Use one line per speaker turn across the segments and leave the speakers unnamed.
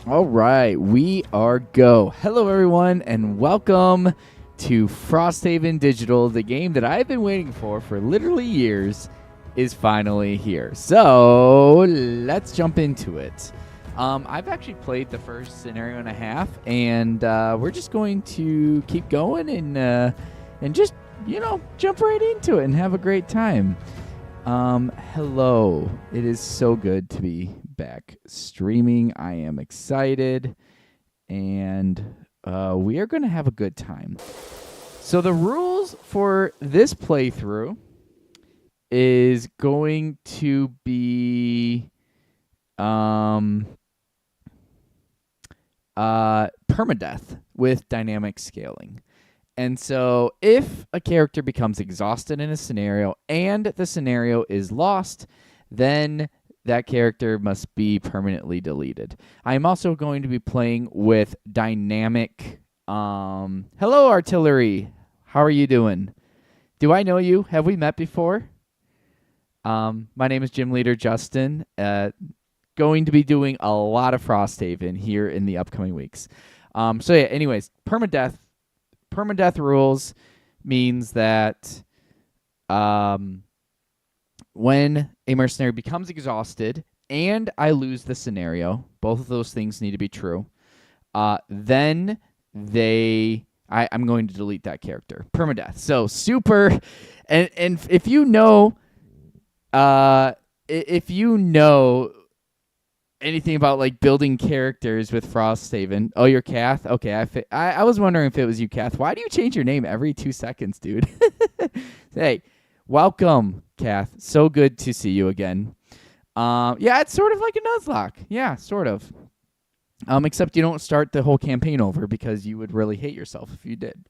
All right, we are go. Hello, everyone, and welcome to Frosthaven Digital. The game that I've been waiting for literally years is finally here. So let's jump into it. I've actually played the first scenario and a half, and we're just going to keep going and just jump right into it and have a great time. Hello. It is so good to be back streaming. I am excited, and we are going to have a good time. So the rules for this playthrough is going to be permadeath with dynamic scaling. And so if a character becomes exhausted in a scenario and the scenario is lost, then that character must be permanently deleted. I'm also going to be playing with dynamic... hello, Artillery. How are you doing? Do I know you? Have we met before? My name is gymleaderjustin. Going to be doing a lot of Frosthaven here in the upcoming weeks. So yeah, anyways, permadeath rules means that when a mercenary becomes exhausted and I lose the scenario, both of those things need to be true, then I'm going to delete that character. Permadeath. So super, and if you know anything about like building characters with Frosthaven. Oh, you're Kath? Okay, I was wondering if it was you, Kath. Why do you change your name every 2 seconds, dude? Hey, welcome, Kath. So good to see you again. Yeah, it's sort of like a Nuzlocke. Yeah, sort of. Except you don't start the whole campaign over because you would really hate yourself if you did.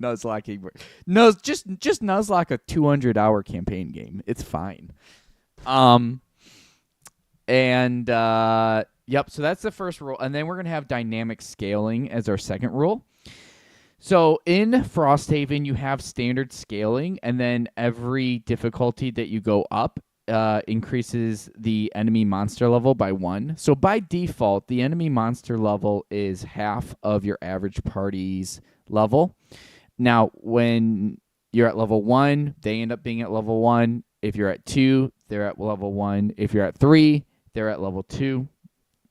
Nuzlocking. No, just Nuzlocke a 200-hour campaign game. It's fine. And yep, so that's the first rule. And then we're going to have dynamic scaling as our second rule. So in Frosthaven, you have standard scaling, and then every difficulty that you go up increases the enemy monster level by 1. So by default, the enemy monster level is half of your average party's level. Now, when you're at level 1, they end up being at level 1. If you're at 2, they're at level 1. If you're at 3, they're at level 2,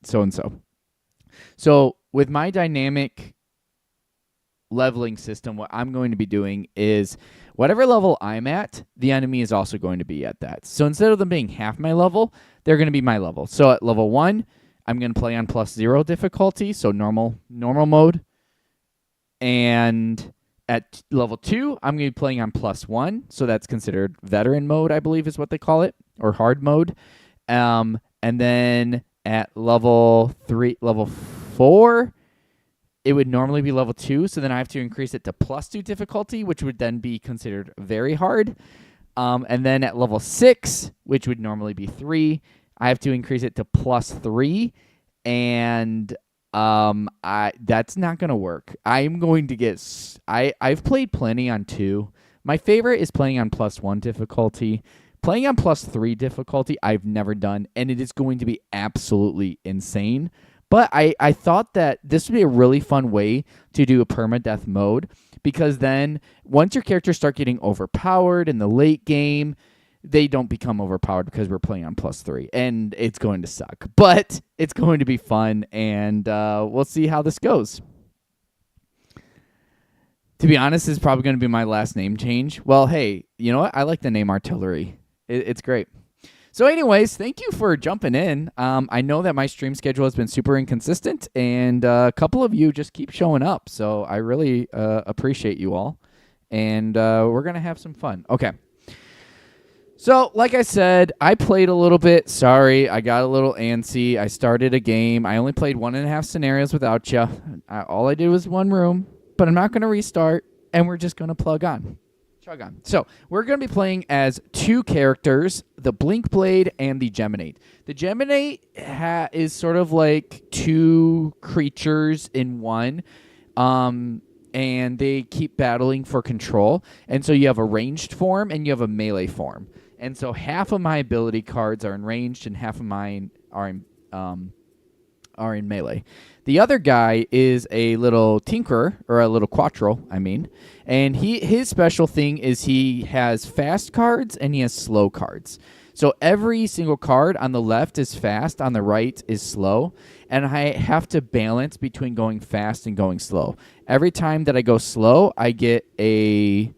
so and so. So with my dynamic leveling system, what I'm going to be doing is whatever level I'm at, the enemy is also going to be at that. So instead of them being half my level, they're going to be my level. So at level 1, I'm going to play on +0 difficulty, so normal mode. And at level 2, I'm going to be playing on +1, so that's considered veteran mode, I believe is what they call it, or hard mode. And then at level 4, it would normally be level 2, so then I have to increase it to +2 difficulty, which would then be considered very hard. And then at level 6, which would normally be 3, I have to increase it to +3, and that's not going to work. I'm going to get... I've played plenty on 2. My favorite is playing on +1 difficulty. Playing on +3 difficulty, I've never done, and it is going to be absolutely insane. But I thought that this would be a really fun way to do a permadeath mode, because then once your characters start getting overpowered in the late game, they don't become overpowered because we're playing on +3, and it's going to suck. But it's going to be fun, and we'll see how this goes. To be honest, this is probably going to be my last name change. Well, hey, you know what? I like the name Artillery. It's great. So anyways, thank you for jumping in. I know that my stream schedule has been super inconsistent, and a couple of you just keep showing up. So I really appreciate you all. And we're going to have some fun. Okay. So like I said, I played a little bit. Sorry, I got a little antsy. I started a game. I only played 1.5 scenarios without you. All I did was 1 room, but I'm not going to restart, and we're just going to plug on. So we're going to be playing as 2 characters, the Blinkblade and the Geminate. The Geminate is sort of like 2 creatures in one, and they keep battling for control. And so you have a ranged form and you have a melee form. And so half of my ability cards are in ranged and half of mine are in are in melee. The other guy is a little tinkerer, or a little quattro, I mean. And his special thing is he has fast cards and he has slow cards. So every single card on the left is fast, on the right is slow, and I have to balance between going fast and going slow. Every time that I go slow, I get a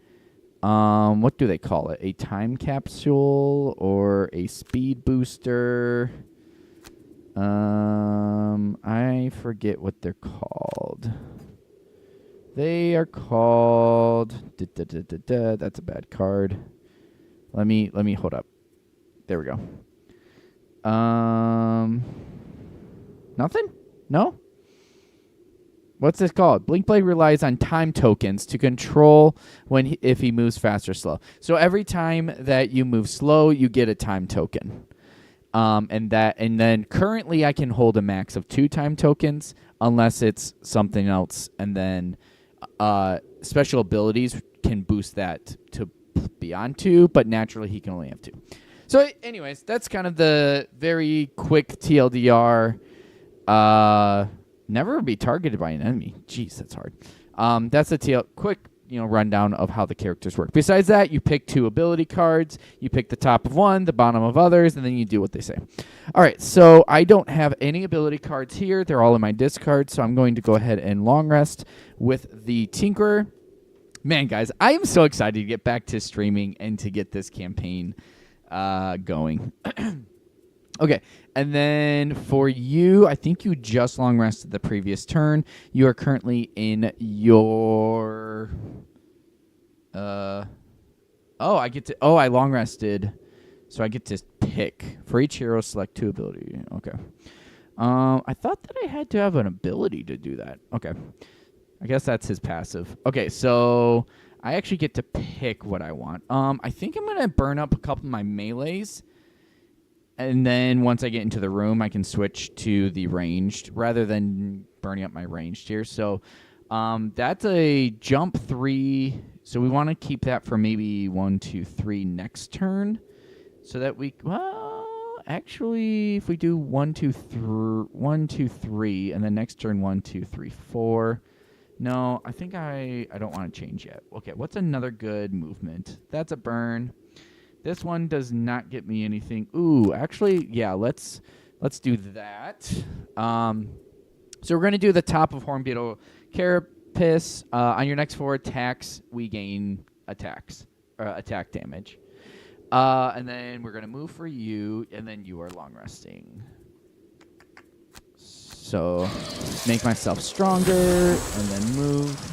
what do they call it? A time capsule or a speed booster. I forget what they're called. They are called that's a bad card. Let me hold up. There we go. Nothing? No? What's this called? Blink Blade relies on time tokens to control if he moves fast or slow. So every time that you move slow, you get a time token. And then currently I can hold a max of 2 time tokens unless it's something else. And then special abilities can boost that to beyond 2, but naturally he can only have 2. So anyways, that's kind of the very quick TLDR. Never be targeted by an enemy. Jeez, that's hard. That's a quick rundown of how the characters work. Besides that, you pick 2 ability cards. You pick the top of one, the bottom of others, and then you do what they say. All right, so I don't have any ability cards here. They're all in my discard, so I'm going to go ahead and long rest with the Tinkerer. Man, guys, I am so excited to get back to streaming and to get this campaign going. Okay, and then for you, I think you just long rested the previous turn. You are currently in your... I long rested, so I get to pick. For each hero, select 2 ability. Okay. I thought that I had to have an ability to do that. Okay. I guess that's his passive. Okay, so I actually get to pick what I want. I think I'm going to burn up a couple of my melees. And then once I get into the room, I can switch to the ranged rather than burning up my ranged here. So that's a jump 3. So we want to keep that for maybe 1, 2, 3 next turn. So that actually, if we do 1, 2, 3, and then next turn 1, 2, 3, 4. No, I think I don't want to change yet. Okay, what's another good movement? That's a burn. This one does not get me anything. Ooh, actually, yeah, let's do that. So we're going to do the top of Hornbeetle Carapace. On your next 4 attacks, we gain attack damage. And then we're going to move for you, and then you are long resting. So make myself stronger, and then move.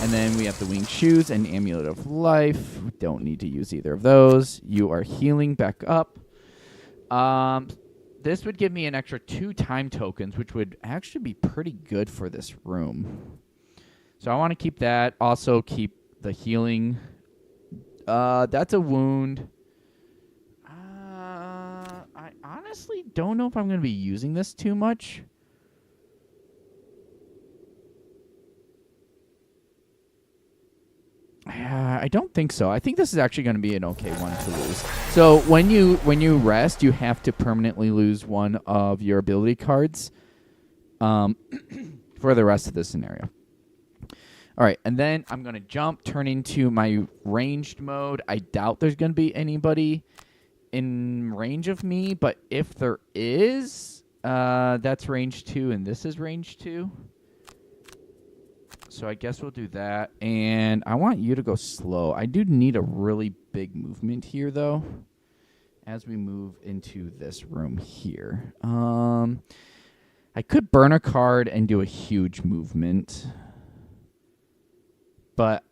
And then we have the Winged Shoes and Amulet of Life. We don't need to use either of those. You are healing back up. This would give me an extra 2 time tokens, which would actually be pretty good for this room. So I want to keep that. Also keep the healing. That's a wound. I honestly don't know if I'm going to be using this too much. I don't think so. I think this is actually going to be an okay one to lose. So when you rest, you have to permanently lose one of your ability cards for the rest of the scenario. All right, and then I'm going to jump, turn into my ranged mode. I doubt there's going to be anybody in range of me, but if there is, that's range 2, and this is range 2. So I guess we'll do that. And I want you to go slow. I do need a really big movement here, though, as we move into this room here. I could burn a card and do a huge movement, but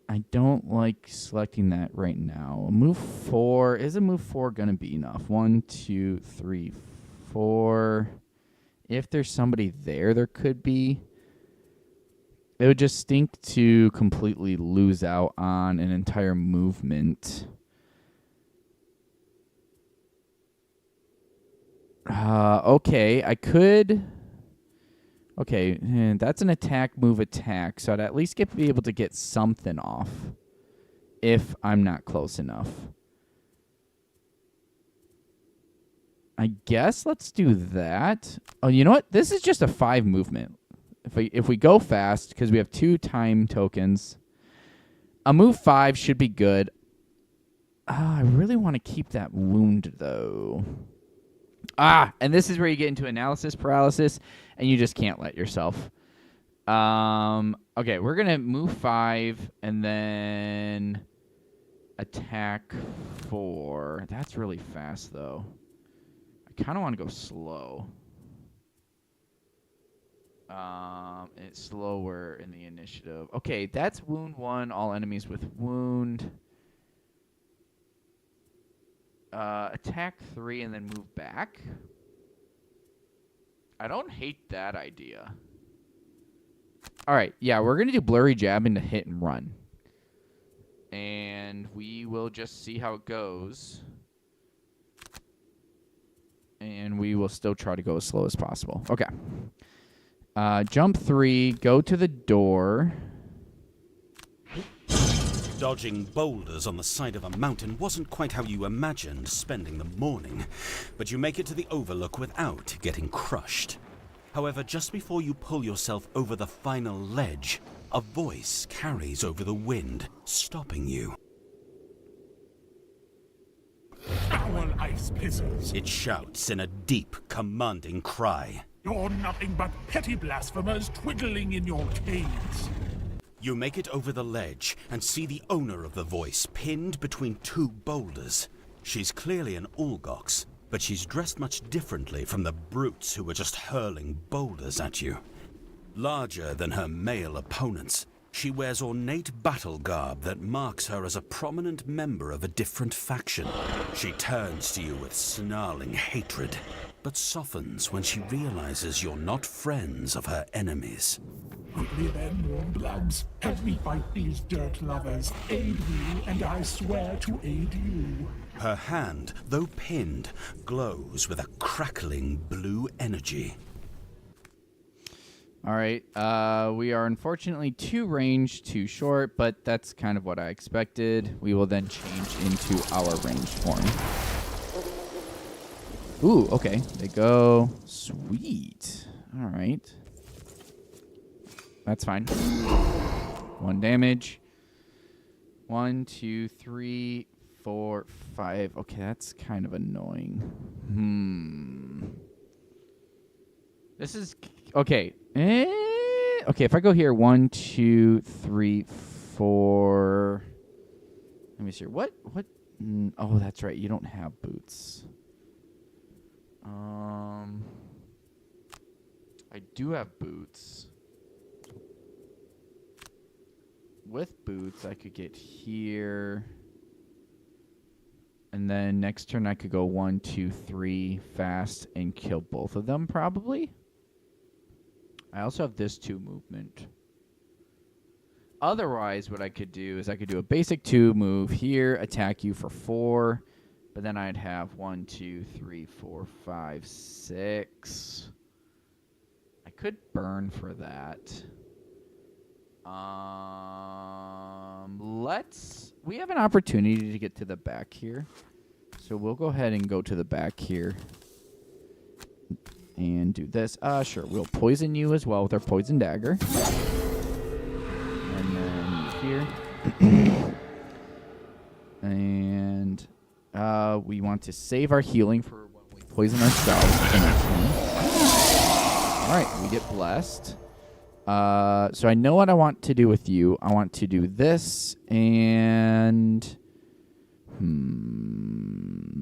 I don't like selecting that right now. Move 4. Is a move 4 going to be enough? 1, 2, 3, 4. If there's somebody there, there could be. It would just stink to completely lose out on an entire movement. Okay, I could... Okay, that's an attack, move, attack. So I'd at least be able to get something off if I'm not close enough. I guess let's do that. Oh, you know what? This is just a 5 movement. If we go fast, because we have 2 time tokens, a move 5 should be good. I really want to keep that wound, though. And this is where you get into analysis paralysis, and you just can't let yourself. Okay, we're going to move 5, and then attack 4. That's really fast, though. I kind of want to go slow. It's slower in the initiative. Okay, that's wound 1. All enemies with wound. Attack 3 and then move back. I don't hate that idea. All right, yeah, we're going to do blurry jab into hit and run. And we will just see how it goes. And we will still try to go as slow as possible. Okay. Jump 3, go to the door.
Dodging boulders on the side of a mountain wasn't quite how you imagined spending the morning, but you make it to the overlook without getting crushed. However, just before you pull yourself over the final ledge, a voice carries over the wind, stopping you.
Foul ice pizzles.
It shouts in a deep, commanding cry.
You're nothing but petty blasphemers twiddling in your caves.
You make it over the ledge and see the owner of the voice pinned between 2 boulders. She's clearly an Ulgox, but she's dressed much differently from the brutes who were just hurling boulders at you. Larger than her male opponents, she wears ornate battle garb that marks her as a prominent member of a different faction. She turns to you with snarling hatred, but softens when she realizes you're not friends of her enemies.
Quickly then, warm bloods, help me fight these dirt lovers. Aid me, and I swear to aid you.
Her hand, though pinned, glows with a crackling blue energy.
All right, we are unfortunately too range, too short, but that's kind of what I expected. We will then change into our ranged form. Ooh, okay, they go. Sweet. All right. That's fine. 1 damage. 1, 2, 3, 4, 5. Okay, that's kind of annoying. This is... Okay. Okay, if I go here, 1, 2, 3, 4... Let me see. What? Oh, that's right. You don't have boots. I do have boots. With boots, I could get here. And then next turn, I could go 1, 2, 3 fast and kill both of them, probably. I also have this 2 movement. Otherwise, what I could do is I could do a basic 2 move here, attack you for 4. But then I'd have 1, 2, 3, 4, 5, 6. I could burn for that. We have an opportunity to get to the back here. So we'll go ahead and go to the back here. And do this. Sure, we'll poison you as well with our poison dagger. And then here. And we want to save our healing for when we poison ourselves. Alright, we get blessed. So I know what I want to do with you. I want to do this and...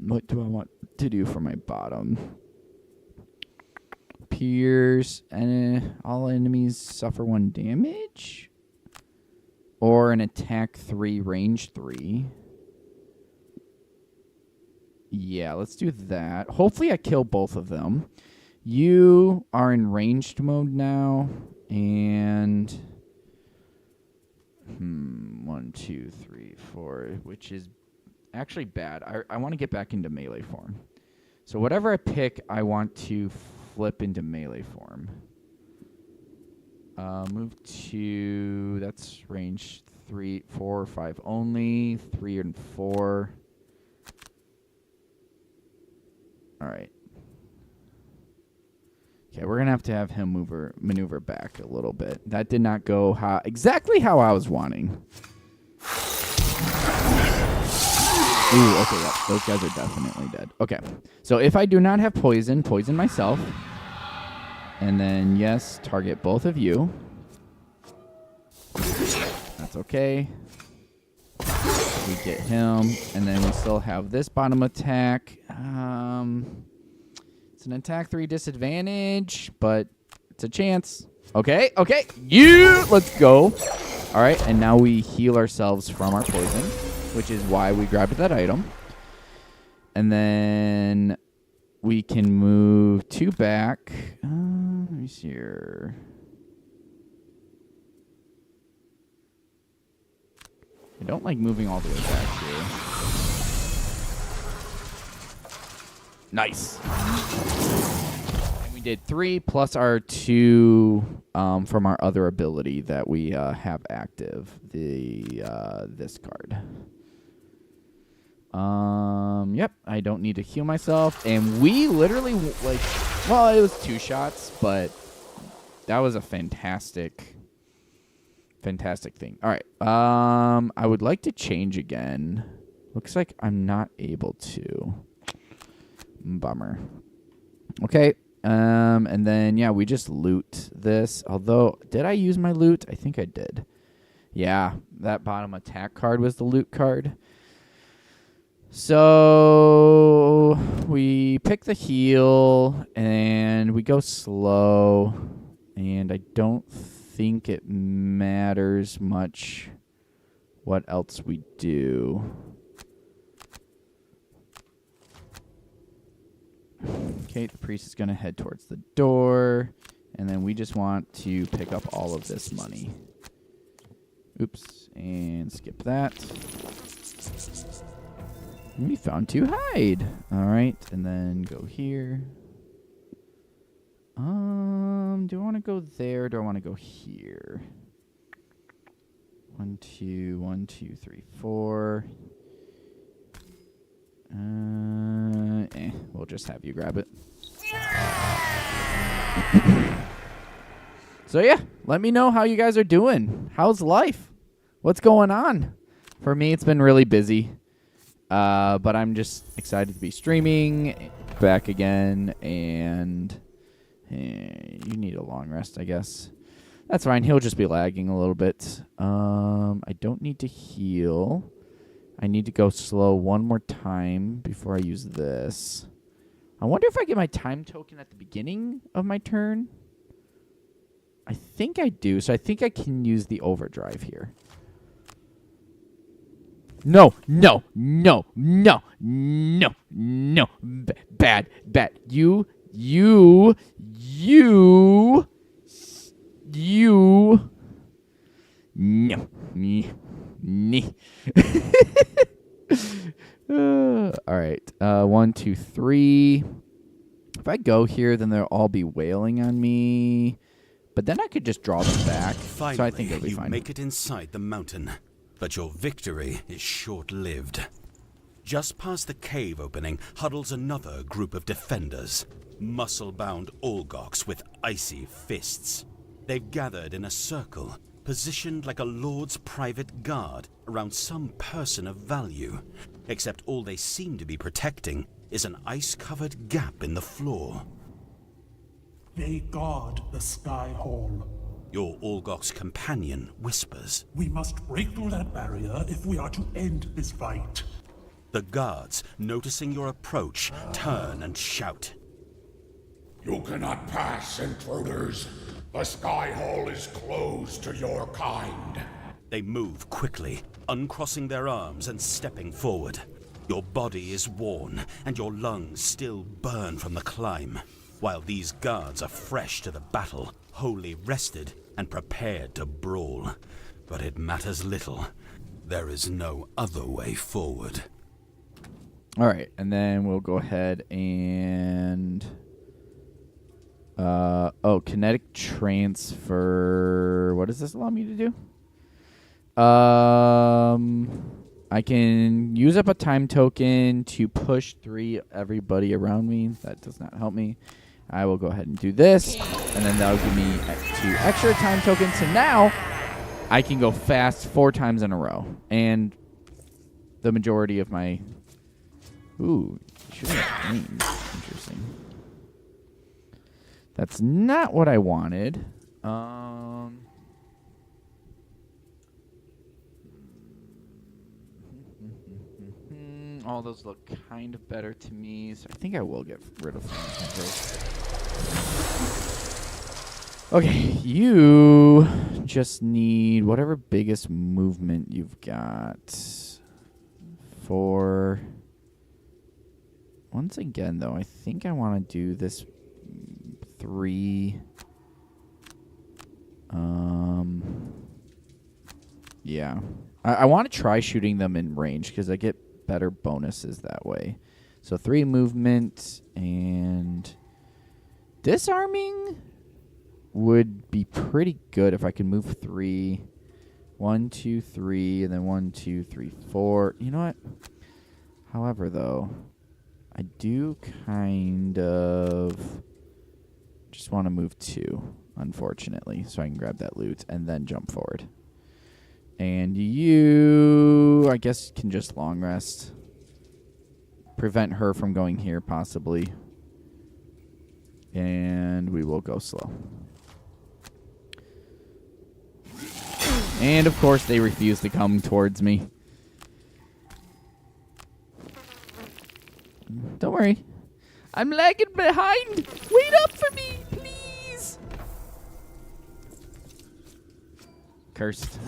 what do I want to do for my bottom? Pierce, and all enemies suffer 1 damage? Or an attack 3, range 3. Yeah, let's do that. Hopefully I kill both of them. You are in ranged mode now. And 1, 2, 3, 4, which is actually bad. I want to get back into melee form. So whatever I pick, I want to flip into melee form. Move to, that's range 3, 4, 5 only. 3 and 4. All right. Okay, we're gonna have to have him maneuver back a little bit. That did not go exactly how I was wanting. Ooh, okay, yeah, those guys are definitely dead. Okay, so if I do not have poison myself. And then, yes, target both of you. That's okay. We get him. And then we still have this bottom attack. It's an attack 3 disadvantage, but it's a chance. Okay. Let's go. All right, and now we heal ourselves from our poison, which is why we grabbed that item. And then we can move 2 back. Let me see here. I don't like moving all the way back here. Nice. And we did 3 plus our 2 from our other ability that we have active. This card. Yep, I don't need to heal myself. And we literally, it was 2 shots, but that was a fantastic thing. All right, I would like to change again. Looks like I'm not able to. Bummer. Okay, and then, yeah, we just loot this. Although, did I use my loot? I think I did. Yeah, that bottom attack card was the loot card. So we pick the heal and we go slow, and I don't think it matters much what else we do. Okay, the priest is going to head towards the door, and then we just want to pick up all of this money. Oops, and skip that. We found 2 hide. All right, and then go here. Do I want to go there? Or do I want to go here? 1, 2, 1, 2, 3, 4. We'll just have you grab it. So yeah, let me know how you guys are doing. How's life? What's going on? For me, it's been really busy. But I'm just excited to be streaming back again, and you need a long rest, I guess. That's fine. He'll just be lagging a little bit. I don't need to heal. I need to go slow one more time before I use this. I wonder if I get my time token at the beginning of my turn. I think I do, so I think I can use the overdrive here. No. Bad. You. No. Me. All right. 1, 2, 3. If I go here, then they'll all be wailing on me. But then I could just draw them back.
Finally,
so I think it'll be fine.
You make it inside the mountain, but your victory is short-lived. Just past the cave opening huddles another group of defenders, muscle-bound Olgoks with icy fists. They've gathered in a circle, positioned like a lord's private guard around some person of value, except all they seem to be protecting is an ice-covered gap in the floor.
They guard the Sky Hall.
Your Olgok's companion whispers.
We must break through that barrier if we are to end this fight.
The guards, noticing your approach, turn and shout.
You cannot pass, intruders. The Sky Hall is closed to your kind.
They move quickly, uncrossing their arms and stepping forward. Your body is worn, and your lungs still burn from the climb, while these guards are fresh to the battle, wholly rested and prepared to brawl. But it matters little. There is no other way forward.
All right, and then we'll go ahead and... kinetic transfer. What does this allow me to do? I can use up a time token to push 3 everybody around me. That does not help me. I will go ahead and do this, and then that'll give me 2 extra time tokens. So now I can go fast 4 times in a row, and the majority of my shooting at range. Interesting. That's not what I wanted. All those look kind of better to me, so I think I will get rid of them. Okay, you just need whatever biggest movement you've got. For once again, though, I think I want to do this 3. Yeah, I want to try shooting them in range because I get better bonuses that way. So 3 movement and disarming would be pretty good if I can move 3. 1, 2, 3, and then 1, 2, 3, 4. You know what? However, though, I do kind of just want to move 2, unfortunately, so I can grab that loot and then jump forward. And you, I guess, can just long rest. Prevent her from going here, possibly. And we will go slow. And, of course, they refuse to come towards me. Don't worry. I'm lagging behind. Wait up for me, please. Cursed.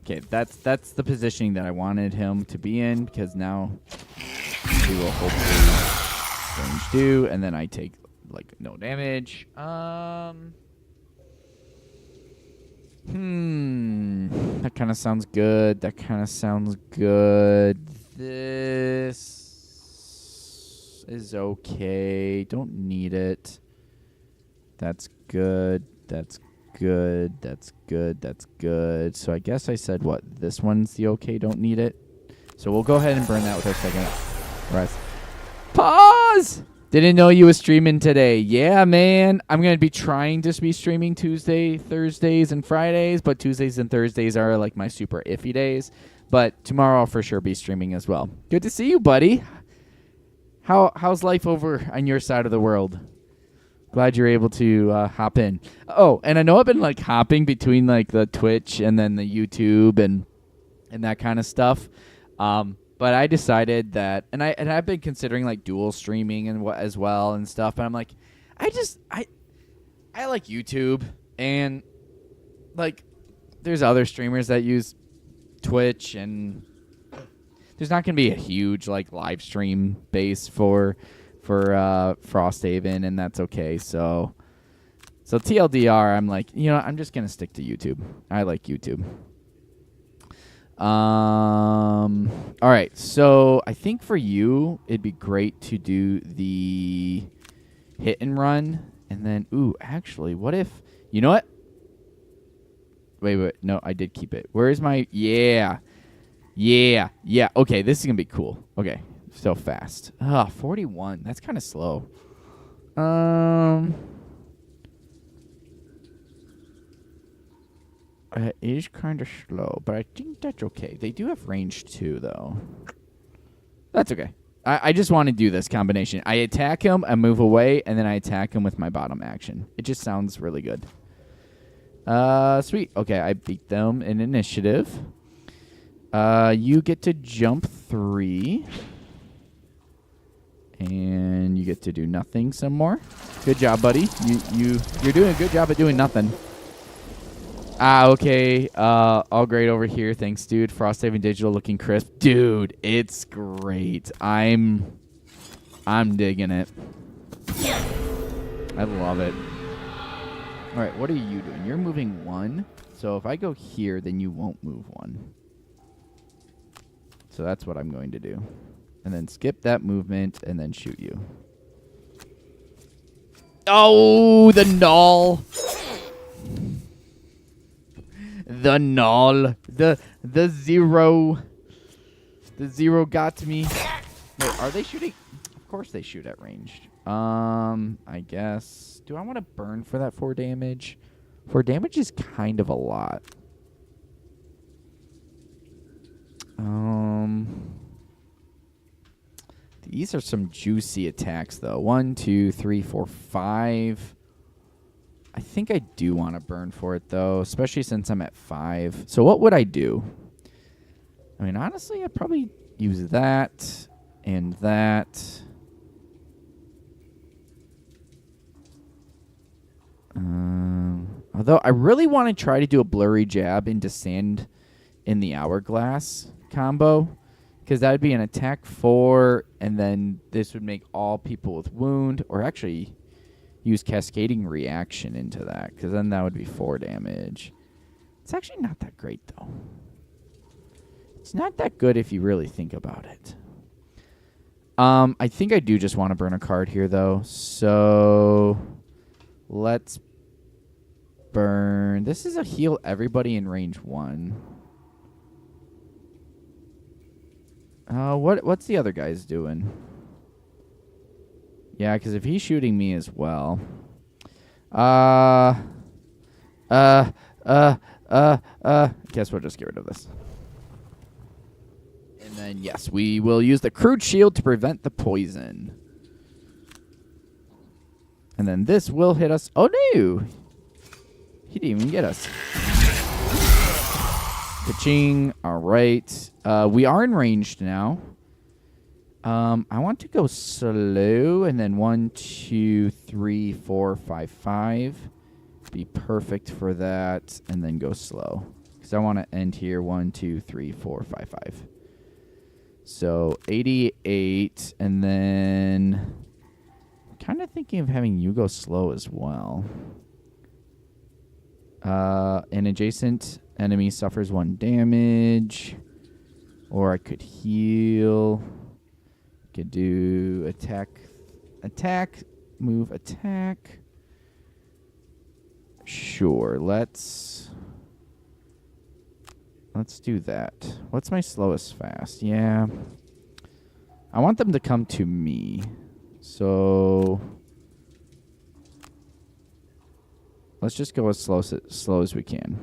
Okay, that's the positioning that I wanted him to be in, because now we will hopefully range 2, and then I take like no damage. That kind of sounds good. That kind of sounds good. This is okay. Don't need it. That's good. That's good. That's good. That's good. So I guess I said what? This one's the okay. Don't need it. So we'll go ahead and burn that with our second rest. Pause! Didn't know you was streaming today. Yeah, man. I'm going to be trying to be streaming Tuesday, Thursdays, and Fridays, but Tuesdays and Thursdays are like my super iffy days. But tomorrow I'll for sure be streaming as well. Good to see you, buddy. How's life over on your side of the world? Glad you're able to hop in. Oh, and I know I've been like hopping between like the Twitch and then the YouTube and that kind of stuff. But I decided that, and I've been considering like dual streaming and what as well and stuff. But I'm like, I like YouTube, and like there's other streamers that use Twitch, and there's not gonna be a huge like live stream base for Frosthaven, and that's okay. So TLDR, I'm like, I'm just gonna stick to YouTube. I like YouTube. All right, so I think for you, it'd be great to do the hit and run, and then, actually, what if, you know what? Wait, no, I did keep it. Where is my, yeah, okay, this is gonna be cool. Okay, so fast. 41, that's kind of slow. It is kind of slow, but I think that's okay. They do have range 2, though. That's okay. I just want to do this combination. I attack him, I move away, and then I attack him with my bottom action. It just sounds really good. Sweet. Okay, I beat them in initiative. You get to jump 3. And you get to do nothing some more. Good job, buddy. You're doing a good job at doing nothing. Okay. All great over here. Thanks, dude. Frosthaven Digital looking crisp. Dude, it's great. I'm digging it. I love it. All right, what are you doing? You're moving 1. So if I go here, then you won't move 1. So that's what I'm going to do. And then skip that movement and then shoot you. Oh, the null. The null. The zero. The zero got me. Wait, are they shooting? Of course they shoot at ranged. I guess. Do I want to burn for that 4 damage? 4 damage is kind of a lot. These are some juicy attacks, though. 1, 2, 3, 4, 5. I think I do want to burn for it, though, especially since I'm at 5. So what would I do? I mean, honestly, I'd probably use that and that. Although I really want to try to do a blurry jab into sand in the hourglass combo, because that would be an attack 4, and then this would make all people with wound, or actually use cascading reaction into that, because then that would be 4 damage. It's actually not that great, though. It's not that good if you really think about it. I think I do just want to burn a card here, though. So let's burn. This is a heal everybody in range 1. What's the other guy's doing? Yeah, because if he's shooting me as well. Guess we'll just get rid of this. And then, yes, we will use the crude shield to prevent the poison. And then this will hit us. Oh, no! He didn't even get us. Ka-ching. All right. We are in ranged now. I want to go slow, and then 1, 2, 3, 4, 5, 5. Be perfect for that, and then go slow. Because I want to end here 1, 2, 3, 4, 5, 5. So 88, and then I'm kind of thinking of having you go slow as well. An adjacent enemy suffers 1 damage, or I could heal. Could do attack, move, attack. Sure, let's do that. What's my slowest fast? Yeah. I want them to come to me. So let's just go as slow as we can.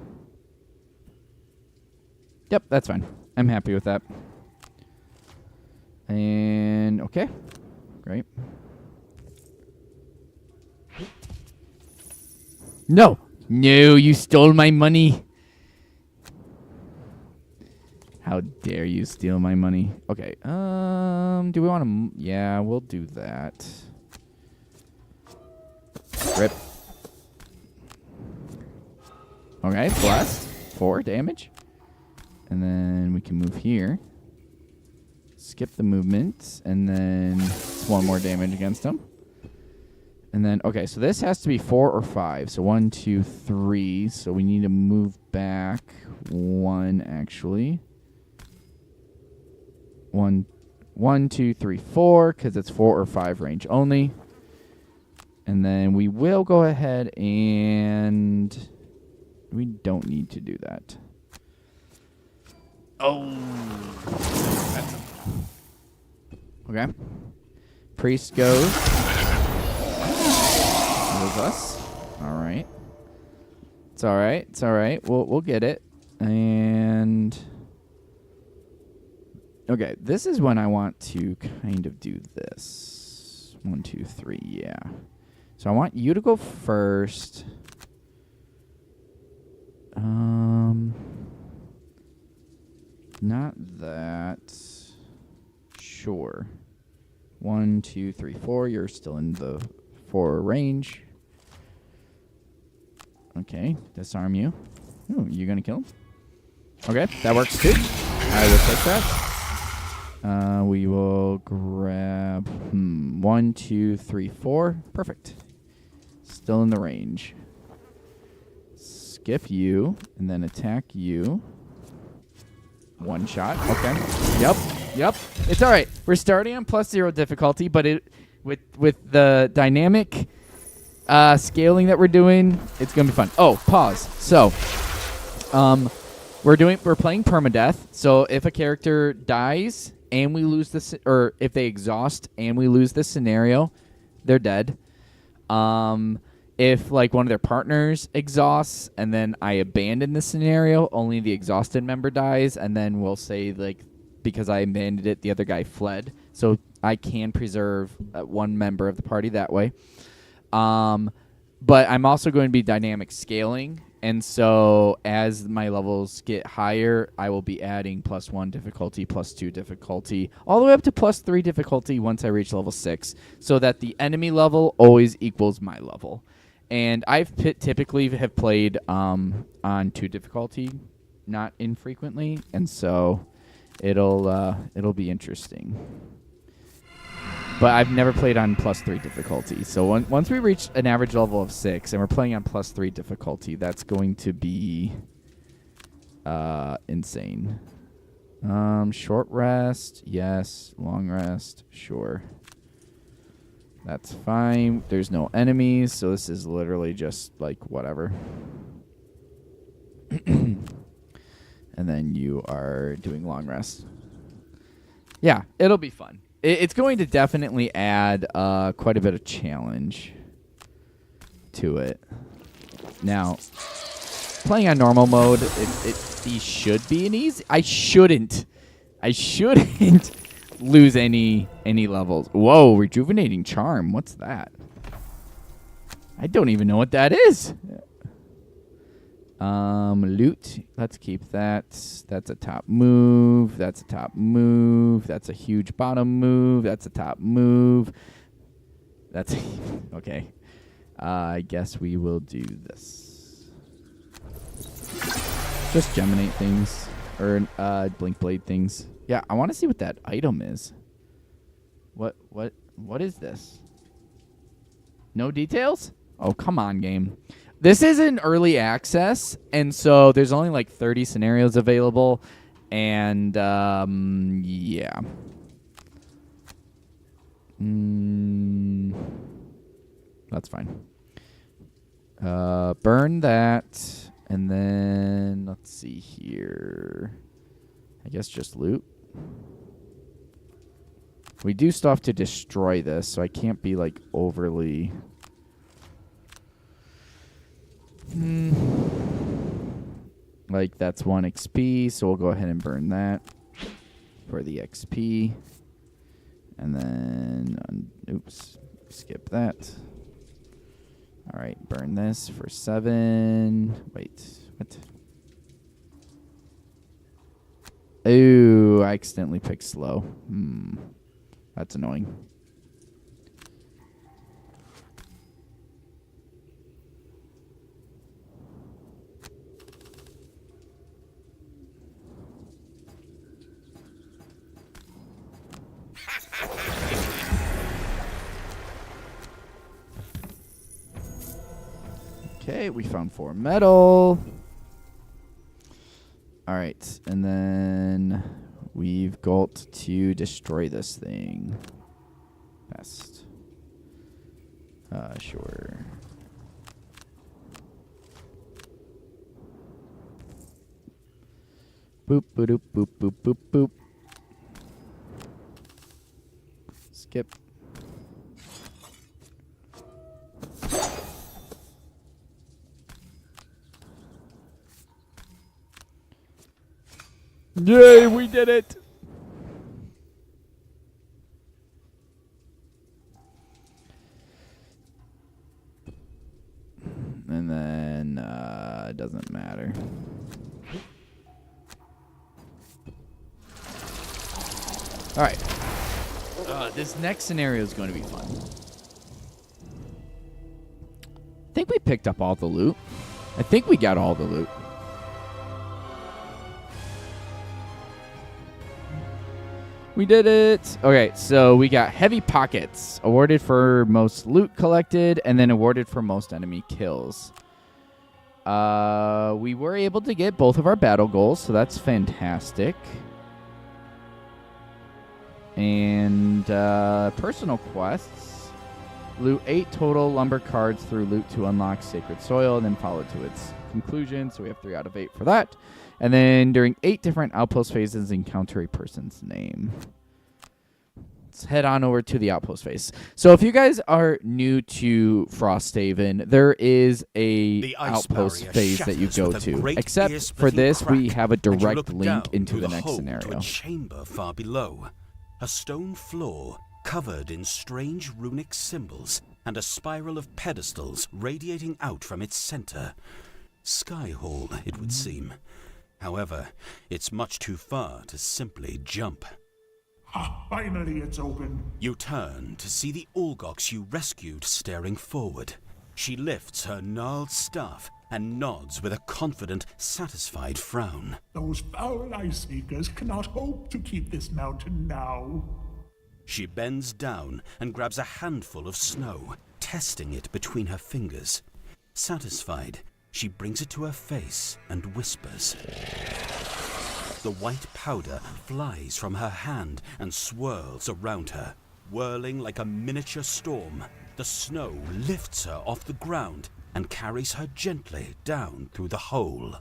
Yep, that's fine. I'm happy with that. And okay. Great. No. No, you stole my money. How dare you steal my money? Okay. Do we want to... Yeah, we'll do that. Rip. Okay, blast. 4 damage. And then we can move here. Skip the movement. And then 1 more damage against him. And then, okay, so this has to be 4 or 5. So 1, 2, 3. So we need to move back 1, actually. 1, 2, 3, 4, because it's 4 or 5 range only. And then we will go ahead and... We don't need to do that. Oh. Okay. Priest goes. Us. All right. It's all right. It's all right. We'll get it. And okay, this is when I want to kind of do this. 1, 2, 3. Yeah. So I want you to go first. Not that. Sure. 1, 2, 3, 4. You're still in the 4 range. Okay, disarm you. Ooh, you gonna kill him? Okay, that works too. I will take that. We will grab 1, 2, 3, 4. Perfect. Still in the range. Skip you and then attack you. 1 shot. Okay. Yep. It's all right. We're starting on +0 difficulty, but it with the dynamic scaling that we're doing, it's gonna be fun. Oh, pause. So, we're playing Perma-Death. So if a character dies and we lose this, or if they exhaust and we lose this scenario, they're dead. If like one of their partners exhausts and then I abandon the scenario, only the exhausted member dies, and then we'll say like because I abandoned it, the other guy fled. So I can preserve one member of the party that way. But I'm also going to be dynamic scaling, and so as my levels get higher, I will be adding +1 difficulty, +2 difficulty, all the way up to +3 difficulty once I reach level 6, so that the enemy level always equals my level. And I've typically have played on 2 difficulty, not infrequently, and so it'll be interesting. But I've never played on +3 difficulty. So once we reach an average level of 6 and we're playing on +3 difficulty, that's going to be insane. Short rest, yes. Long rest, sure. That's fine. There's no enemies, so this is literally just like whatever. And then you are doing long rest. Yeah, it'll be fun. It's going to definitely add quite a bit of challenge to it. Now, playing on normal mode, these should be an easy. I shouldn't lose any levels. Whoa, rejuvenating charm. What's that? I don't even know what that is. Loot. Let's keep that. That's a top move. That's a top move. That's a huge bottom move. That's a top move. That's okay. I guess we will do this. Just geminate things or blink blade things. Yeah, I want to see what that item is. What is this? No details? Oh, come on, game. This is in early access, and so there's only like 30 scenarios available, and yeah. That's fine. Burn that, and then let's see here. I guess just loot. We do still have to destroy this, so I can't be like overly... Like that's 1 XP, so we'll go ahead and burn that for the XP. And then, oops, skip that. All right, burn this for 7. Wait, what? Ooh, I accidentally picked slow. That's annoying. Okay, we found 4 metal. All right, and then we've got to destroy this thing. Best. Sure. Boop, boop, boop, boop, boop, boop. Skip. Yay, we did it! And then, it doesn't matter. Alright. This next scenario is going to be fun. I think we picked up all the loot. I think we got all the loot. We did it. Okay, so we got Heavy Pockets, awarded for most loot collected, and then awarded for most enemy kills. We were able to get both of our battle goals, so that's fantastic. And personal quests. Loot 8 total lumber cards through loot to unlock Sacred Soil, and then follow to its conclusion. So we have 3 out of 8 for that. And then during 8 different outpost phases, encounter a person's name. let's head on over to the outpost phase. So if you guys are new to Frosthaven, there is
The
a
ice
outpost
barrier
phase that you
shatters
go
with a
to.
great
Except for
ear-splitting
this, we
crack,
have a
and you
direct
look
link
down
into
through
the
the
next
hole to
scenario.
a chamber far below. A stone floor covered in strange runic symbols and a spiral of pedestals radiating out from its center. Sky Hall, it would seem. However, it's much too far to simply jump.
Ah, finally it's open.
You turn to see the Olgox you rescued staring forward. She lifts her gnarled staff and nods with a confident, satisfied frown.
Those foul ice seekers cannot hope to keep this mountain now.
She bends down and grabs a handful of snow, testing it between her fingers. Satisfied, she brings it to her face and whispers. The white powder flies from her hand and swirls around her. Whirling like a miniature storm, the snow lifts her off the ground and carries her gently down through the hole.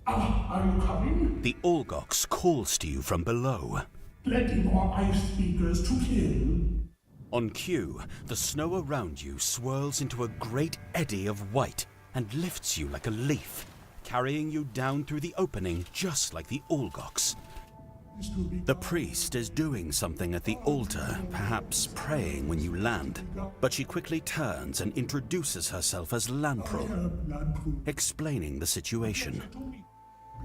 Ah, are you coming?
The Olgox calls to you from below.
Plenty more ice speakers to kill.
On cue, the snow around you swirls into a great eddy of white and lifts you like a leaf, carrying you down through the opening just like the Olgox. The priest is doing something at the altar, perhaps praying when you land, but she quickly turns and introduces herself as Lamprel, explaining the situation.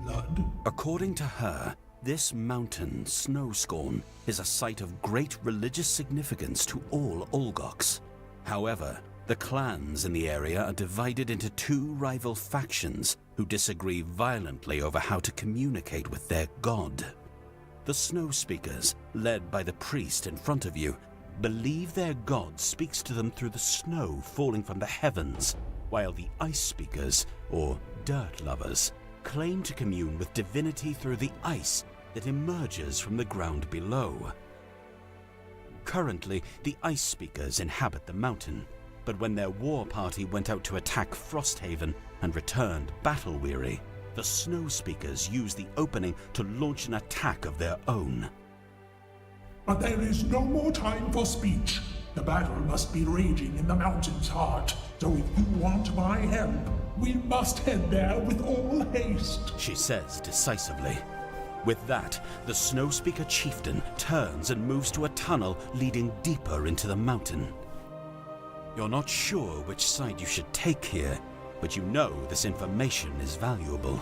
Blood?
According to her, this mountain, Snowscorn, is a site of great religious significance to all Olgox. However, the clans in the area are divided into two rival factions who disagree violently over how to communicate with their god. The Snow Speakers, led by the priest in front of you, believe their god speaks to them through the snow falling from the heavens, while the Ice Speakers, or Dirt Lovers, claim to commune with divinity through the ice that emerges from the ground below. Currently, the Ice Speakers inhabit the mountain, but when their war party went out to attack Frosthaven and returned battle-weary, the Snow Speakers used the opening to launch an attack of their own.
But there is no more time for speech. The battle must be raging in the mountain's heart. So if you want my help, we must head there with all haste.
She says decisively. With that, the Snow Speaker chieftain turns and moves to a tunnel leading deeper into the mountain. You're not sure which side you should take here, but you know this information is valuable.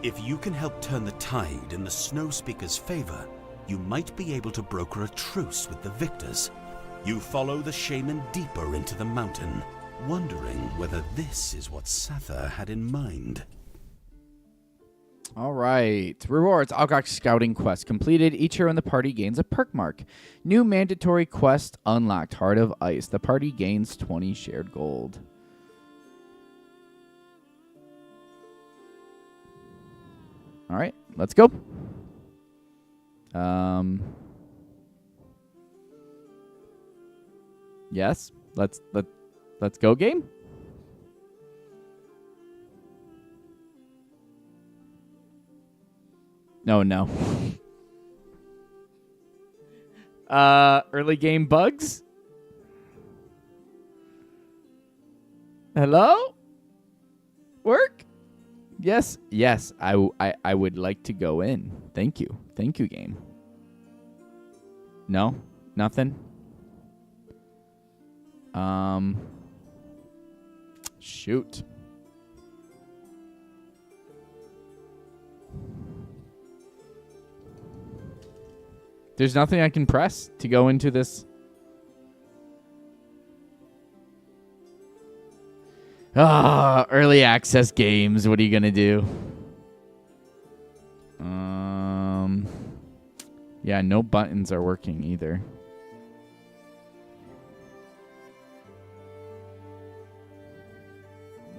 If you can help turn the tide in the Snow Speaker's favor, you might be able to broker a truce with the victors. You follow the shaman deeper into the mountain, wondering whether this is what Sather had in mind.
All right. Rewards. Algox Scouting Quest completed. Each hero in the party gains a perk mark. New mandatory quest unlocked. Heart of Ice. The party gains 20 shared gold. All right. Let's go. Yes. Let's go, game. No. Early game bugs? Hello? Work? Yes, I would like to go in. Thank you, game. No? Nothing? Shoot. There's nothing I can press to go into this. Early access games. What are you going to do? Yeah, no buttons are working either.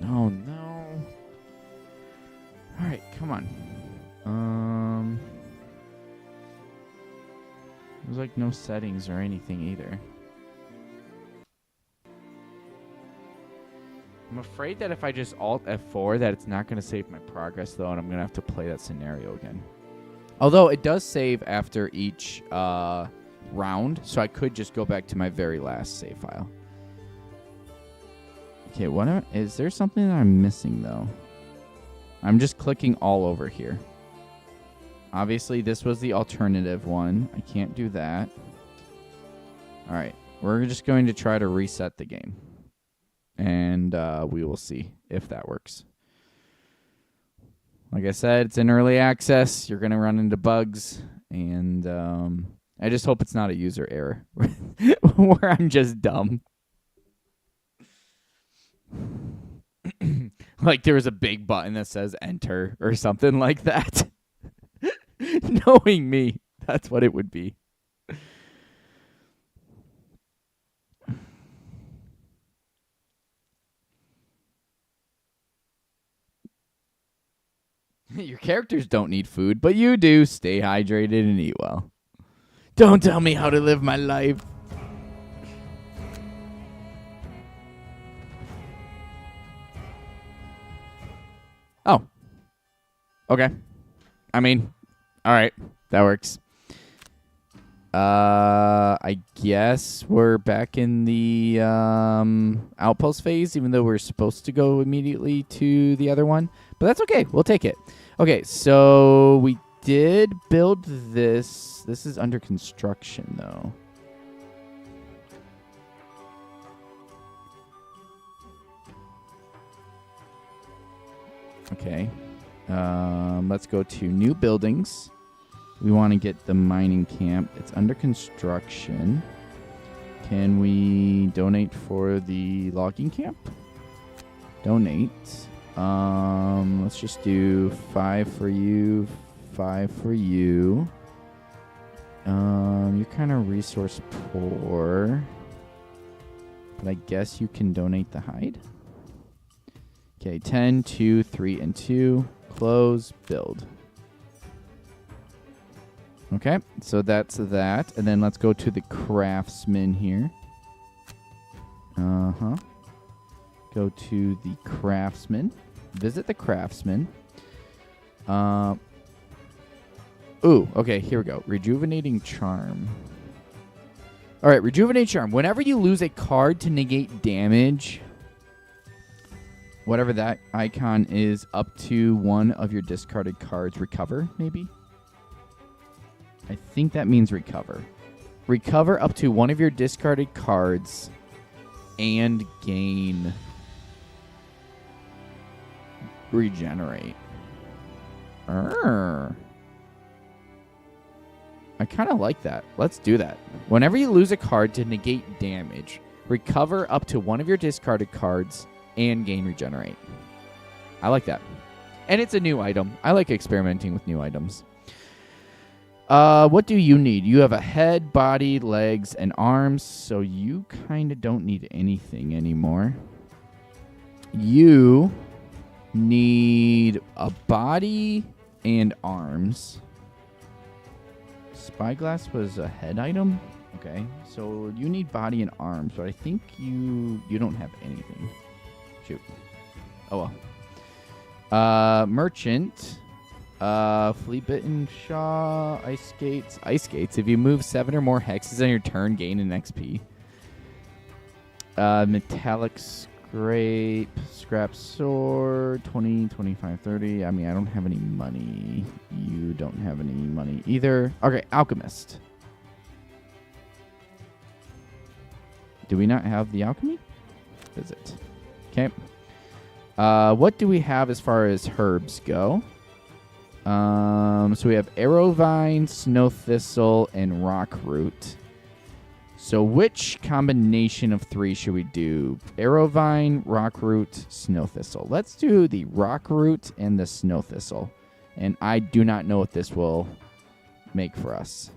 Oh, no. All right, come on. There's like no settings or anything either. I'm afraid that if I just Alt F4 that it's not going to save my progress though, and I'm going to have to play that scenario again. Although it does save after each round, so I could just go back to my very last save file. Okay, is there something that I'm missing, though? I'm just clicking all over here. Obviously, this was the alternative one. I can't do that. All right, we're just going to try to reset the game. And we will see if that works. Like I said, it's in early access. You're going to run into bugs. And I just hope it's not a user error where I'm just dumb. Like there was a big button that says enter or something like that. Knowing me, that's what it would be. Your characters don't need food, but you do. Stay hydrated and eat well. Don't tell me how to live my life. Oh. Okay. I mean, all right. That works. I guess we're back in the outpost phase, even though we're supposed to go immediately to the other one. But that's okay. We'll take it. Okay, so we did build this. This is under construction, though. Okay. Let's go to new buildings. We want to get the mining camp. It's under construction. Can we donate for the logging camp? Donate. Let's just do 5 for you, 5 for you. You're kind of resource poor, but I guess you can donate the hide. Okay, 10, 2, 3, and 2. Close, build. Okay, so that's that. And then let's go to the craftsman here. Go to the craftsman. Visit the craftsman. Ooh, okay, here we go. Rejuvenating charm. All right, rejuvenate charm. Whenever you lose a card to negate damage, whatever that icon is, up to one of your discarded cards, recover, maybe? I think that means recover. Recover up to one of your discarded cards and gain regenerate. I kind of like that. Let's do that. Whenever you lose a card to negate damage, recover up to one of your discarded cards and gain regenerate. I like that. And it's a new item. I like experimenting with new items. What do you need? You have a head, body, legs, and arms, so you kind of don't need anything anymore. You need a body and arms. Spyglass was a head item? Okay, so you need body and arms, but I think you don't have anything. Shoot. Oh well. Merchant. Flea Bitten Shaw, Ice Skates. Ice Skates. If you move 7 or more hexes on your turn, gain an XP. Metallic Scrape, Scrap Sword, 20, 25, 30. I mean, I don't have any money. You don't have any money either. Okay, Alchemist. Do we not have the alchemy? Visit. Okay. What do we have as far as herbs go? So we have Arrowvine, Snow Thistle, and Rock Root. So which combination of 3 should we do? Arrowvine, Rock Root, Snow Thistle. Let's do the Rock Root and the Snow Thistle. And I do not know what this will make for us.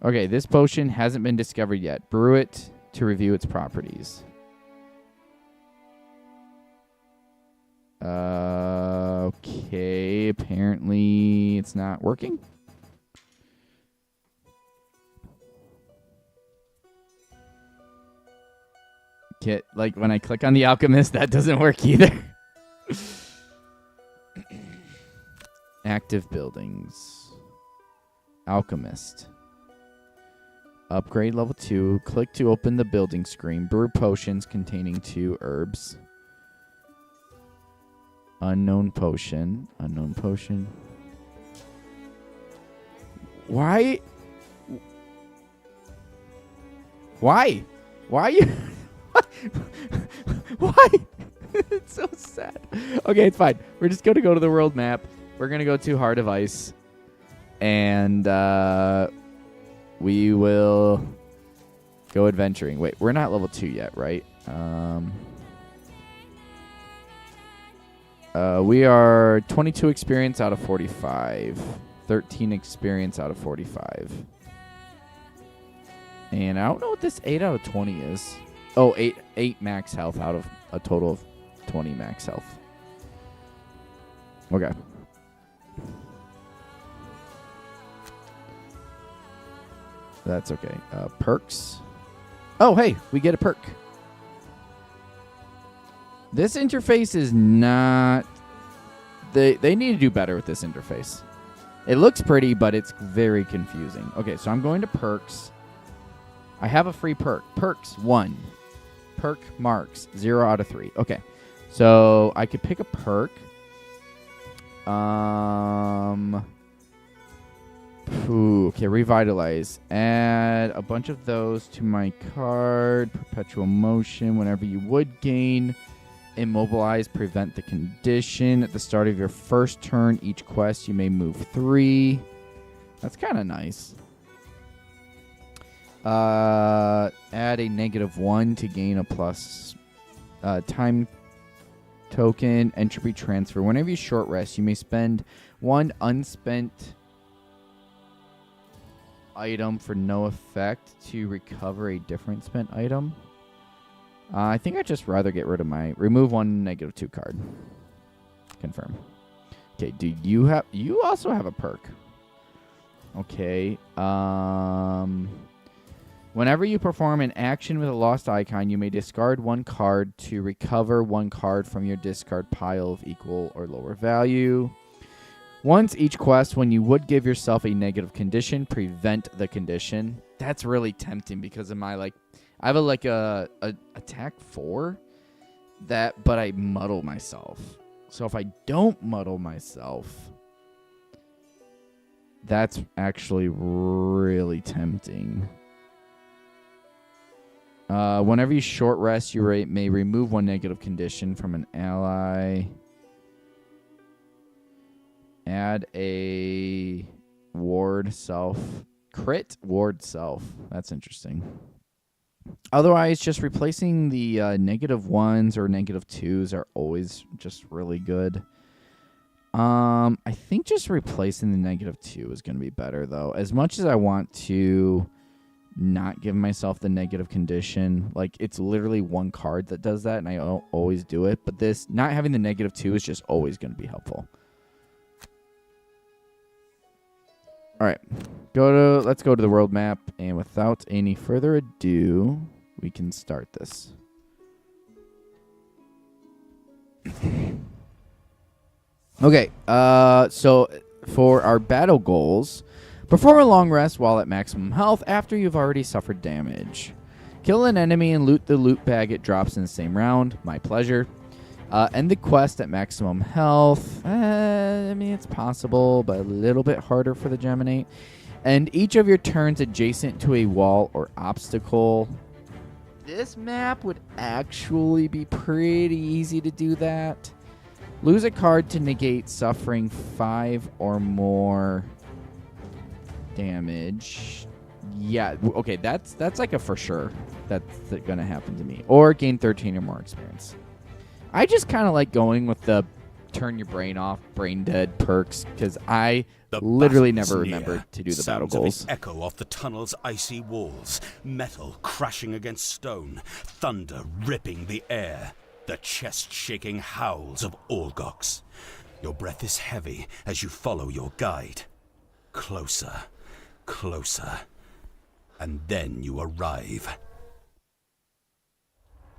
Okay, this potion hasn't been discovered yet. Brew it to review its properties. Okay, apparently it's not working. Like when I click on the alchemist, that doesn't work either. Active buildings. Alchemist. Upgrade level 2. Click to open the building screen. Brew potions containing 2 herbs. Unknown potion. Unknown potion. Why? Why? Why are you... Why? It's so sad. Okay, it's fine. We're just going to go to the world map. We're going to go to Heart of Ice. And we will go adventuring. Wait, we're not level 2 yet, right? We are 22 experience out of 45. 13 experience out of 45. And I don't know what this 8 out of 20 is. Oh, 8 max health out of a total of 20 max health. Okay. That's okay. Perks. Oh, hey, we get a perk. This interface is not... They need to do better with this interface. It looks pretty, but it's very confusing. Okay, so I'm going to perks. I have a free perk. Perks, 1. Perk marks, 0 out of 3. Okay, so I could pick a perk. Okay, revitalize. Add a bunch of those to my card. Perpetual motion. Whenever you would gain immobilize, prevent the condition. At the start of your first turn, each quest you may move 3. That's kind of nice. Add a -1 to gain a plus time token. Entropy transfer. Whenever you short rest, you may spend 1 unspent item for no effect to recover a different spent item. I think I'd just rather get rid of my... Remove 1 -2 card. Confirm. Okay, do you have... You also have a perk. Okay. Whenever you perform an action with a lost icon, you may discard 1 card to recover 1 card from your discard pile of equal or lower value. Once each quest, when you would give yourself a negative condition, prevent the condition. That's really tempting because of my, like... I have a attack 4 but I muddle myself. So if I don't muddle myself, that's actually really tempting. Whenever you short rest, you may remove 1 negative condition from an ally. Add a ward self. Crit ward self. That's interesting. Otherwise, just replacing the -1s or -2s are always just really good. I think just replacing the -2 is going to be better, though. As much as I want to not give myself the negative condition, like, it's literally 1 card that does that, and I always do it. But this, not having the -2 is just always going to be helpful. All right, let's go to the world map, and without any further ado, we can start this. Okay, so for our battle goals, perform a long rest while at maximum health after you've already suffered damage. Kill an enemy and loot the loot bag it drops in the same round. My pleasure. End the quest at maximum health. I mean, it's possible, but a little bit harder for the Geminate. And each of your turns adjacent to a wall or obstacle. This map would actually be pretty easy to do that. Lose a card to negate suffering 5 or more damage. Yeah, okay, that's like a for sure. That's going to happen to me. Or gain 13 or more experience. I just kind of like going with the turn your brain off, brain dead perks, because I literally never remembered to do the battle goals.
Sounds of it echo off the tunnel's icy walls, metal crashing against stone, thunder ripping the air, the chest-shaking howls of Orgox. Your breath is heavy as you follow your guide. Closer, closer, and then you arrive.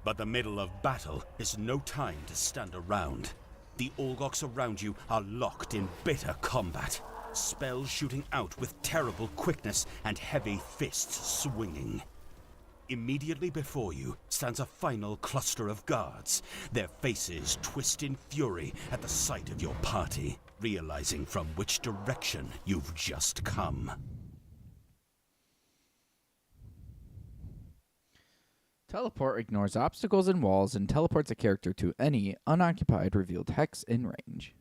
But the middle of battle is no time to stand around. The Olgoks around you are locked in bitter combat. Spells shooting out with terrible quickness and heavy fists swinging. Immediately before you stands a final cluster of guards. Their faces twist in fury at the sight of your party, realizing from which direction you've just come.
Teleport ignores obstacles and walls and teleports a character to any unoccupied revealed hex in range.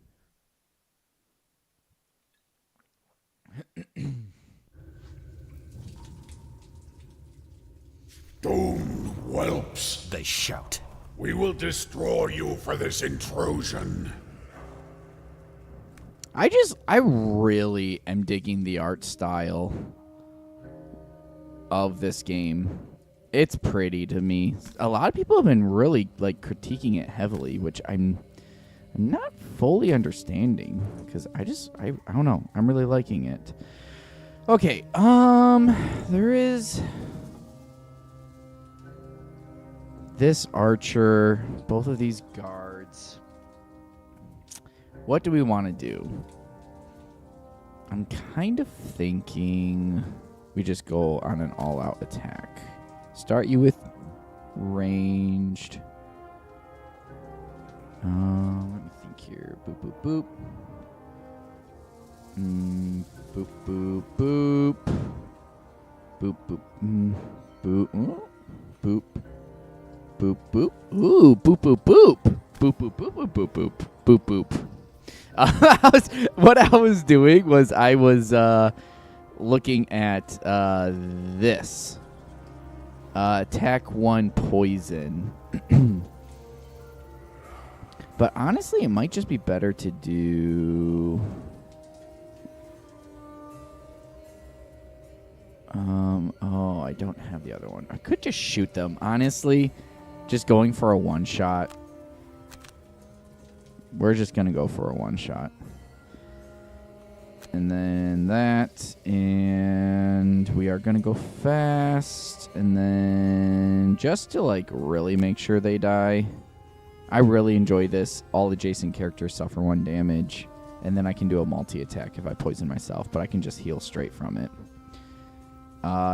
Doomed whelps.
They shout.
We will destroy you for this intrusion.
I really am digging the art style of this game. It's pretty to me. A lot of people have been really like critiquing it heavily, which I'm not fully understanding because I don't know. I'm really liking it. Okay, there is this archer, both of these guards. What do we want to do? I'm kind of thinking we just go on an all-out attack. Start you with ranged. Let me think here. Boop, boop, boop. Boop, boop, boop. Boop, boop, boop. Boop. Boop, boop. Ooh, boop, boop, boop. Boop, boop, boop, boop, boop, boop. Boop, boop. What I was doing was I was looking at this. Attack 1 poison. But honestly, it might just be better to do... oh, I don't have the other one. I could just shoot them. Honestly, just going for a one-shot. We're just going to go for a one-shot. And then that, and we are going to go fast. And then just to, like, really make sure they die. I really enjoy this. All adjacent characters suffer 1 damage. And then I can do a multi-attack if I poison myself, but I can just heal straight from it.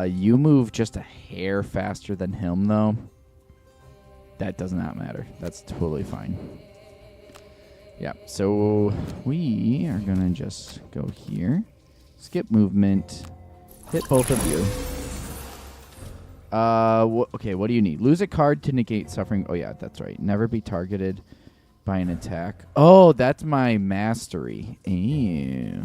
You move just a hair faster than him, though. That does not matter. That's totally fine. Yeah, so we are going to just go here. Skip movement. Hit both of you. Okay, what do you need? Lose a card to negate suffering. Oh, yeah, that's right. Never be targeted by an attack. Oh, that's my mastery. Ew.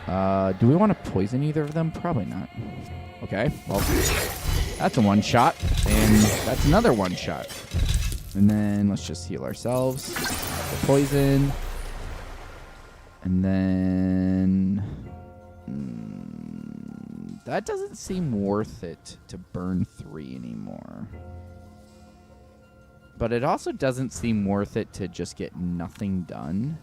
Do we want to poison either of them? Probably not. Okay, well, that's a one-shot, and that's another one-shot. And then let's just heal ourselves. The poison. And then... that doesn't seem worth it to burn 3 anymore. But it also doesn't seem worth it to just get nothing done.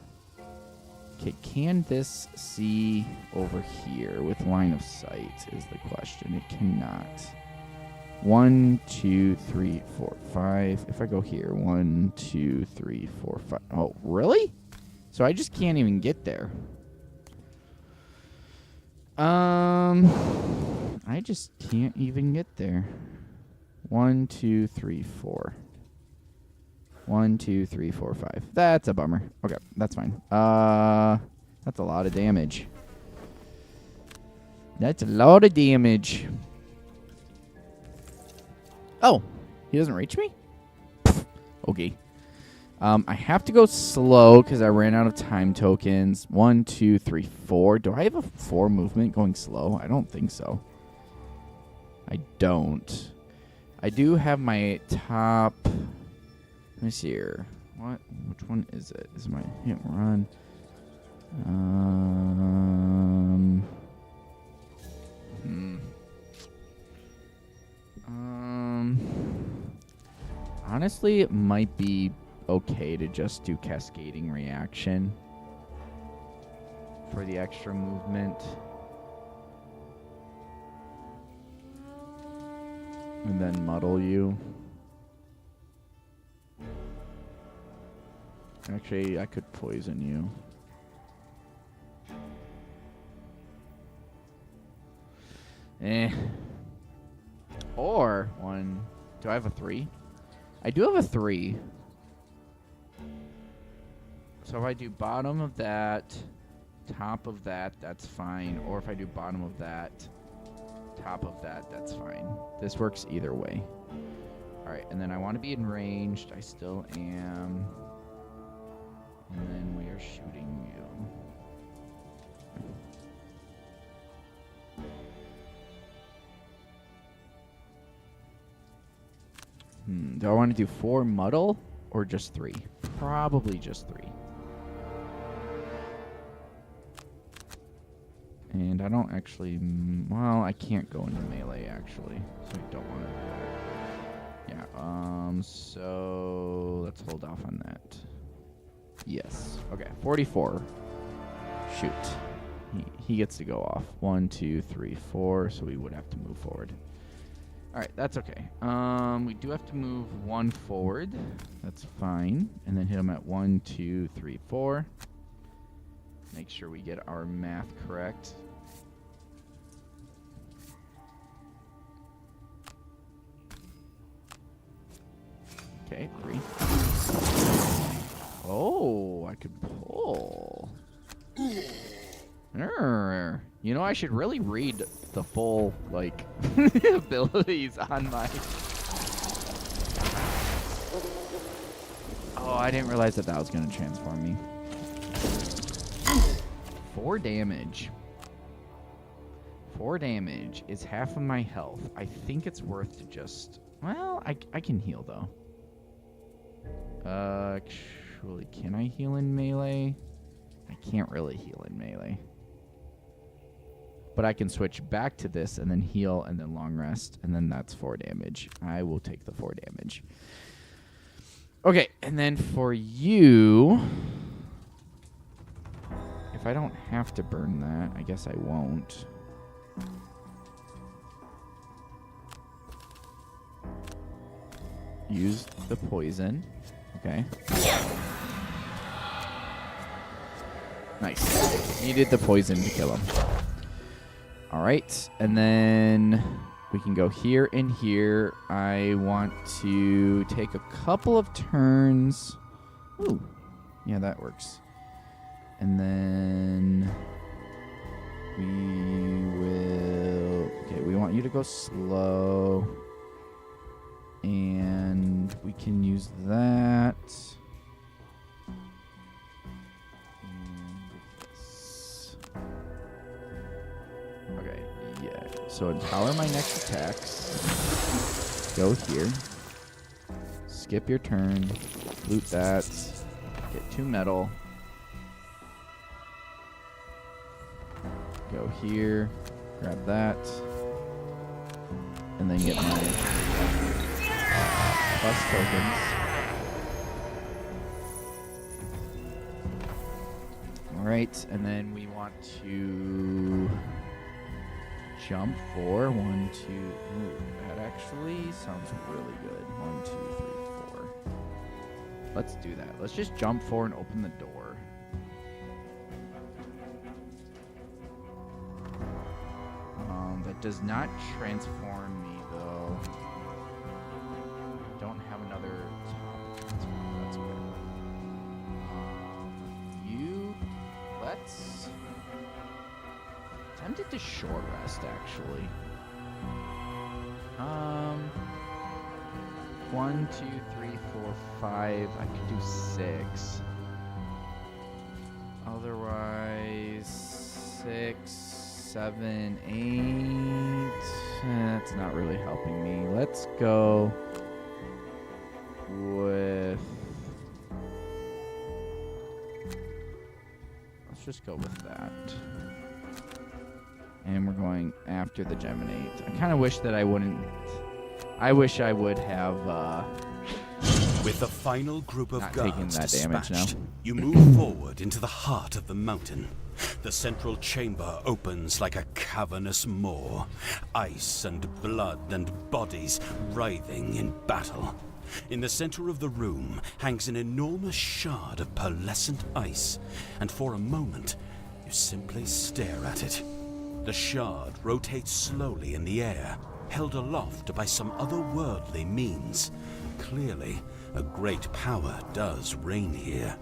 Okay, can this see over here with line of sight is the question. It cannot. 1, 2, 3, 4, 5. If I go here, 1, 2, 3, 4, 5. Oh, really? So I just can't even get there. I just can't even get there. 1, 2, 3, 4. 1, 2, 3, 4, 5. That's a bummer. Okay, that's fine. That's a lot of damage. That's a lot of damage. Oh, he doesn't reach me? Okay. I have to go slow because I ran out of time tokens. 1, 2, 3, 4. Do I have a 4 movement going slow? I don't think so. I don't. I do have my top... Let me see here. What? Which one is it? Is my hit run? Honestly, it might be okay to just do cascading reaction for the extra movement. And then muddle you. Actually, I could poison you. Or one. Do I have a 3? I do have a 3. So if I do bottom of that, top of that, that's fine. Or if I do bottom of that, top of that, that's fine. This works either way. Alright, and then I want to be in ranged. I still am. And then we are shooting you. Do I want to do 4 muddle or just 3? Probably just 3. And I don't actually... Well, I can't go into melee, actually. So I don't want to do that. Yeah, so... Let's hold off on that. Yes. Okay, 44. Shoot. He gets to go off. 1, 2, 3, 4, so we would have to move forward. Alright, that's okay. We do have to move 1 forward. That's fine. And then hit him at 1, 2, 3, 4. Make sure we get our math correct. Okay, 3. Oh, I could pull. You know, I should really read the full, like, abilities on my... Oh, I didn't realize that was going to transform me. 4 damage. 4 damage is half of my health. I think it's worth to just... Well, I can heal, though. Actually, can I heal in melee? I can't really heal in melee. But I can switch back to this and then heal and then long rest. And then that's 4 damage. I will take the 4 damage. Okay, and then for you... If I don't have to burn that, I guess I won't. Use the poison. Okay. Nice. Needed the poison to kill him. Alright, and then we can go here and here. I want to take a couple of turns. Ooh. Yeah, that works. And then we will... Okay, we want you to go slow. And we can use that. Okay, yeah. So empower my next attacks. Go here. Skip your turn. Loot that. Get 2 metal. Go here. Grab that. And then get my plus tokens. Alright, and then we want to jump for 1, 2. Ooh, that actually sounds really good. 1, 2, 3, 4. Let's do that. Let's just jump 4 and open the door. That does not transform me though. Don't have another top transform. That's good. Let's... Tempted to short rest, actually. 1, 2, 3, 4, 5. I could do 6. Otherwise, 6, 7, 8. That's not really helping me. Let's go with... Let's just go with that. And we're going after the Geminate. I kind of wish that I wouldn't... I wish I would have...
With the final group of guards
that damage
dispatched,
now.
you move forward into the heart of the mountain. The central chamber opens like a cavernous maw. Ice and blood and bodies writhing in battle. In the center of the room hangs an enormous shard of pearlescent ice, and for a moment, you simply stare at it. The shard rotates slowly in the air, held aloft by some otherworldly means. Clearly, a great power does reign here.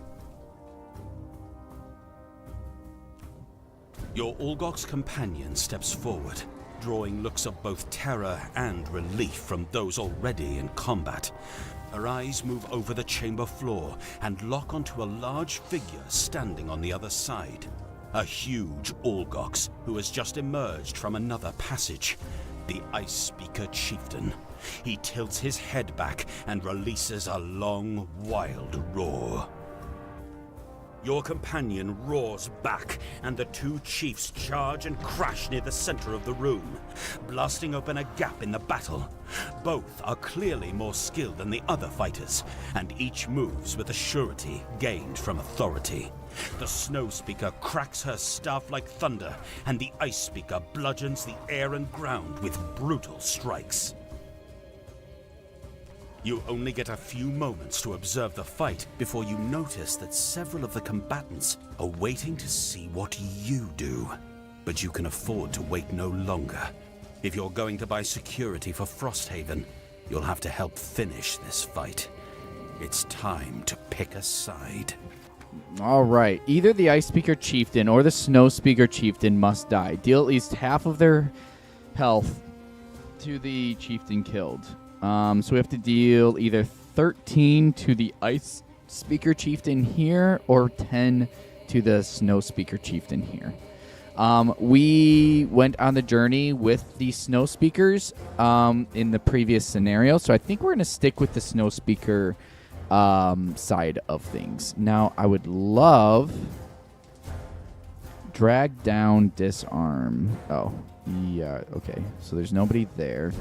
Your Olgok's companion steps forward, drawing looks of both terror and relief from those already in combat. Her eyes move over the chamber floor and lock onto a large figure standing on the other side. A huge Olgox who has just emerged from another passage. The Ice Speaker Chieftain. He tilts his head back and releases a long, wild roar. Your companion roars back, and the two chiefs charge and crash near the center of the room, blasting open a gap in the battle. Both are clearly more skilled than the other fighters, and each moves with a surety gained from authority. The Snow Speaker cracks her staff like thunder, and the Ice Speaker bludgeons the air and ground with brutal strikes. You only get a few moments to observe the fight before you notice that several of the combatants are waiting to see what you do. But you can afford to wait no longer. If you're going to buy security for Frosthaven, you'll have to help finish this fight. It's time to pick a side.
All right. Either the Ice Speaker Chieftain or the Snow Speaker Chieftain must die. Deal at least half of their health to the Chieftain killed. So we have to deal either 13 to the Ice Speaker Chieftain here or 10 to the Snow Speaker Chieftain here. We went on the journey with the Snow Speakers in the previous scenario, so I think we're going to stick with the Snow Speaker side of things. Now, I would love drag down, disarm. Oh, yeah, okay. So there's nobody there.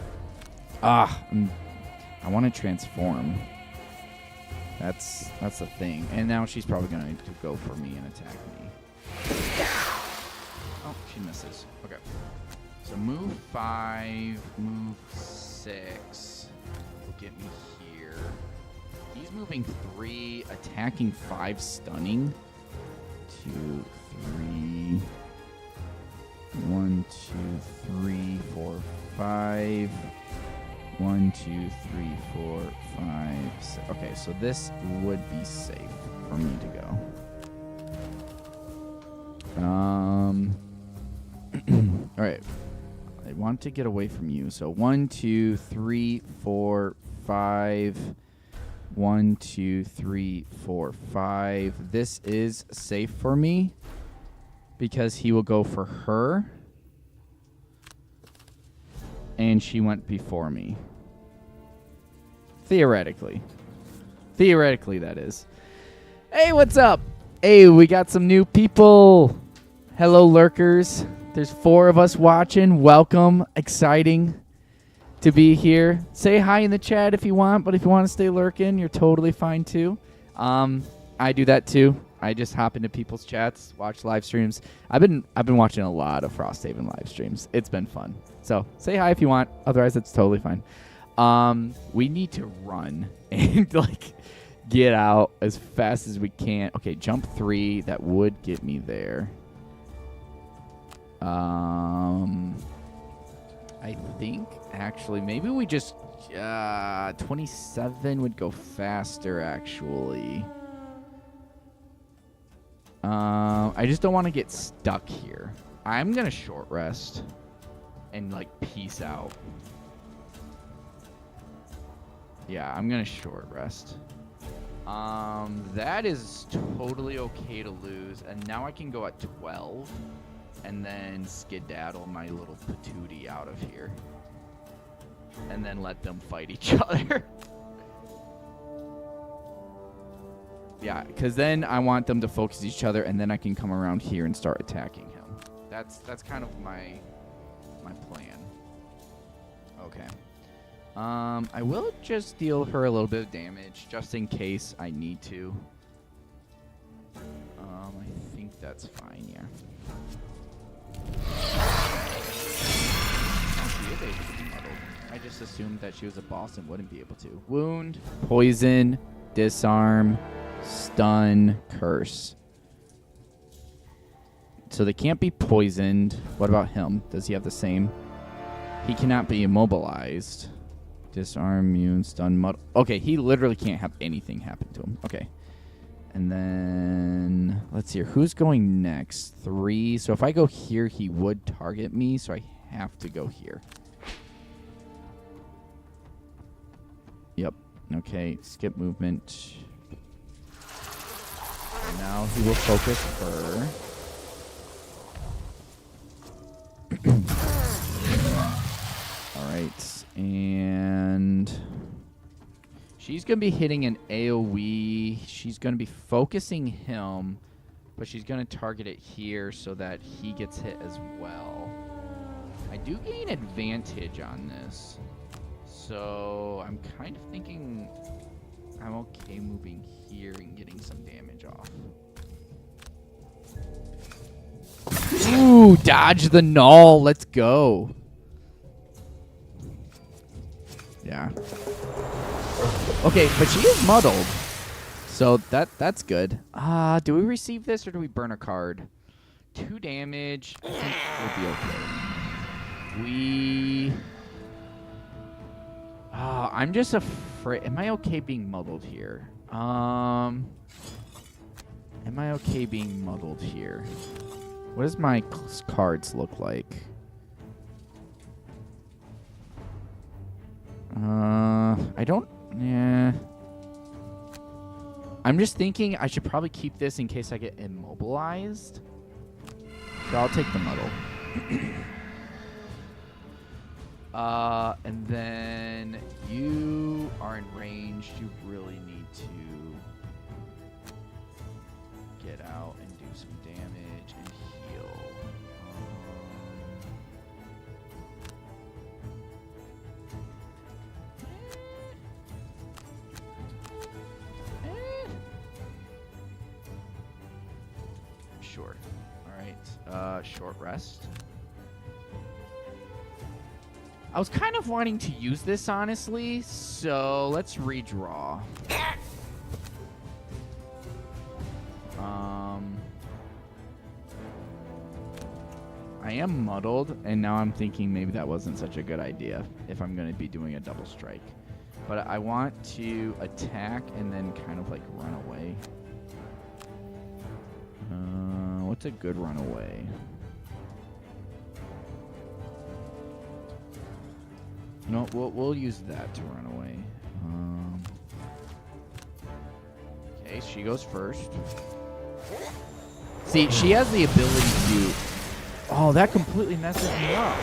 I want to transform. That's the thing. And now she's probably going to go for me and attack me. Oh, she misses. Okay. So move 5, move 6 will get me here. He's moving 3, attacking 5, stunning. 2, 3. 1, 2, 3, 4, 5. 1, 2, 3, 4, 5, 6. Okay, so this would be safe for me to go. All right. I want to get away from you. So 1, 2, 3, 4, 5. 1, 2, 3, 4, 5. This is safe for me because he will go for her. And she went before me. Theoretically. Theoretically, that is. Hey, what's up? Hey, we got some new people. Hello, lurkers. There's 4 of us watching. Welcome. Exciting to be here. Say hi in the chat if you want, but if you want to stay lurking, you're totally fine too. I do that too. I just hop into people's chats, watch live streams. I've been watching a lot of Frosthaven live streams. It's been fun. So say hi if you want. Otherwise, it's totally fine. We need to run and like get out as fast as we can. Okay, jump 3. That would get me there. I think actually maybe we just 27 would go faster actually. I just don't want to get stuck here. I'm gonna short rest and like peace out. Yeah, I'm gonna short rest. That is totally okay to lose, and now I can go at 12 and then skedaddle my little patootie out of here and then let them fight each other. Yeah, because then I want them to focus each other, and then I can come around here and start attacking him. That's kind of my plan. Okay. I will just deal her a little bit of damage, just in case I need to. I think that's fine, yeah. She is able to be muddled. I just assumed that she was a boss and wouldn't be able to. Wound, poison, disarm, stun, curse. So they can't be poisoned. What about him? Does he have the same? He cannot be immobilized. Disarm, immune, stun, muddle. Okay, he literally can't have anything happen to him. Okay. And then, let's see here. Who's going next? 3. So if I go here, he would target me, so I have to go here. Yep. Okay, skip movement. And now he will focus her. Alright, and she's going to be hitting an AoE. She's going to be focusing him, but she's going to target it here so that he gets hit as well. I do gain advantage on this, so I'm kind of thinking I'm okay moving here and getting some damage off. Ooh, dodge the null. Let's go. Yeah. Okay, but she is muddled. So that's good. Do we receive this or do we burn a card? 2 damage. I think we'll be okay. I'm just afraid. Am I okay being muddled here? Am I okay being muddled here? What does my cards look like? I don't... Yeah. I'm just thinking I should probably keep this in case I get immobilized. So I'll take the muddle. And then you are in range. You really need to get out and do some damage and heal. Sure. All right. Short rest. I was kind of wanting to use this, honestly, so let's redraw. I am muddled, and now I'm thinking maybe that wasn't such a good idea if I'm going to be doing a double strike. But I want to attack and then kind of like run away. What's a good runaway? No, we'll use that to run away. Okay, she goes first. See, she has the ability to... Oh, that completely messes me up.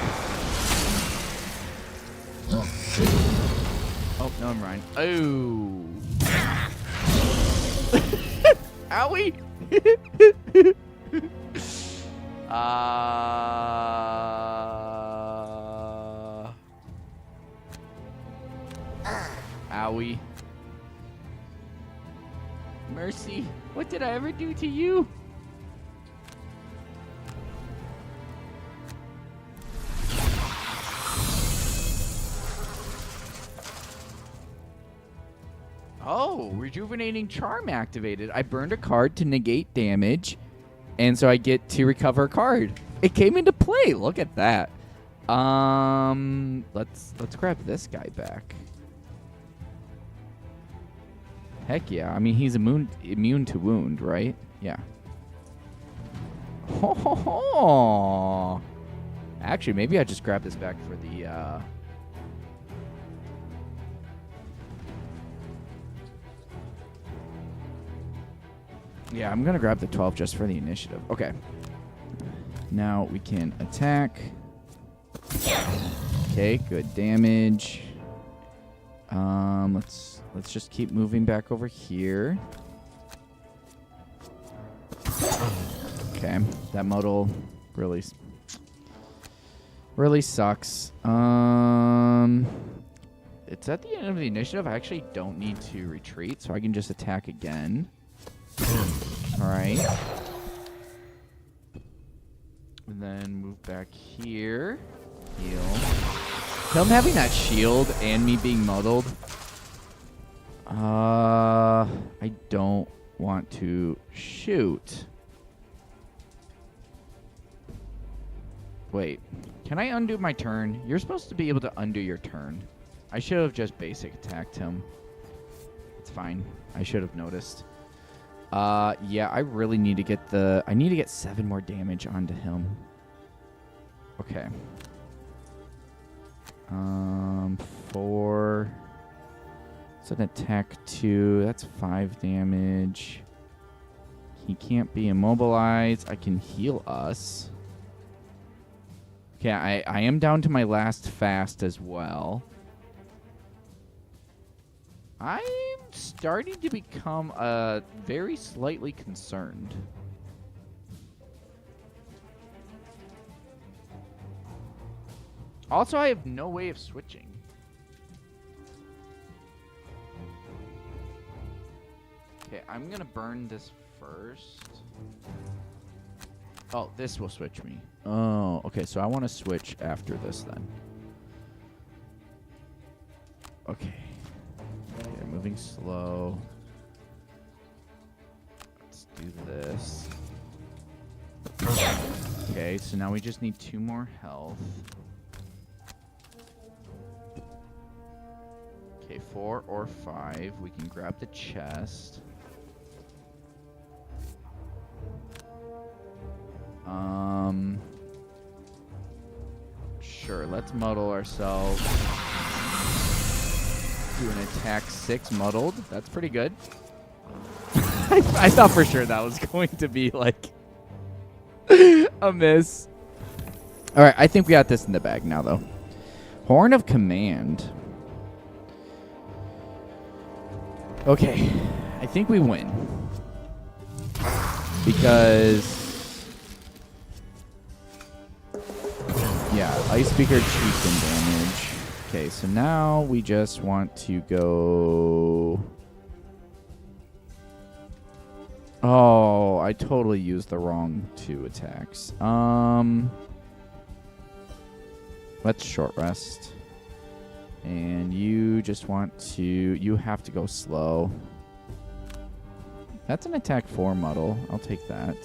Oh, no, I'm right. Oh. Owie! Owie. Mercy, what did I ever do to you? Oh, rejuvenating charm activated. I burned a card to negate damage, and so I get to recover a card. It came into play. Look at that. Let's grab this guy back. Heck yeah. I mean, he's immune to wound, right? Yeah. Ho, ho, ho. Actually, maybe I just grab this back for the... Yeah, I'm going to grab the 12 just for the initiative. Okay. Now we can attack. Okay, good damage. Let's just keep moving back over here. Okay, that modal really sucks. It's at the end of the initiative. I actually don't need to retreat, so I can just attack again. All right. And then move back here. Heal. Him having that shield and me being muddled. I don't want to shoot. Wait, can I undo my turn? You're supposed to be able to undo your turn. I should have just basic attacked him. It's fine. I should have noticed. Yeah, I really need to get I need to get 7 more damage onto him. Okay. 4. It's an attack 2. That's 5 damage. He can't be immobilized. I can heal us. Okay, I am down to my last fast as well. I'm starting to become very slightly concerned. Also, I have no way of switching. Okay, I'm gonna burn this first. Oh, this will switch me. Oh, okay, so I want to switch after this then. Okay. Okay, moving slow. Let's do this. Okay, so now we just need 2 more health. Okay, 4 or 5. We can grab the chest. Sure, let's muddle ourselves. Do an attack 6 muddled. That's pretty good. I thought for sure that was going to be like a miss. All right, I think we got this in the bag now, though. Horn of Command. Okay, I think we win. Because... yeah, Ice Speaker chieftain damage. Okay, so now we just want to go... oh, I totally used the wrong 2 attacks. Let's short rest. And you just want to... you have to go slow. That's an attack 4 muddle. I'll take that.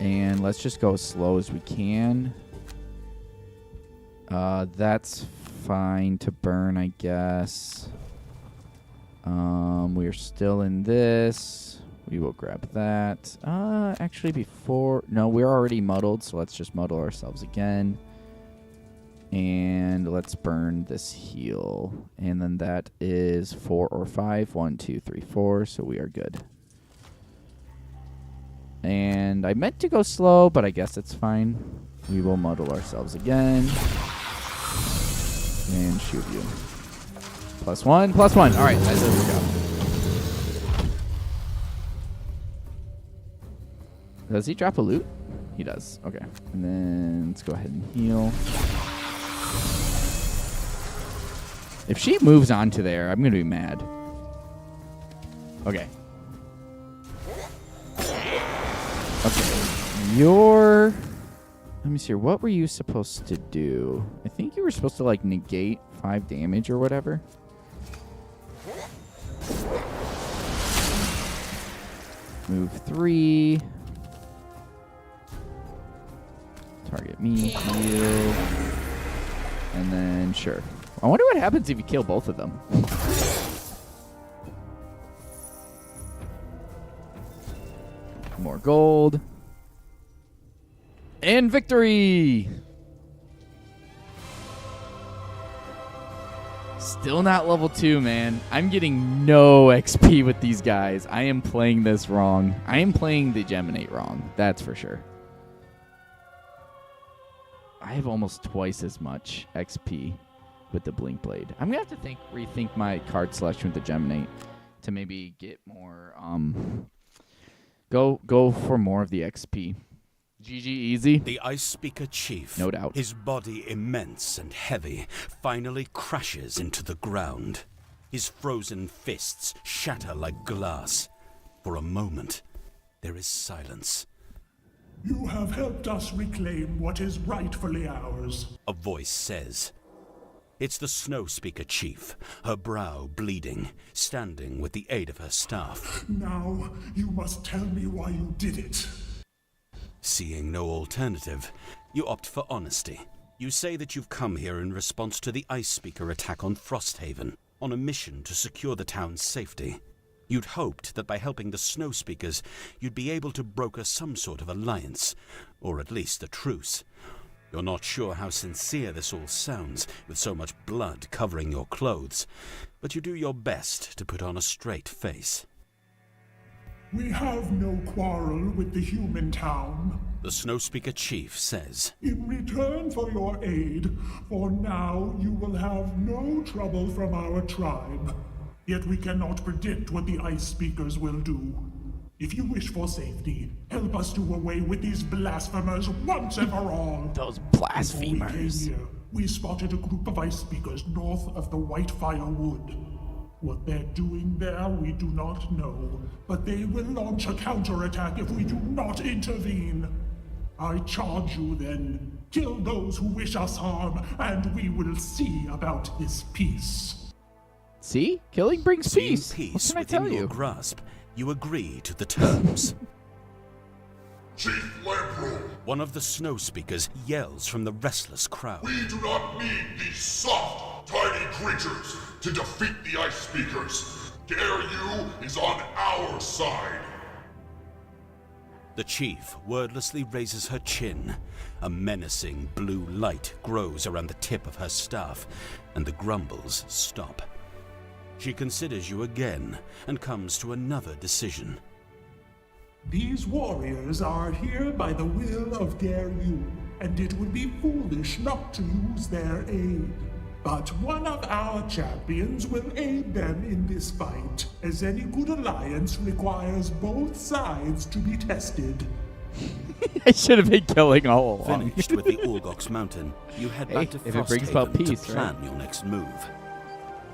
And let's just go as slow as we can. That's fine to burn, I guess. We're still in this. We will grab that. Actually, before... no, we're already muddled, so let's just muddle ourselves again. And let's burn this heal. And then that is 4 or 5. 1, 2, 3, 4. So we are good. And I meant to go slow, but I guess it's fine. We will muddle ourselves again. And shoot you. +1, +1. All right, that does the job. Does he drop a loot? He does. Okay. And then let's go ahead and heal. If she moves on to there, I'm going to be mad. Okay. Okay. Let me see here. What were you supposed to do? I think you were supposed to, like, negate 5 damage or whatever. Move 3. Target me. Heal. And then, sure. I wonder what happens if you kill both of them. More gold. And victory! Still not level 2, man. I'm getting no XP with these guys. I am playing this wrong. I am playing the Geminate wrong. That's for sure. I have almost twice as much XP with the Blink Blade. I'm going to have to rethink my card selection with the Geminate to maybe get more... Go for more of the XP. GG easy.
The Ice Speaker Chief,
no doubt,
his body immense and heavy, finally crashes into the ground. His frozen fists shatter like glass. For a moment, there is silence.
You have helped us reclaim what is rightfully ours.
A voice says. It's the Snow Speaker Chief, her brow bleeding, standing with the aid of her staff.
Now, you must tell me why you did it.
Seeing no alternative, you opt for honesty. You say that you've come here in response to the Ice Speaker attack on Frosthaven, on a mission to secure the town's safety. You'd hoped that by helping the Snow Speakers, you'd be able to broker some sort of alliance, or at least a truce. You're not sure how sincere this all sounds, with so much blood covering your clothes, but you do your best to put on a straight face.
We have no quarrel with the human town.
The Snow Speaker Chief says.
In return for your aid, for now you will have no trouble from our tribe. Yet we cannot predict what the Ice Speakers will do. If you wish for safety, help us do away with these blasphemers once and for all.
Those
Before
blasphemers.
we came here, we spotted a group of Ice Speakers north of the Whitefire Wood. What they're doing there, we do not know, but they will launch a counterattack if we do not intervene. I charge you then, kill those who wish us harm, and we will see about this peace.
See? Killing brings
Seeing
peace. What
peace
can I
within
tell
your
you?
grasp, you agree to the terms.
Chief Lamprel,
One of the Snow Speakers yells from the restless crowd.
we do not need these soft, tiny creatures to defeat the Ice Speakers. Dare you is on our side.
The chief wordlessly raises her chin. A menacing blue light grows around the tip of her staff, and the grumbles stop. She considers you again and comes to another decision.
These warriors are here by the will of Dairyu, and it would be foolish not to use their aid. But one of our champions will aid them in this fight, as any good alliance requires both sides to be tested.
I should have been killing all along.
Finished with the Orgox Mountain, you head back to
Hey, if it brings about
Frosthaven
peace,
to plan your next move.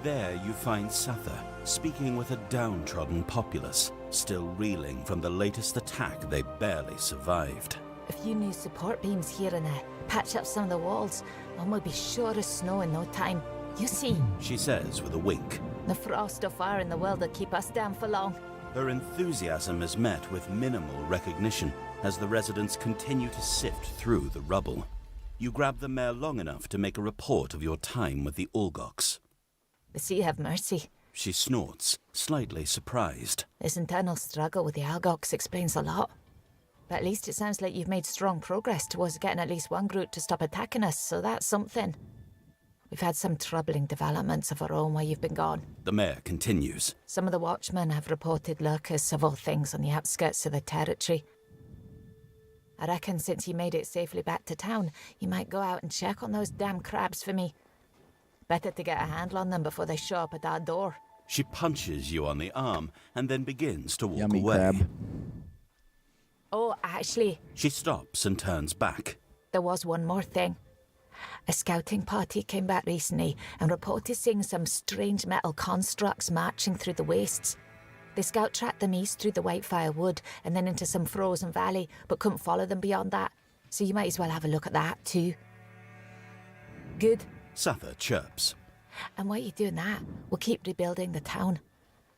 There you find Sather, speaking with a downtrodden populace, still reeling from the latest attack they barely survived.
A few new support beams here and there. Patch up some of the walls, and we'll be sure of snow in no time. You see,
She says with a wink.
the frost or fire in the world will keep us down for long.
Her enthusiasm is met with minimal recognition as the residents continue to sift through the rubble. You grab the mare long enough to make a report of your time with the Orgox.
The sea have mercy.
She snorts, slightly surprised.
This internal struggle with the Algox explains a lot. But at least it sounds like you've made strong progress towards getting at least one group to stop attacking us, so that's something. We've had some troubling developments of our own while you've been gone.
The mare continues.
Some of the watchmen have reported lurkers of all things on the outskirts of the territory. I reckon since you made it safely back to town, you might go out and check on those damn crabs for me. Better to get a handle on them before they show up at our door.
She punches you on the arm and then begins to walk
Yummy
away.
crab.
Oh, actually,
She stops and turns back.
there was one more thing. A scouting party came back recently and reported seeing some strange metal constructs marching through the wastes. The scout tracked them east through the Whitefire Wood and then into some frozen valley, but couldn't follow them beyond that. So you might as well have a look at that too. Good.
Sather chirps.
And while you're doing that, we'll keep rebuilding the town.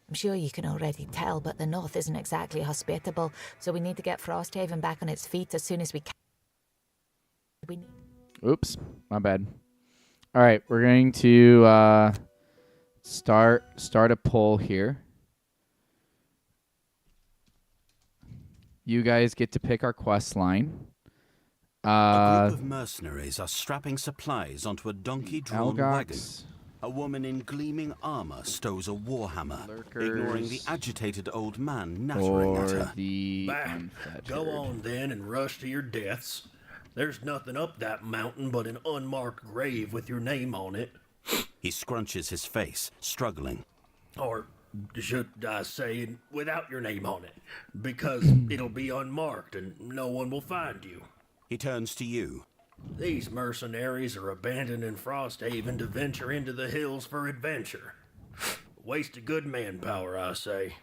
I'm sure you can already tell, but the north isn't exactly hospitable, so we need to get Frosthaven back on its feet as soon as we can. We need...
Oops, my bad. All right, we're going to start a poll here. You guys get to pick our quest line.
A group of mercenaries are strapping supplies onto a donkey-drawn wagon.
Algox.
A woman in gleaming armor stows a warhammer,
Lurkers.
ignoring the agitated old man nattering at
Or
her.
the
Bah,
unfettered.
go on then and rush to your deaths. There's nothing up that mountain but an unmarked grave with your name on it.
He scrunches his face, struggling.
Or should I say, without your name on it. Because it'll be unmarked and no one will find you.
He turns to you.
These mercenaries are abandoning Frosthaven to venture into the hills for adventure. Waste of good manpower, I say.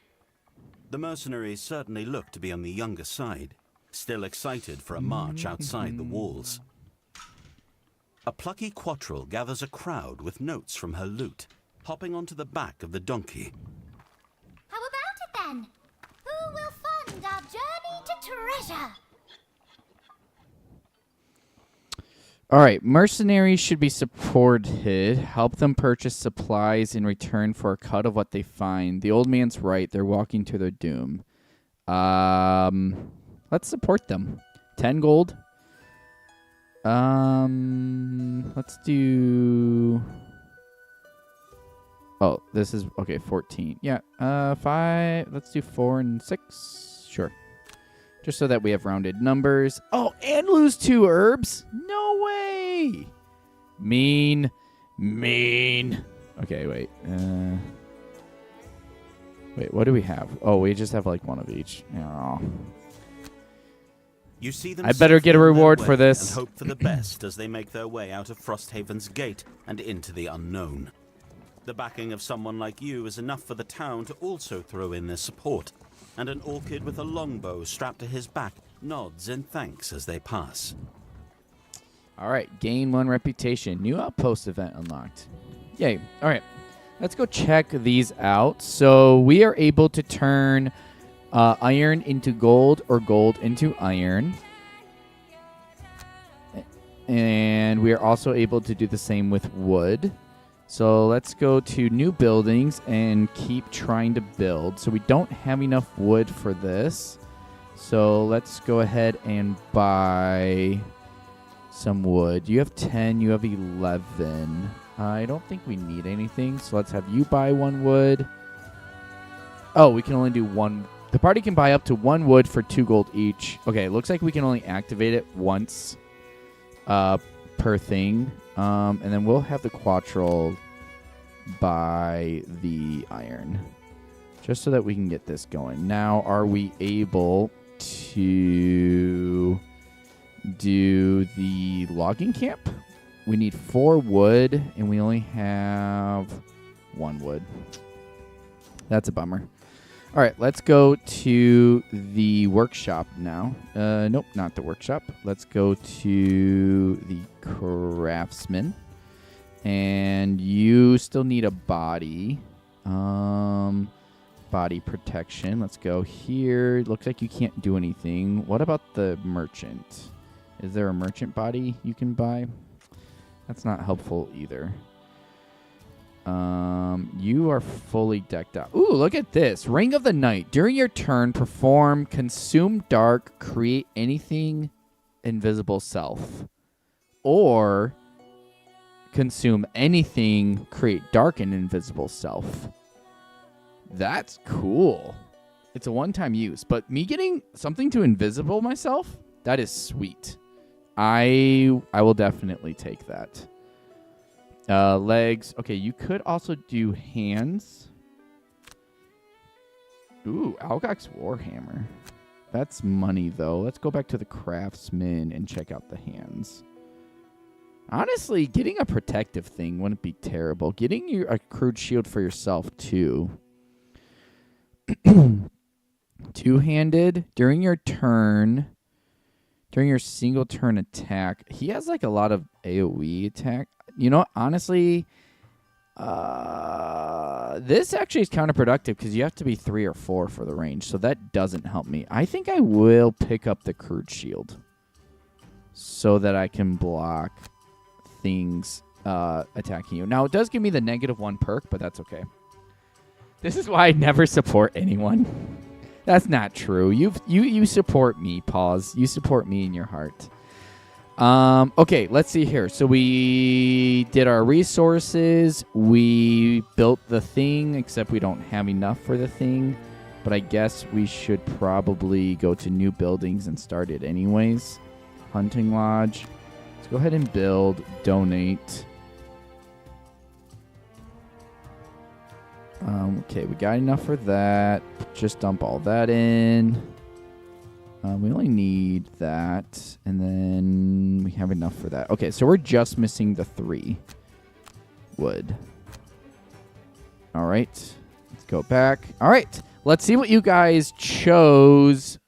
The mercenaries certainly look to be on the younger side. still excited for a march outside the walls. A plucky quattrel gathers a crowd with notes from her lute, hopping onto the back of the donkey.
How about it then? Who will fund our journey to treasure?
All right, mercenaries should be supported. Help them purchase supplies in return for a cut of what they find. The old man's right. They're walking to their doom. Let's support them. 10 gold. Let's do... Oh, this is... Okay, 14. Yeah, 5. Let's do 4 and 6. Sure. Just so that we have rounded numbers. Oh, and lose 2 herbs? No way! Mean. Okay, wait. Wait, what do we have? Oh, we just have like one of each. Oh.
You see them
I better get a
safely on their
reward
way
for this.
and hope for the best as they make their way out of Frosthaven's gate and into the unknown. The backing of someone like you is enough for the town to also throw in their support, and an orchid with a longbow strapped to his back nods in thanks as they pass.
All right, gain 1 reputation. New outpost event unlocked. Yay. All right, let's go check these out. So we are able to turn iron into gold or gold into iron. And we are also able to do the same with wood. So let's go to new buildings and keep trying to build. So we don't have enough wood for this. So let's go ahead and buy some wood. You have 10, you have 11. I don't think we need anything, so let's have you buy 1 wood. Oh, we can only do 1. The party can buy up to 1 wood for 2 gold each. Okay, it looks like we can only activate it once per thing. And then we'll have the quattrel buy the iron. Just so that we can get this going. Now, are we able to do the logging camp? We need 4 wood, and we only have 1 wood. That's a bummer. All right, let's go to the workshop now. Nope, not the workshop. Let's go to the craftsman. And you still need a body. Body protection. Let's go here. Looks like you can't do anything. What about the merchant? Is there a merchant body you can buy? That's not helpful either. You are fully decked out. Ooh, look at this. Ring of the Night. During your turn, perform Consume Dark, create anything invisible self. Or consume anything, create dark and invisible self. That's cool. It's a one-time use, but me getting something to invisible myself, that is sweet. I will definitely take that. Legs. Okay, you could also do hands. Ooh, Algok's Warhammer. That's money, though. Let's go back to the craftsman and check out the hands. Honestly, getting a protective thing wouldn't be terrible. Getting you a crude shield for yourself, too. Two-handed. During your turn... During your single turn attack, he has like a lot of AoE attack. You know, honestly, this actually is counterproductive because you have to be 3 or 4 for the range, so that doesn't help me. I think I will pick up the crude shield so that I can block things attacking you. Now, it does give me the -1 perk, but that's okay. This is why I never support anyone. That's not true. You support me, pause. You support me in your heart. Okay, let's see here. So we did our resources. We built the thing, except we don't have enough for the thing. But I guess we should probably go to new buildings and start it anyways. Hunting lodge. Let's go ahead and build, donate. Okay, we got enough for that. Just dump all that in. We only need that, and then we have enough for that. Okay, so we're just missing the 3 wood. All right, let's go back. All right, let's see what you guys chose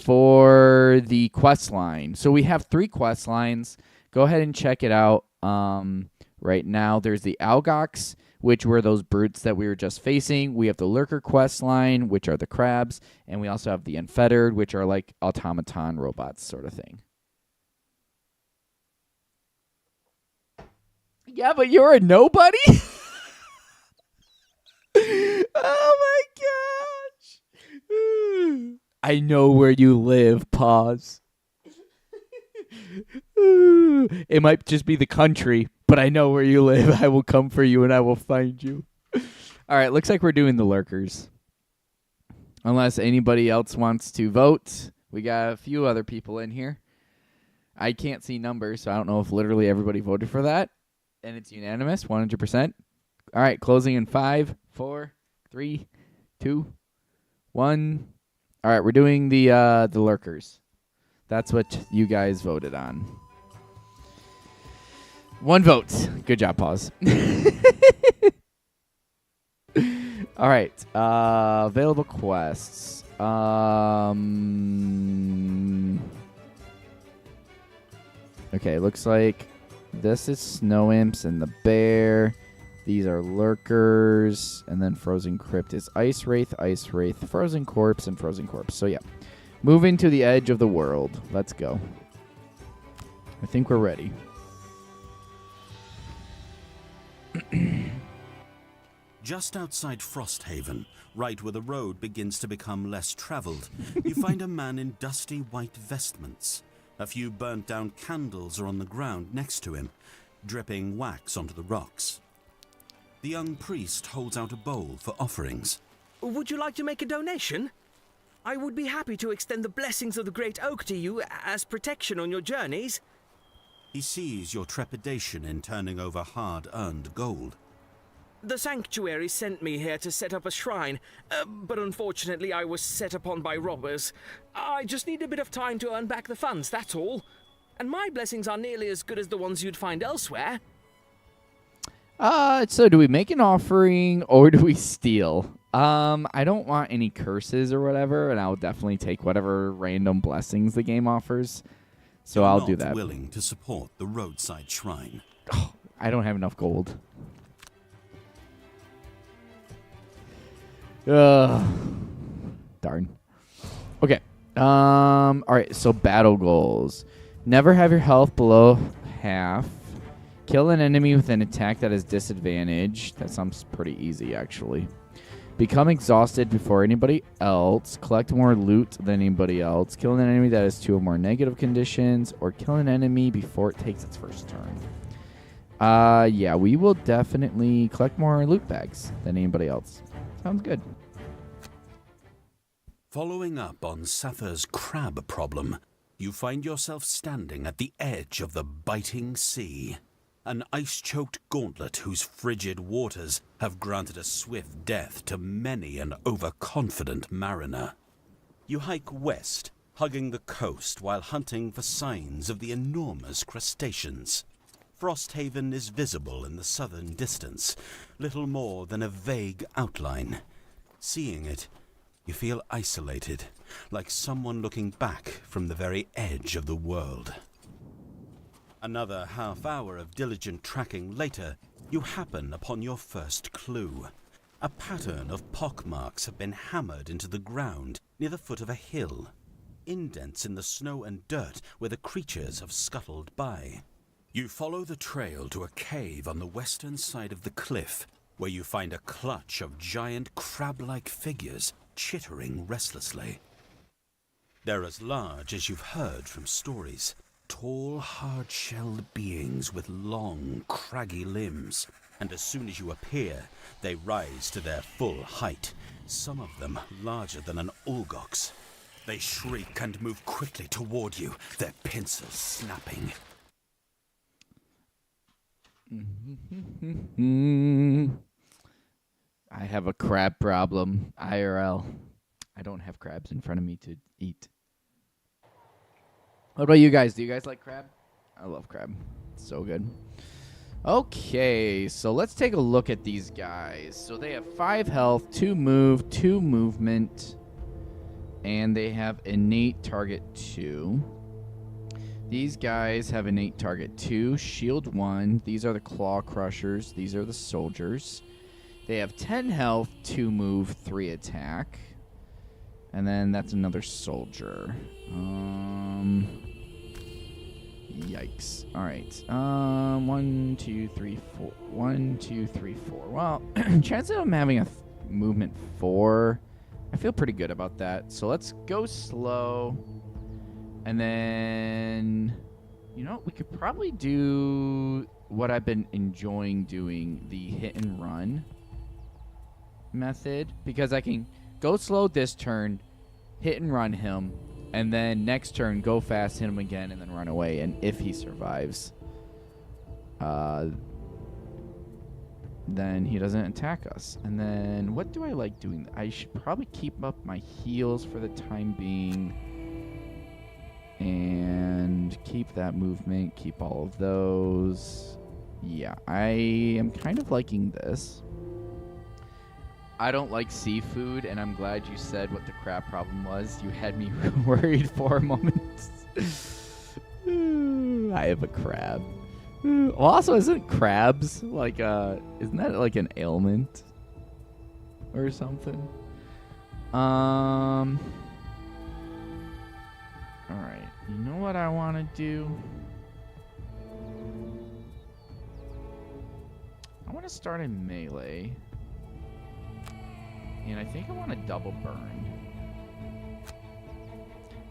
for the quest line. So we have 3 quest lines. Go ahead and check it out. Right now, there's the Algox, which were those brutes that we were just facing. We have the Lurker quest line, which are the crabs. And we also have the Unfettered, which are like automaton robots sort of thing. Yeah, but you're a nobody? Oh my gosh. I know where you live. Pause. It might just be the country, but I know where you live. I will come for you and I will find you. All right, looks like we're doing the Lurkers. Unless anybody else wants to vote. We got a few other people in here. I can't see numbers, so I don't know if literally everybody voted for that. And it's unanimous, 100%. All right, closing in 5, 4, 3, 2, 1. All right, we're doing the Lurkers. That's what you guys voted on. 1 vote. Good job, pause. All right, available quests. Okay, looks like this is Snow Imps and the Bear. These are Lurkers. And then Frozen Crypt is Ice Wraith, Frozen Corpse, and Frozen Corpse. So, yeah. Moving to the edge of the world. Let's go. I think we're ready.
Just outside Frosthaven, right where the road begins to become less traveled, you find a man in dusty white vestments. A few burnt-down candles are on the ground next to him, dripping wax onto the rocks. The young priest holds out a bowl for offerings.
Would you like to make a donation? I would be happy to extend the blessings of the Great Oak to you as protection on your journeys.
He sees your trepidation in turning over hard-earned gold.
The sanctuary sent me here to set up a shrine, but unfortunately I was set upon by robbers. I just need a bit of time to earn back the funds, that's all. And my blessings are nearly as good as the ones you'd find elsewhere.
So do we make an offering or do we steal? I don't want any curses or whatever, and I'll definitely take whatever random blessings the game offers. So I'll do that.
Willing to support the roadside shrine.
Oh, I don't have enough gold. Darn. Okay. All right. So battle goals: never have your health below half. Kill an enemy with an attack that has disadvantage. That sounds pretty easy, actually. Become exhausted before anybody else. Collect more loot than anybody else. Kill an enemy that has 2 or more negative conditions. Or kill an enemy before it takes its first turn. Yeah, we will definitely collect more loot bags than anybody else. Sounds good.
Following up on Sathur's crab problem, you find yourself standing at the edge of the biting sea. An ice-choked gauntlet whose frigid waters have granted a swift death to many an overconfident mariner. You hike west, hugging the coast while hunting for signs of the enormous crustaceans. Frosthaven is visible in the southern distance, little more than a vague outline. Seeing it, you feel isolated, like someone looking back from the very edge of the world. Another half hour of diligent tracking later, you happen upon your first clue. A pattern of pockmarks have been hammered into the ground near the foot of a hill. Indents in the snow and dirt where the creatures have scuttled by. You follow the trail to a cave on the western side of the cliff, where you find a clutch of giant crab-like figures chittering restlessly. They're as large as you've heard from stories. Tall, hard-shelled beings with long, craggy limbs, and as soon as you appear, they rise to their full height, some of them larger than an Olgox. They shriek and move quickly toward you, their pincers snapping.
I have a crab problem, IRL. I don't have crabs in front of me to eat. What about you guys? Do you guys like crab? I love crab. It's so good. Okay, so let's take a look at these guys. So they have 5 health, 2 move, 2 movement. and they have innate target 2. These guys have innate target 2, shield 1. These are the claw crushers. These are the soldiers. They have 10 health, 2 move, 3 attack. And then that's another soldier. Yikes. All right. 1, 2, 3, 4. 1, 2, 3, 4. Well, chances of them having a movement 4, I feel pretty good about that. So let's go slow. And then, you know, we could probably do what I've been enjoying doing, the hit and run method, because I can go slow this turn, hit and run him, and then next turn go fast, hit him again, and then run away. And if he survives, then he doesn't attack us. And then what do I like doing? I should probably keep up my heals for the time being. And keep that movement, keep all of those. Yeah, I am kind of liking this. I don't like seafood, and I'm glad you said what the crab problem was. You had me worried for a moment. I have a crab. Also, isn't crabs like isn't that like an ailment or something? All right. You know what I want to do? I want to start in melee. And I think I want to double burn.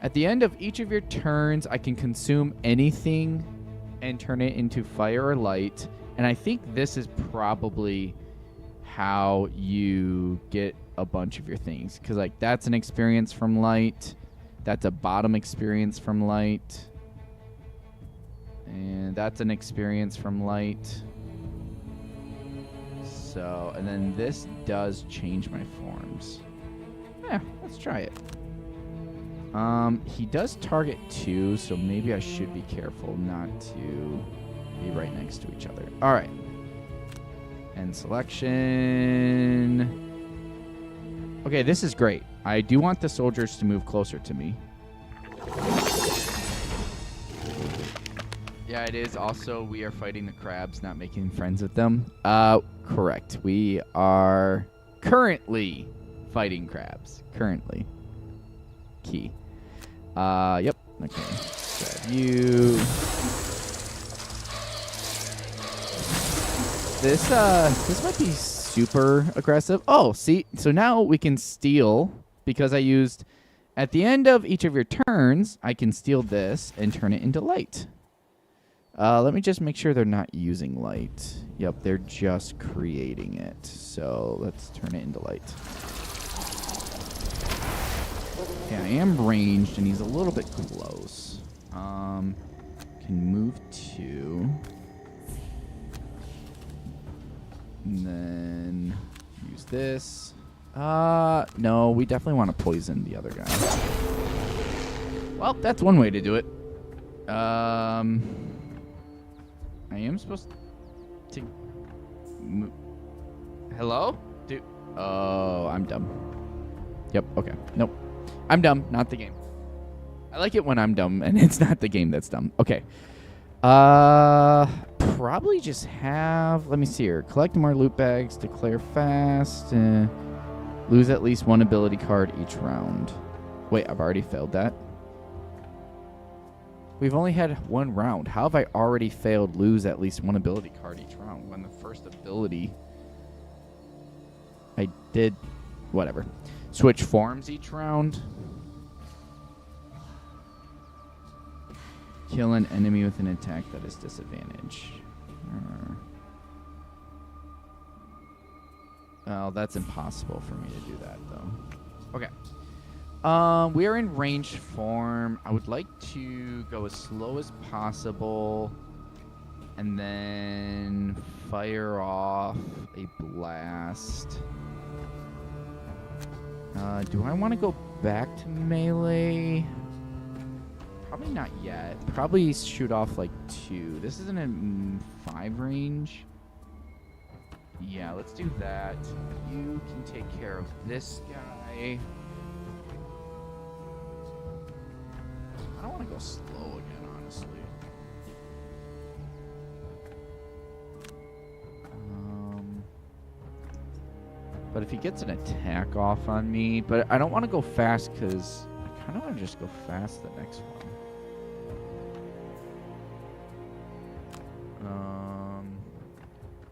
At the end of each of your turns, I can consume anything and turn it into fire or light. And I think this is probably how you get a bunch of your things. Because, like, that's an experience from light. That's a bottom experience from light. And that's an experience from light. So, and then this does change my forms. Yeah, let's try it. He does target 2, so maybe I should be careful not to be right next to each other. All right. And selection. Okay, this is great. I do want the soldiers to move closer to me. Yeah, it is. Also, we are fighting the crabs, not making friends with them. Correct. We are currently fighting crabs. Currently. Key. Yep. Okay. Grab you. This might be super aggressive. Oh, see? So now we can steal, because I used, at the end of each of your turns, I can steal this and turn it into light. Let me just make sure they're not using light. Yep, they're just creating it. So let's turn it into light. Okay, I am ranged, and he's a little bit close. Can move 2. And then use this. No, we definitely want to poison the other guy. Well, that's one way to do it. I am supposed to move. Hello? Dude. Oh, I'm dumb. Yep, okay. Nope. I'm dumb, not the game. I like it when I'm dumb and it's not the game that's dumb. Okay. Probably just have, let me see here. Collect more loot bags, declare fast, lose at least 1 ability card each round. Wait, I've already failed that. We've only had 1 round. How have I already failed lose at least 1 ability card each round when the first ability I did, whatever. Switch forms each round. Kill an enemy with an attack that is disadvantage. Well, that's impossible for me to do that, though. Okay. We are in ranged form. I would like to go as slow as possible and then fire off a blast. Do I want to go back to melee? Probably not yet. Probably shoot off like 2. This isn't a 5 range. Yeah, let's do that. You can take care of this guy. of want to go slow again, honestly. But if he gets an attack off on me, but I don't want to go fast because I kind of want to just go fast the next one.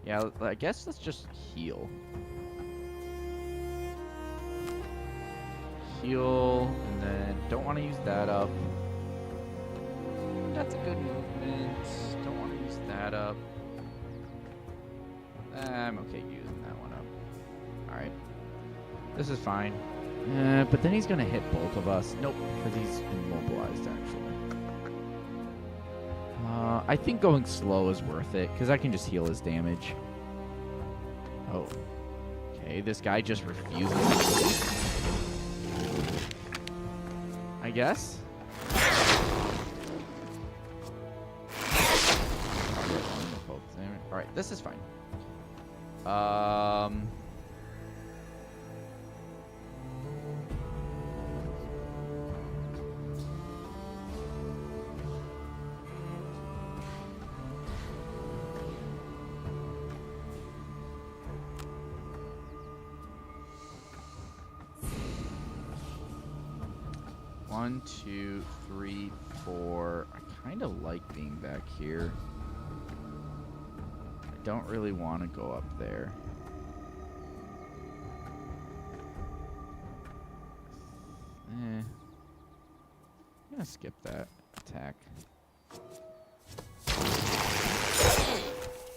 Yeah, I guess let's just heal. Heal, and then don't want to use that up. That's a good movement. Don't want to use that up. I'm okay using that one up. Alright. This is fine. But then he's going to hit both of us. Nope, because he's immobilized, actually. I think going slow is worth it, because I can just heal his damage. Oh. Okay, this guy just refuses to leave. I guess. Alright, this is fine. One, two, three, four. I kind of like being back here. I don't really want to go up there. I'm gonna skip that attack.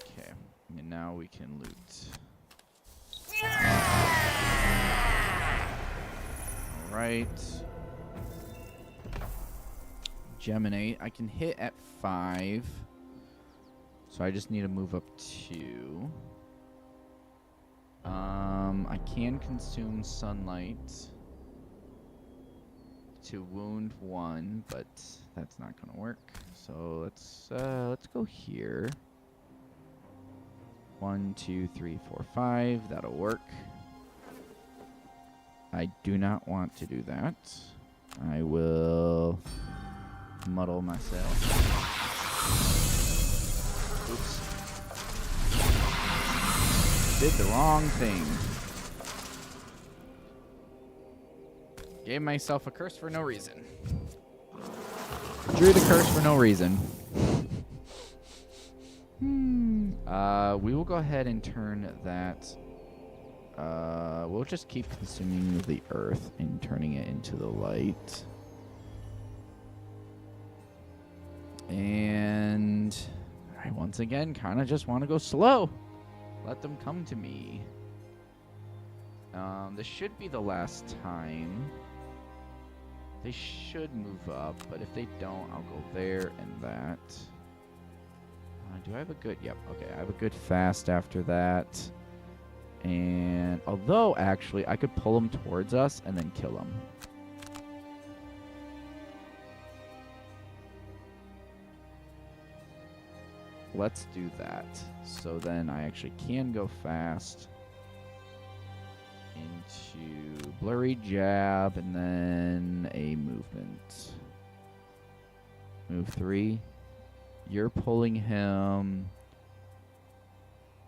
Okay, and now we can loot. Alright. Geminate. I can hit at 5. So I just need to move up 2. I can consume sunlight to wound 1, but that's not gonna work. So let's go here. 1, 2, 3, 4, 5. That'll work. I do not want to do that. I will muddle myself. Oops. Did the wrong thing. Gave myself a curse for no reason. Drew the curse for no reason. We will go ahead and turn that. We'll just keep consuming the earth and turning it into the light. And I once again kind of just want to go slow. Let them come to me. This should be the last time. They should move up, but if they don't, I'll go there and that. Do I have a good... Yep, okay. I have a good fast after that. And although, actually, I could pull them towards us and then kill them. Let's do that. So then I actually can go fast into blurry jab and then a movement. Move 3. You're pulling him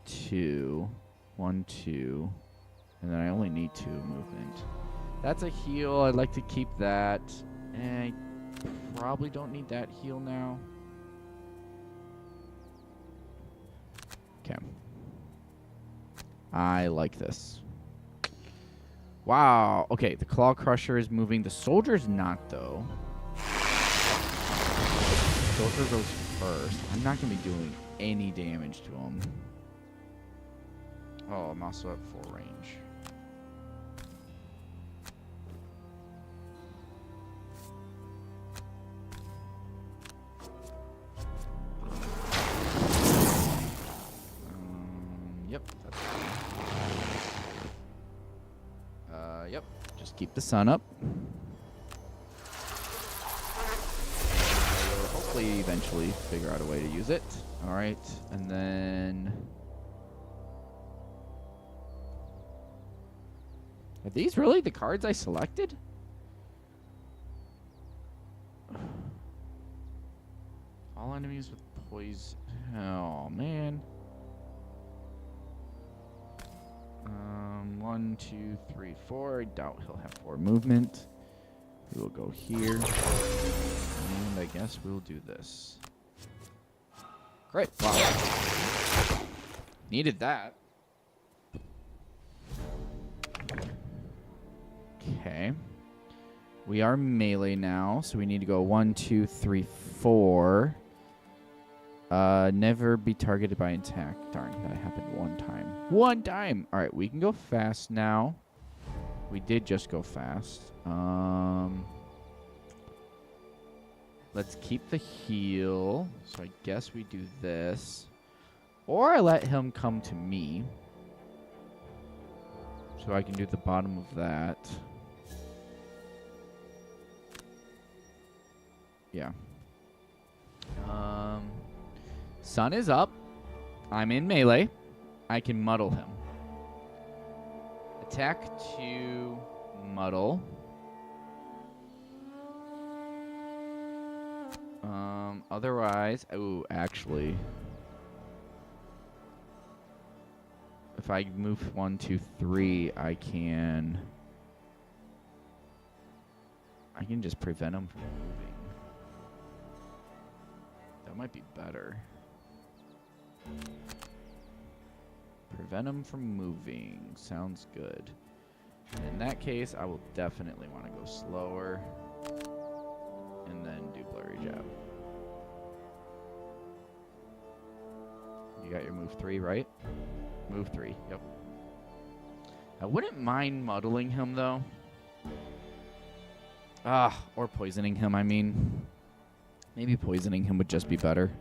2. 1, 2. And then I only need 2 movement. That's a heal. I'd like to keep that. And I probably don't need that heal now. Okay. I like this. Wow. Okay, the Claw Crusher is moving. The soldier's not, though. Soldier goes first. I'm not going to be doing any damage to him. Oh, I'm also at 4 range. Yep, that's fine. Yep, just keep the sun up. We'll hopefully eventually figure out a way to use it. Alright, and then... Are these really the cards I selected? All enemies with poison. Oh, man. 1, 2, 3, 4. I doubt he'll have 4 movement. We will go here. And I guess we'll do this. Great. Wow. Needed that. Okay. We are melee now, so we need to go 1, 2, 3, 4. Never be targeted by attack. Darn, that happened one time. One time! Alright, we can go fast now. We did just go fast. Let's keep the heal. So I guess we do this. Or I let him come to me. So I can do the bottom of that. Yeah. Sun is up. I'm in melee. I can muddle him. Attack to muddle. Otherwise, ooh, actually, if I move 1, 2, 3, I can just prevent him from moving. That might be better. Prevent him from moving. Sounds good. In that case, I will definitely want to go slower. And then do blurry jab. You got your move 3, right? Move 3, yep. I wouldn't mind muddling him, though. Or poisoning him, I mean. Maybe poisoning him would just be better.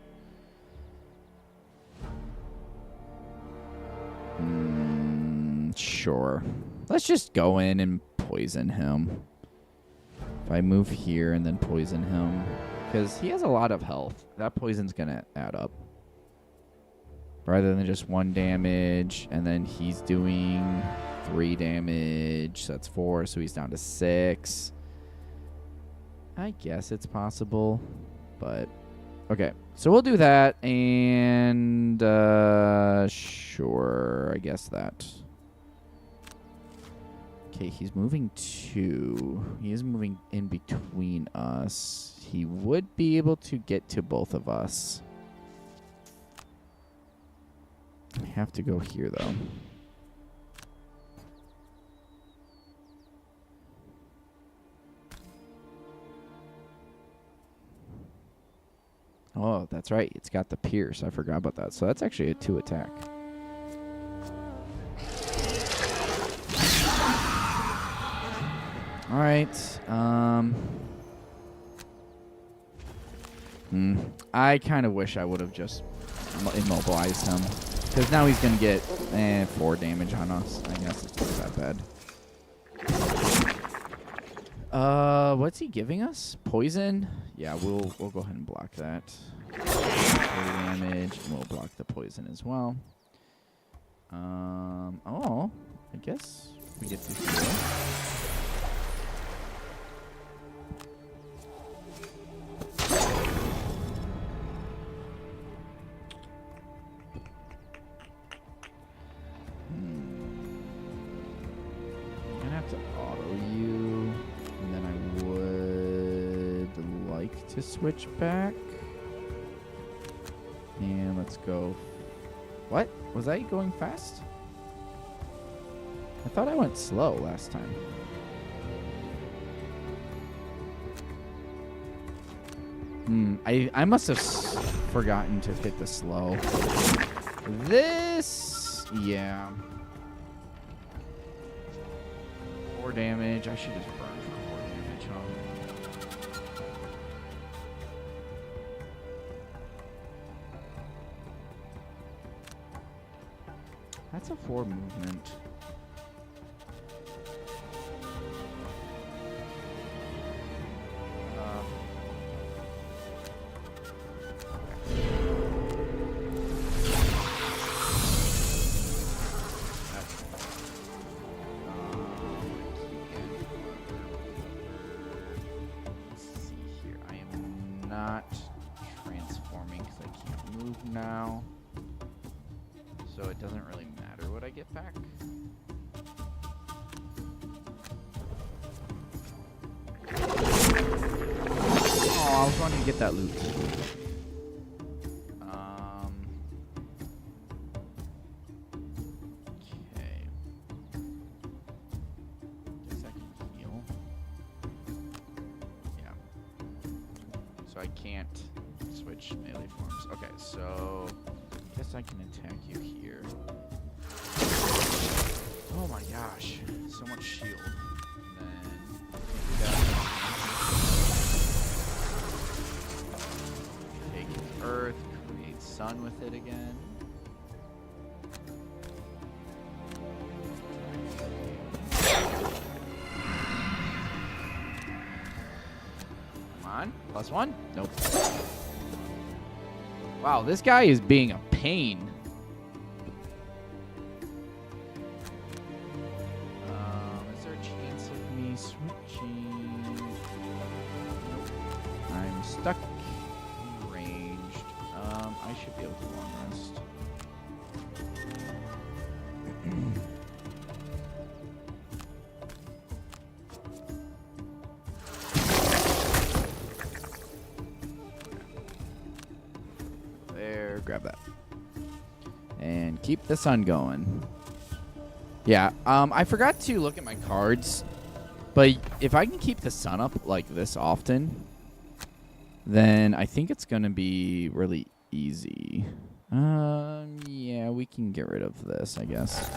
Sure. Let's just go in and poison him. If I move here and then poison him. Because he has a lot of health. That poison's going to add up. Rather than just 1 damage. And then he's doing 3 damage. So that's 4. So he's down to 6. I guess it's possible. But, okay. So we'll do that. And, sure. I guess that. Okay, he's moving 2. He is moving in between us. He would be able to get to both of us. I have to go here, though. Oh, that's right. It's got the pierce. I forgot about that. So that's actually a 2 attack. All right. I kind of wish I would have just immobilized him. Because now he's going to get 4 damage on us. I guess it's not that bad. What's he giving us? Poison? Yeah, we'll go ahead and block that. 3 damage, and we'll block the poison as well. Oh, I guess we get to heal. Switch back. And let's go. What? Was I going fast? I thought I went slow last time. I must have forgotten to hit the slow. This, yeah. 4 damage. I should just burn for 4 damage, huh? That's a 4 movement. Let's see here. I am not transforming now. So it doesn't really matter what I get back. Oh, I was wanting to get that loot. Okay. Guess I can heal. Yeah. So I can't switch melee forms. Okay, so guess I can attack you here. Oh my gosh, so much shield. And then take earth, create sun with it again. Come on, +1? Nope. Wow, this guy is being a pain. Is there a chance of me switching? Nope. I'm stuck ranged. I should be able to long rest. There, grab that. And keep the sun going. Yeah, I forgot to look at my cards, but if I can keep the sun up like this often, then I think it's going to be really easy. Yeah, we can get rid of this, I guess.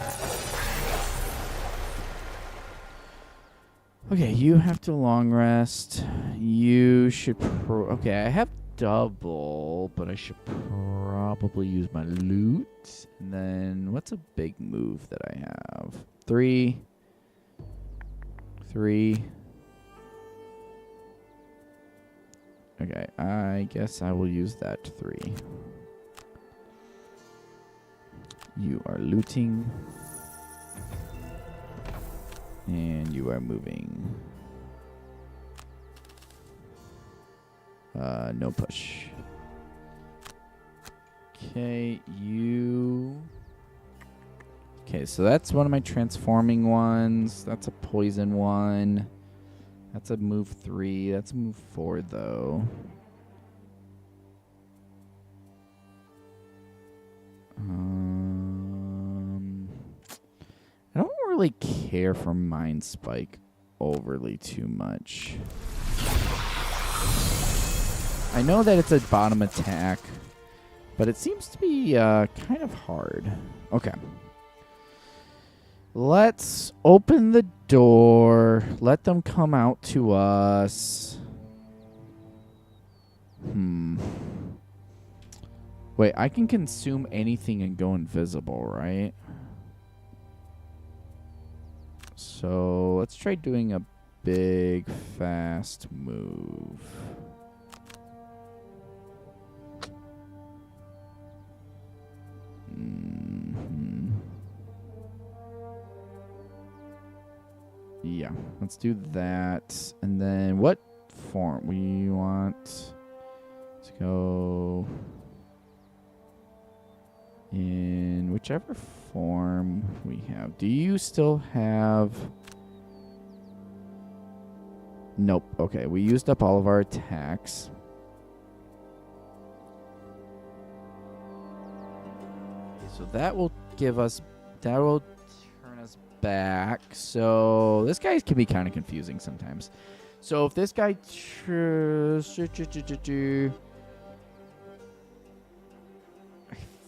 Okay, you have to long rest. You should okay, I have double, but I should probably use my loot. And then what's a big move that I have? 3. Okay, I guess I will use that 3. You are looting. And you are moving. No push. Okay, you... Okay, so that's one of my transforming ones. That's a poison one. That's a move 3. That's a move 4, though. I don't really care for Mind Spike overly too much. I know that it's a bottom attack, but it seems to be kind of hard. Okay. Let's open the door. Let them come out to us. Wait, I can consume anything and go invisible, right? So let's try doing a big, fast move. Yeah, let's do that. And then what form? We want to go in whichever form we have. Do you still have... Nope. Okay, we used up all of our attacks. So that will give us... That will turn us back. So this guy can be kind of confusing sometimes. So if this guy... I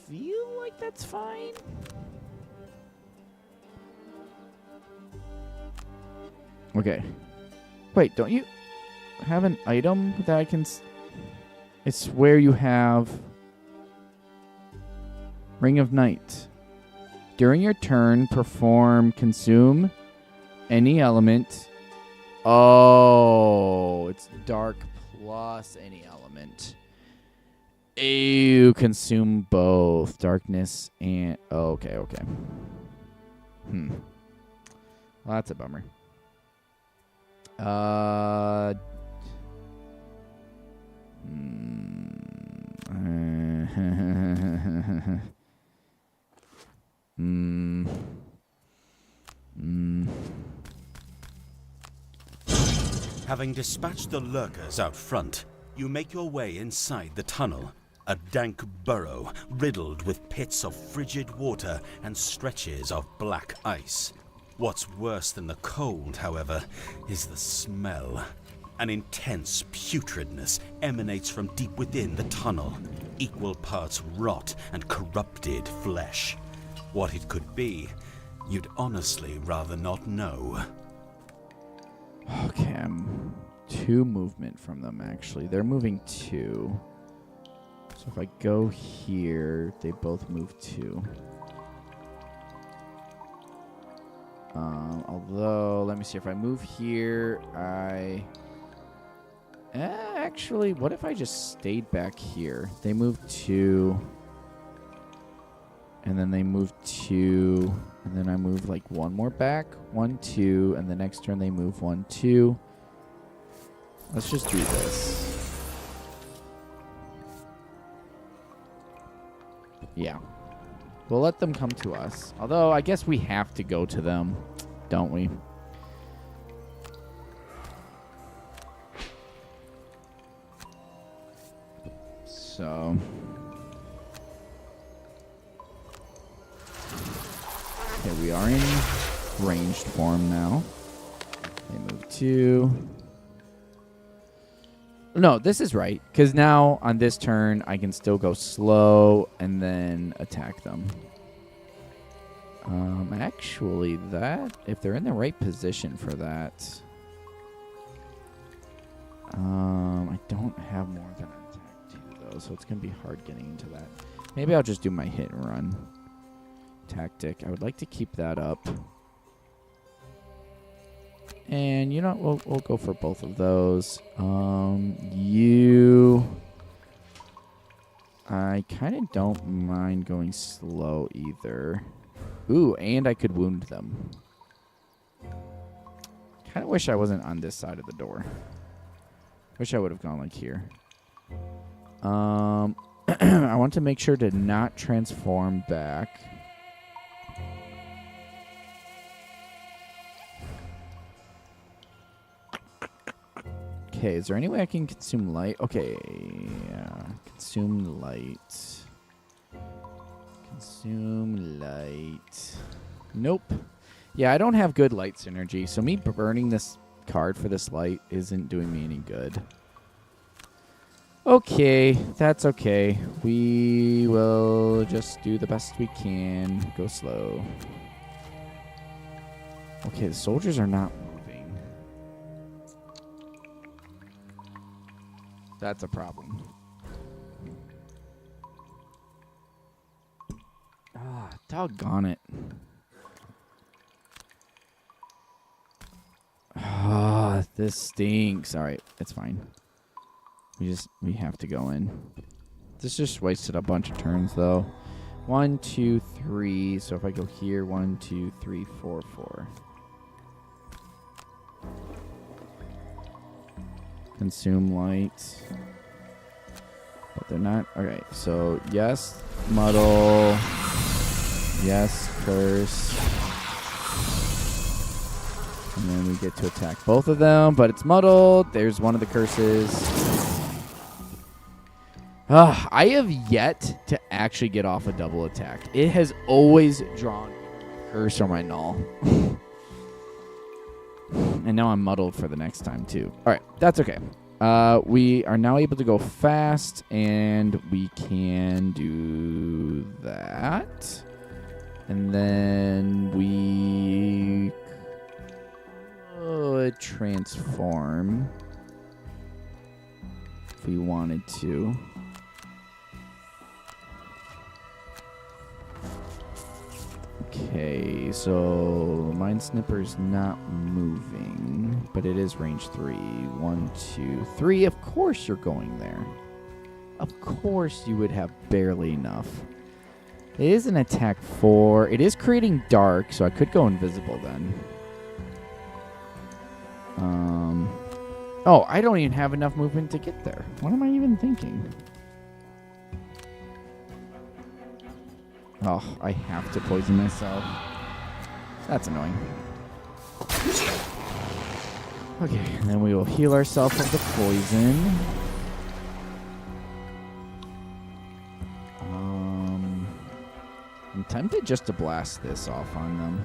feel like that's fine. Okay. Wait, don't you have an item that I can... It's where you have... Ring of Night. During your turn, consume any element. Oh, it's dark plus any element. Ew, consume both darkness and... Oh, okay. Well, that's a bummer.
Having dispatched the lurkers out front, you make your way inside the tunnel. A dank burrow riddled with pits of frigid water and stretches of black ice. What's worse than the cold, however, is the smell. An intense putridness emanates from deep within the tunnel, equal parts rot and corrupted flesh. What it could be, you'd honestly rather not know.
Okay, I'm 2 movement from them, actually. They're moving 2. So if I go here, they both move 2. Although, let me see. If I move here, actually, what if I just stayed back here? They move 2. And then they move 2. And then I move like 1 more back. 1, 2. And the next turn they move 1, 2. Let's just do this. Yeah. We'll let them come to us. Although, I guess we have to go to them, don't we? So... okay, we are in ranged form now. They move 2. No, this is right, because now on this turn, I can still go slow and then attack them. Actually, that, if they're in the right position for that, I don't have more than an attack 2, though, so it's going to be hard getting into that. Maybe I'll just do my hit and run tactic. I would like to keep that up. And you know what? We'll go for both of those. I kind of don't mind going slow either. Ooh, and I could wound them. Kind of wish I wasn't on this side of the door. Wish I would have gone like here. I want to make sure to not transform back. Okay, is there any way I can consume light? Okay, consume light. Consume light. Nope. Yeah, I don't have good light synergy, so me burning this card for this light isn't doing me any good. Okay, that's okay. We will just do the best we can. Go slow. Okay, the soldiers are not moving. That's a problem. Ah, doggone it. Ah, this stinks. All right, it's fine. We have to go in. This just wasted a bunch of turns, though. 1, 2, 3. So if I go here, 1, 2, 3, 4, 4. Consume light. But they're not. Okay, so yes, muddle. Yes, curse. And then we get to attack both of them, but it's muddled. There's one of the curses. I have yet to actually get off a double attack. It has always drawn my curse or my null. And now I'm muddled for the next time, too. All right, that's okay. We are now able to go fast, and we can do that. And then we could transform if we wanted to. Okay, so Mind Snipper's not moving, but it is range 3. 1, 2, 3. Of course you're going there. Of course you would have barely enough. It is an attack 4. It is creating dark, so I could go invisible then. Oh, I don't even have enough movement to get there. What am I even thinking? Oh, I have to poison myself. That's annoying. Okay, and then we will heal ourselves of the poison. I'm tempted just to blast this off on them.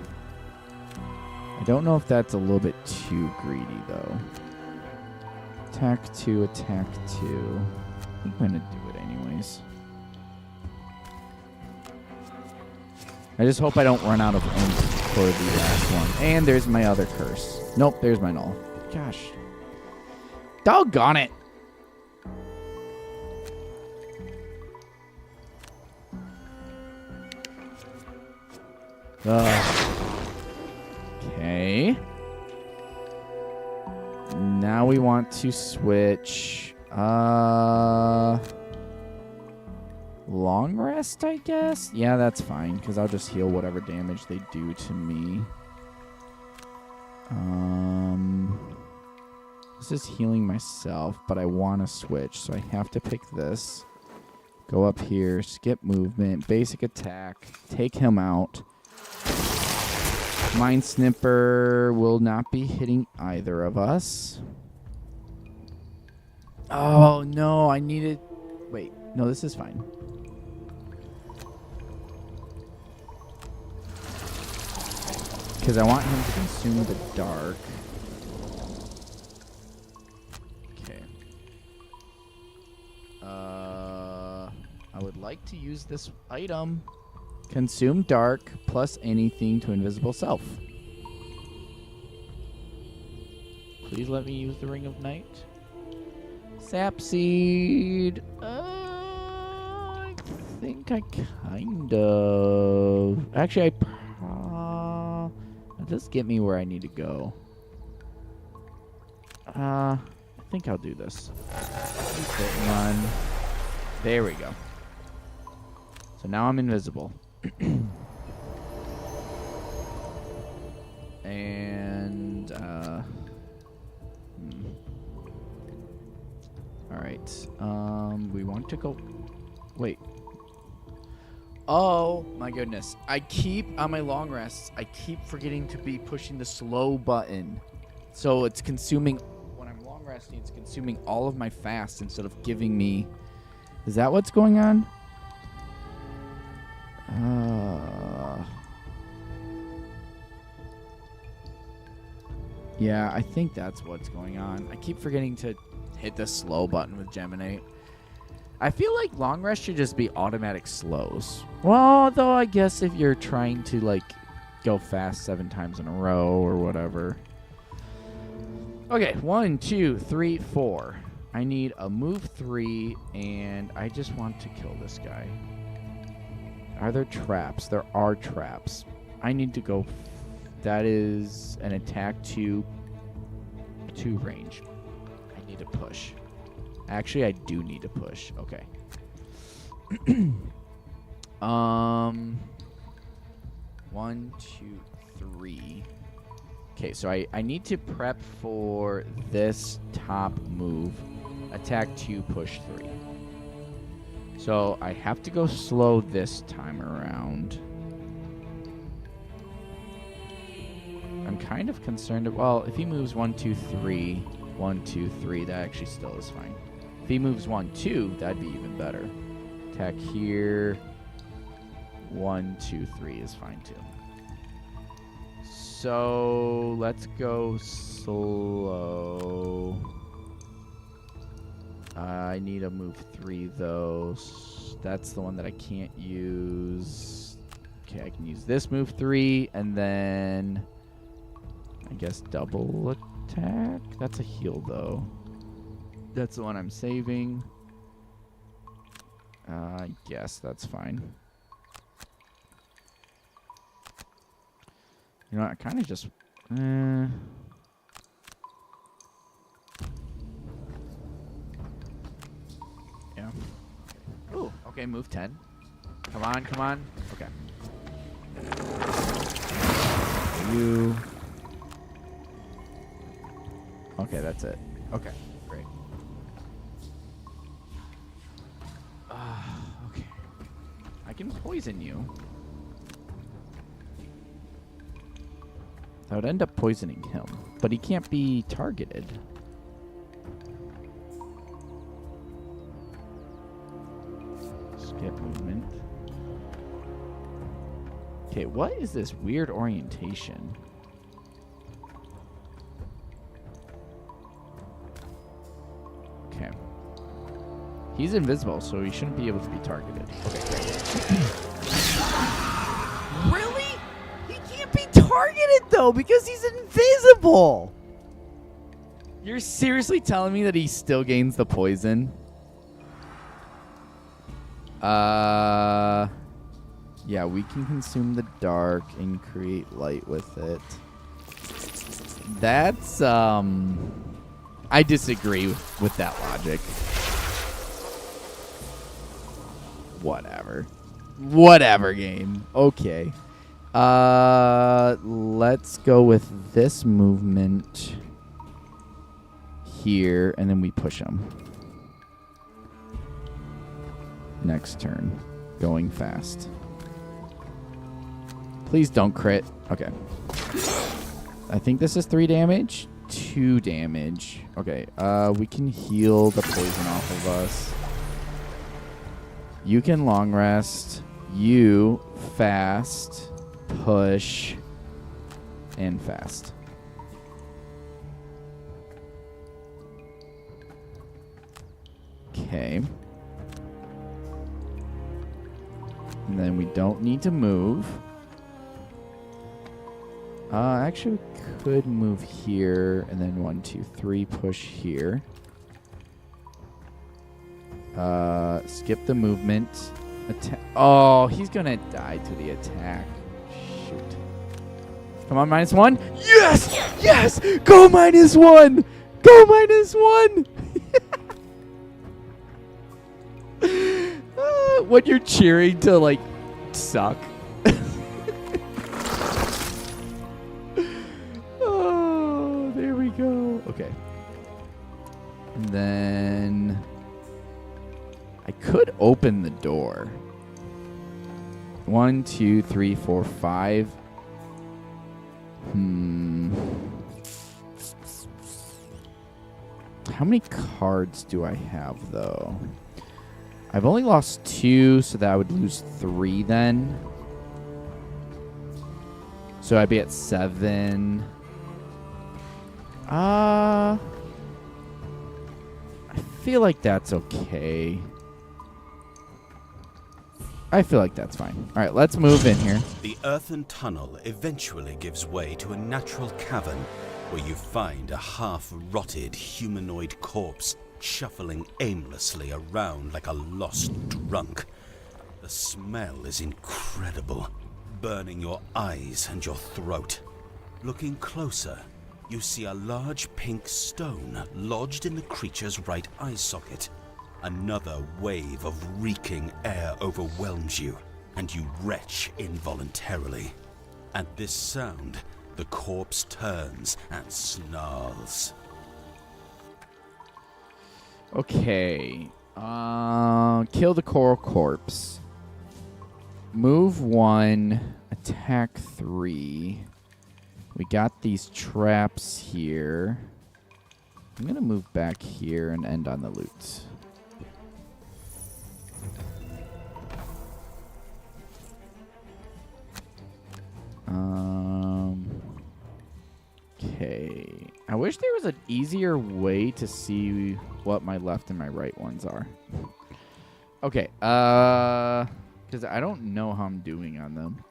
I don't know if that's a little bit too greedy, though. Attack 2, attack 2. I think I'm going to do it anyways. I just hope I don't run out of oomph for the last one. And there's my other curse. Nope, there's my null. Gosh. Doggone it. Okay. Now we want to switch. Long rest, I guess? Yeah, that's fine, because I'll just heal whatever damage they do to me. This is healing myself, but I want to switch, so I have to pick this. Go up here, skip movement, basic attack, take him out. Mind Snipper will not be hitting either of us. Oh, no, I needed... Wait, no, this is fine. Because I want him to consume the dark. Okay. I would like to use this item. Consume dark plus anything to invisible self. Please let me use the Ring of Night. Sap Seed. I think I kind of... Actually, it does get me where I need to go. I think I'll do this. Run. There we go. So now I'm invisible. And all right. We want to go. Wait. Oh my goodness! I keep on my long rests. I keep forgetting to be pushing the slow button, so it's consuming. When I'm long resting, it's consuming all of my fast instead of giving me. Is that what's going on? Yeah, I think that's what's going on. I keep forgetting to hit the slow button with Geminate. I feel like long rest should just be automatic slows. Well, though, I guess if you're trying to, like, go fast 7 times in a row or whatever. Okay, 1, 2, 3, 4. I need a move 3, and I just want to kill this guy. Are there traps? There are traps. I need to go. That is an attack 2 range. I need to push. Actually, I do need to push. Okay. 1, 2, 3. Okay, so I need to prep for this top move. Attack 2, push 3. So I have to go slow this time around. I'm kind of concerned. Well, if he moves 1, 2, 3, 1, 2, 3, that actually still is fine. If he moves 1, 2, that'd be even better. Attack here. 1, 2, 3 is fine too. So let's go slow. I need a move 3 though. That's the one that I can't use. Okay, I can use this move 3 and then I guess double attack. That's a heal though. That's the one I'm saving. I guess that's fine. You know what, I kind of just... Yeah. Ooh, okay, move 10. Come on, come on. Okay. You... Okay, that's it. Okay, great. Okay. I can poison you. That would end up poisoning him. But he can't be targeted. Skip movement. Okay, what is this weird orientation? Okay. He's invisible, so he shouldn't be able to be targeted. Okay, great. Really? He can't be targeted, though, because he's invisible! You're seriously telling me that he still gains the poison? Yeah, we can consume the dark and create light with it. That's, I disagree with that logic. Whatever. Whatever, game. Okay. Let's go with this movement here, and then we push him. Next turn. Going fast. Please don't crit. Okay. I think this is 3 damage. 2 damage. Okay. We can heal the poison off of us. You can long rest. You fast. Push. And fast. Okay. And then we don't need to move. Actually, we could move here, and then 1, 2, 3, push here. Skip the movement. Oh, he's gonna die to the attack. Shoot. Come on, -1. Yes! Yes! Go -1! Go -1! When you're cheering to, like, suck. Oh, there we go. Okay. And then I could open the door. 1, 2, 3, 4, 5. How many cards do I have, though? I've only lost 2, so that I would lose 3 then. So I'd be at 7. I feel like that's okay. I feel like that's fine. All right, let's move in here.
The earthen tunnel eventually gives way to a natural cavern where you find a half-rotted humanoid corpse shuffling aimlessly around like a lost drunk. The smell is incredible, burning your eyes and your throat. Looking closer, you see a large pink stone lodged in the creature's right eye socket. Another wave of reeking air overwhelms you, and you retch involuntarily. At this sound, the corpse turns and snarls.
Okay. Kill the coral corpse. Move 1. Attack 3. We got these traps here. I'm going to move back here and end on the loot. Okay. I wish there was an easier way to see what my left and my right ones are. Okay. Because I don't know how I'm doing on them.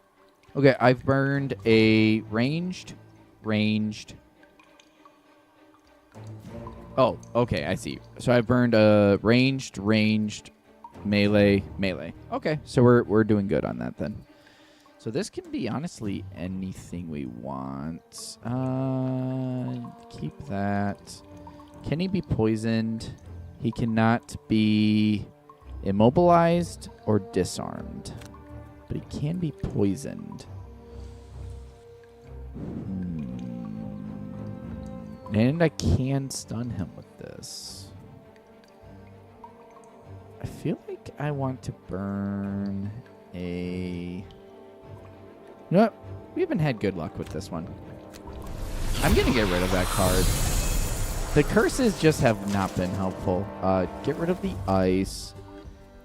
Okay, I've burned a ranged. Oh, okay, I see. So I burned a ranged, melee. Okay, so we're doing good on that then. So this can be honestly anything we want. Keep that. Can he be poisoned? He cannot be immobilized or disarmed. But he can be poisoned. And I can stun him with this. I feel like I want to burn a... You know what? We haven't had good luck with this one. I'm going to get rid of that card. The curses just have not been helpful. Get rid of the ice.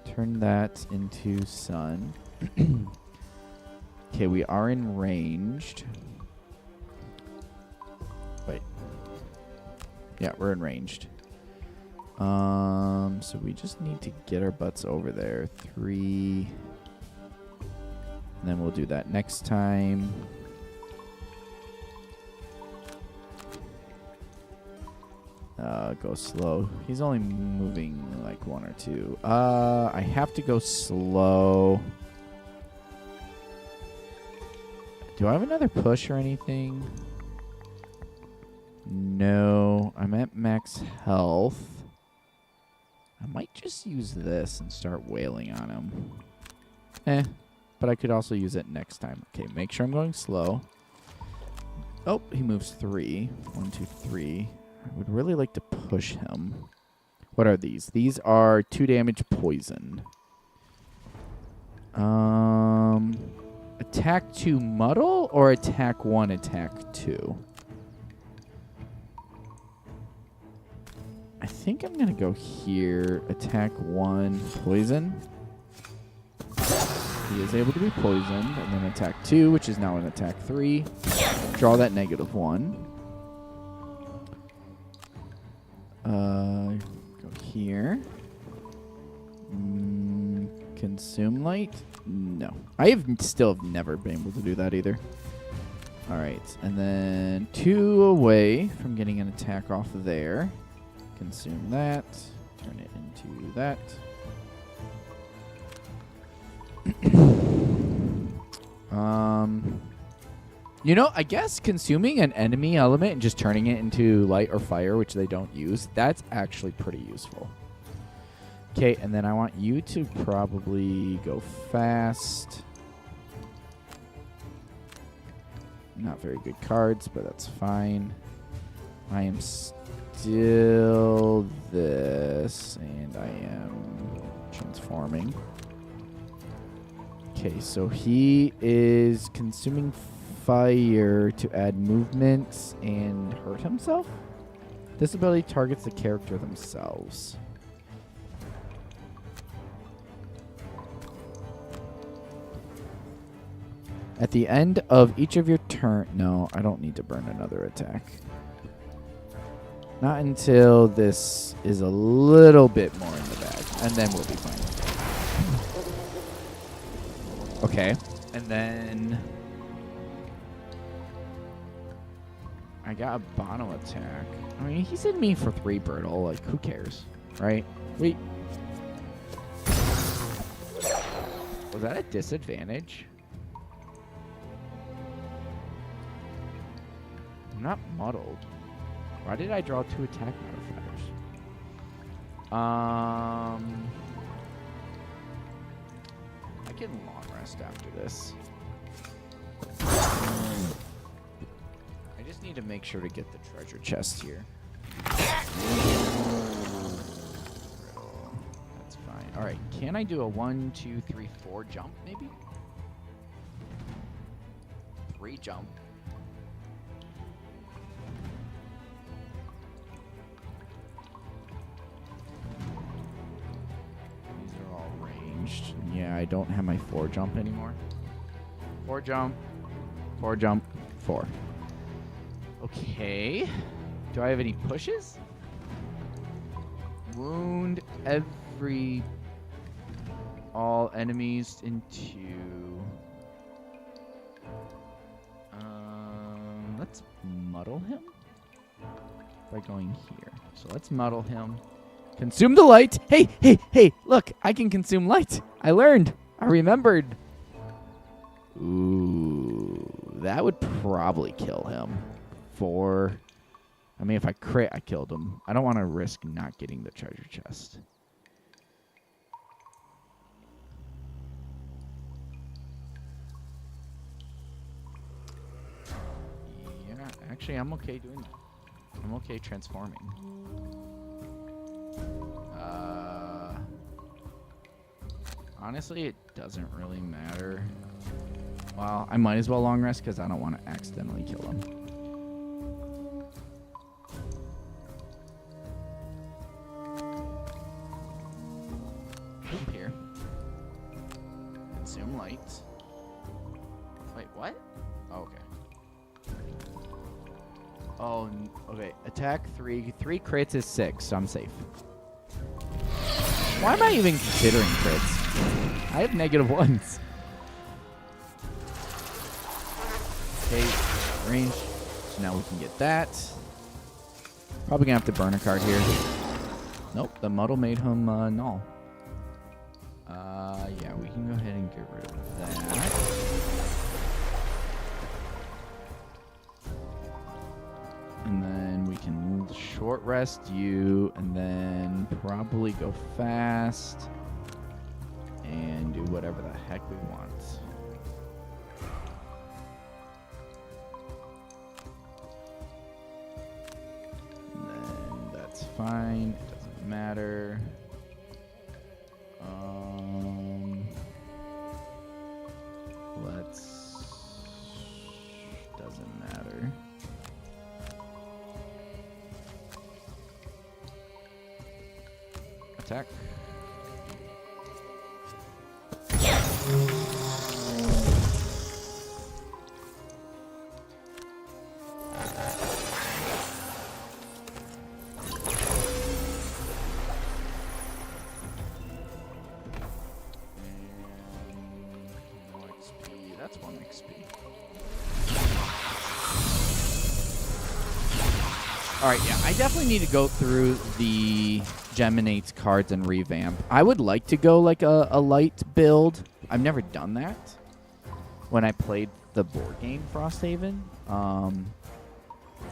Turn that into sun. Okay, we are in ranged. Wait. Yeah, we're in ranged. So we just need to get our butts over there. 3. And then we'll do that next time. Go slow. He's only moving like 1 or 2. I have to go slow. Do I have another push or anything? No. I'm at max health. I might just use this and start wailing on him. But I could also use it next time. Okay, make sure I'm going slow. Oh, he moves 3. 1, 2, 3. I would really like to push him. What are these? These are 2 damage poison. Attack 2 muddle or attack 1 attack 2? I think I'm going to go here. Attack 1 poison. He is able to be poisoned. And then attack 2, which is now an attack 3. Draw that -1. Go here. Consume light? No. I still have never been able to do that either. Alright, and then 2 away from getting an attack off of there. Consume that. Turn it into that. You know, I guess consuming an enemy element and just turning it into light or fire, which they don't use, that's actually pretty useful. Okay, and then I want you to probably go fast. Not very good cards, but that's fine. I am still this, and I am transforming. Okay, so he is consuming fire to add movement and hurt himself. This ability targets the character themselves. At the end of each of your turn... No, I don't need to burn another attack. Not until this is a little bit more in the bag. And then we'll be fine. Okay. And then... I got a Bono attack. I mean, he's in me for 3 Brittle. Like, who cares? Right? Wait. Was that a disadvantage? I'm not muddled. Why did I draw 2 attack modifiers? I can long rest after this. I just need to make sure to get the treasure chest here. That's fine. Alright, can I do a 1, 2, 3, 4 jump, maybe? 3 jump. Yeah, I don't have my 4 jump anymore. 4 jump. 4 jump. 4. Okay. Do I have any pushes? Wound all enemies into... let's muddle him by going here. So let's muddle him. Consume the light. Hey, hey, hey, look, I can consume light. I learned. I remembered. Ooh, that would probably kill him. 4. I mean, if I crit, I killed him. I don't want to risk not getting the treasure chest. Yeah, actually, I'm okay doing that. I'm okay transforming. Honestly, it doesn't really matter. Well, I might as well long rest because I don't want to accidentally kill him. light. Wait, what? Oh, okay. Oh, okay. Attack 3. 3 crits is 6, so I'm safe. Why am I even considering crits? I have -1s. Okay, range. So now we can get that. Probably gonna have to burn a card here. Nope, the muddle made him null. Yeah, we can go ahead and get rid of that. And then we can short rest you, and then probably go fast and do whatever the heck we want. And then that's fine. It doesn't matter. Doesn't matter. Attack. That's 1 XP. Alright, yeah, I definitely need to go through the Geminate's cards and revamp. I would like to go like a light build. I've never done that when I played the board game Frosthaven.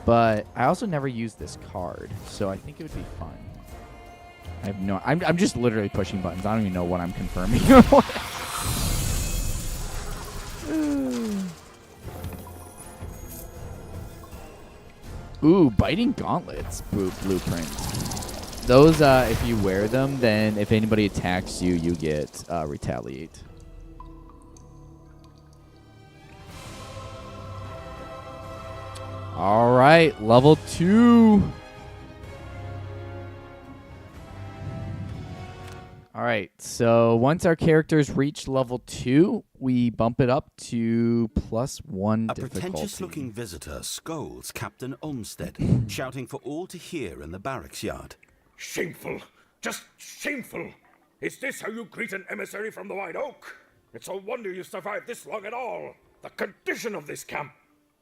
But I also never used this card, so I think it would be fun. I have no... I'm just literally pushing buttons. I don't even know what I'm confirming. Ooh, biting gauntlets blueprint. Those, if you wear them, then if anybody attacks you, you get retaliate. All right, level 2. All right, so once our characters reach level 2, we bump it up to +1
A
difficulty.
pretentious-looking visitor scolds Captain Olmsted, shouting for all to hear in the barracks yard.
Shameful! Just shameful! Is this how you greet an emissary from the White Oak? It's a wonder you survived this long at all. The condition of this camp.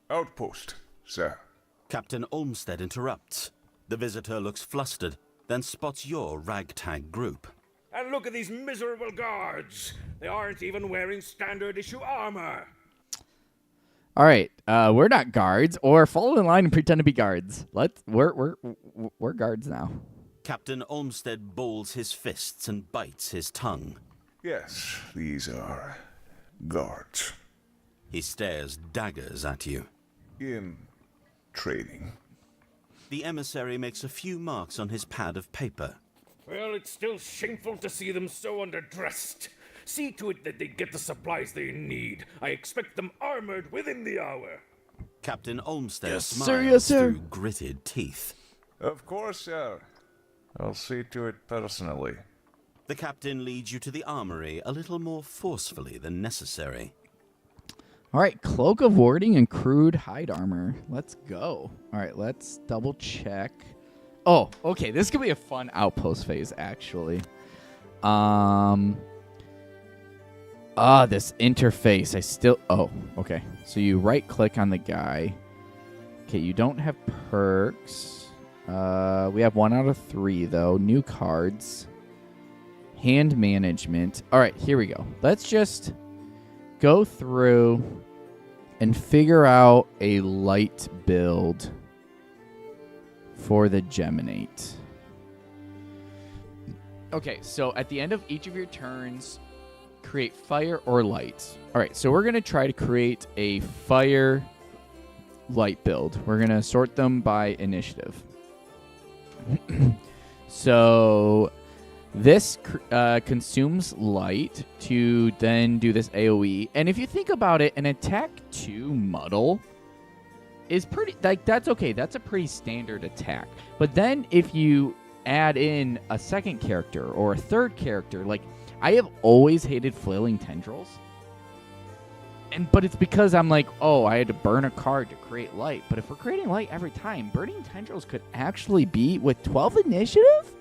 Outpost, sir.
Captain Olmsted interrupts. The visitor looks flustered, then spots your ragtag group.
And look at these miserable guards. They aren't even wearing standard issue armor.
All right, we're not guards, or fall in line and pretend to be guards. We're guards now.
Captain Olmsted balls his fists and bites his tongue.
Yes, these are guards.
He stares daggers at you.
In training.
The emissary makes a few marks on his pad of paper.
Well, it's still shameful to see them so underdressed. See to it that they get the supplies they need. I expect them armored within the hour.
Captain Olmsted
Yes,
smiles
sir, yes, sir.
through gritted teeth.
Of course, sir. I'll see to it personally.
The captain leads you to the armory a little more forcefully than necessary.
All right, Cloak of Warding and Crude Hide Armor. Let's go. All right, let's double check. Oh, okay, this could be a fun outpost phase, actually. This interface. Oh, okay. So you right-click on the guy. Okay, you don't have perks. We have 1 out of 3, though. New cards. Hand management. All right, here we go. Let's just go through and figure out a light build for the Geminate. Okay, so at the end of each of your turns, create fire or light. All right, so we're going to try to create a fire light build. We're going to sort them by initiative. So this consumes light to then do this AoE. And if you think about it, an attack 2 muddle is pretty, like, that's okay. That's a pretty standard attack. But then if you add in a second character or a third character, like, I have always hated flailing tendrils. But it's because I'm like, oh, I had to burn a card to create light. But if we're creating light every time, burning tendrils could actually be with 12 initiative?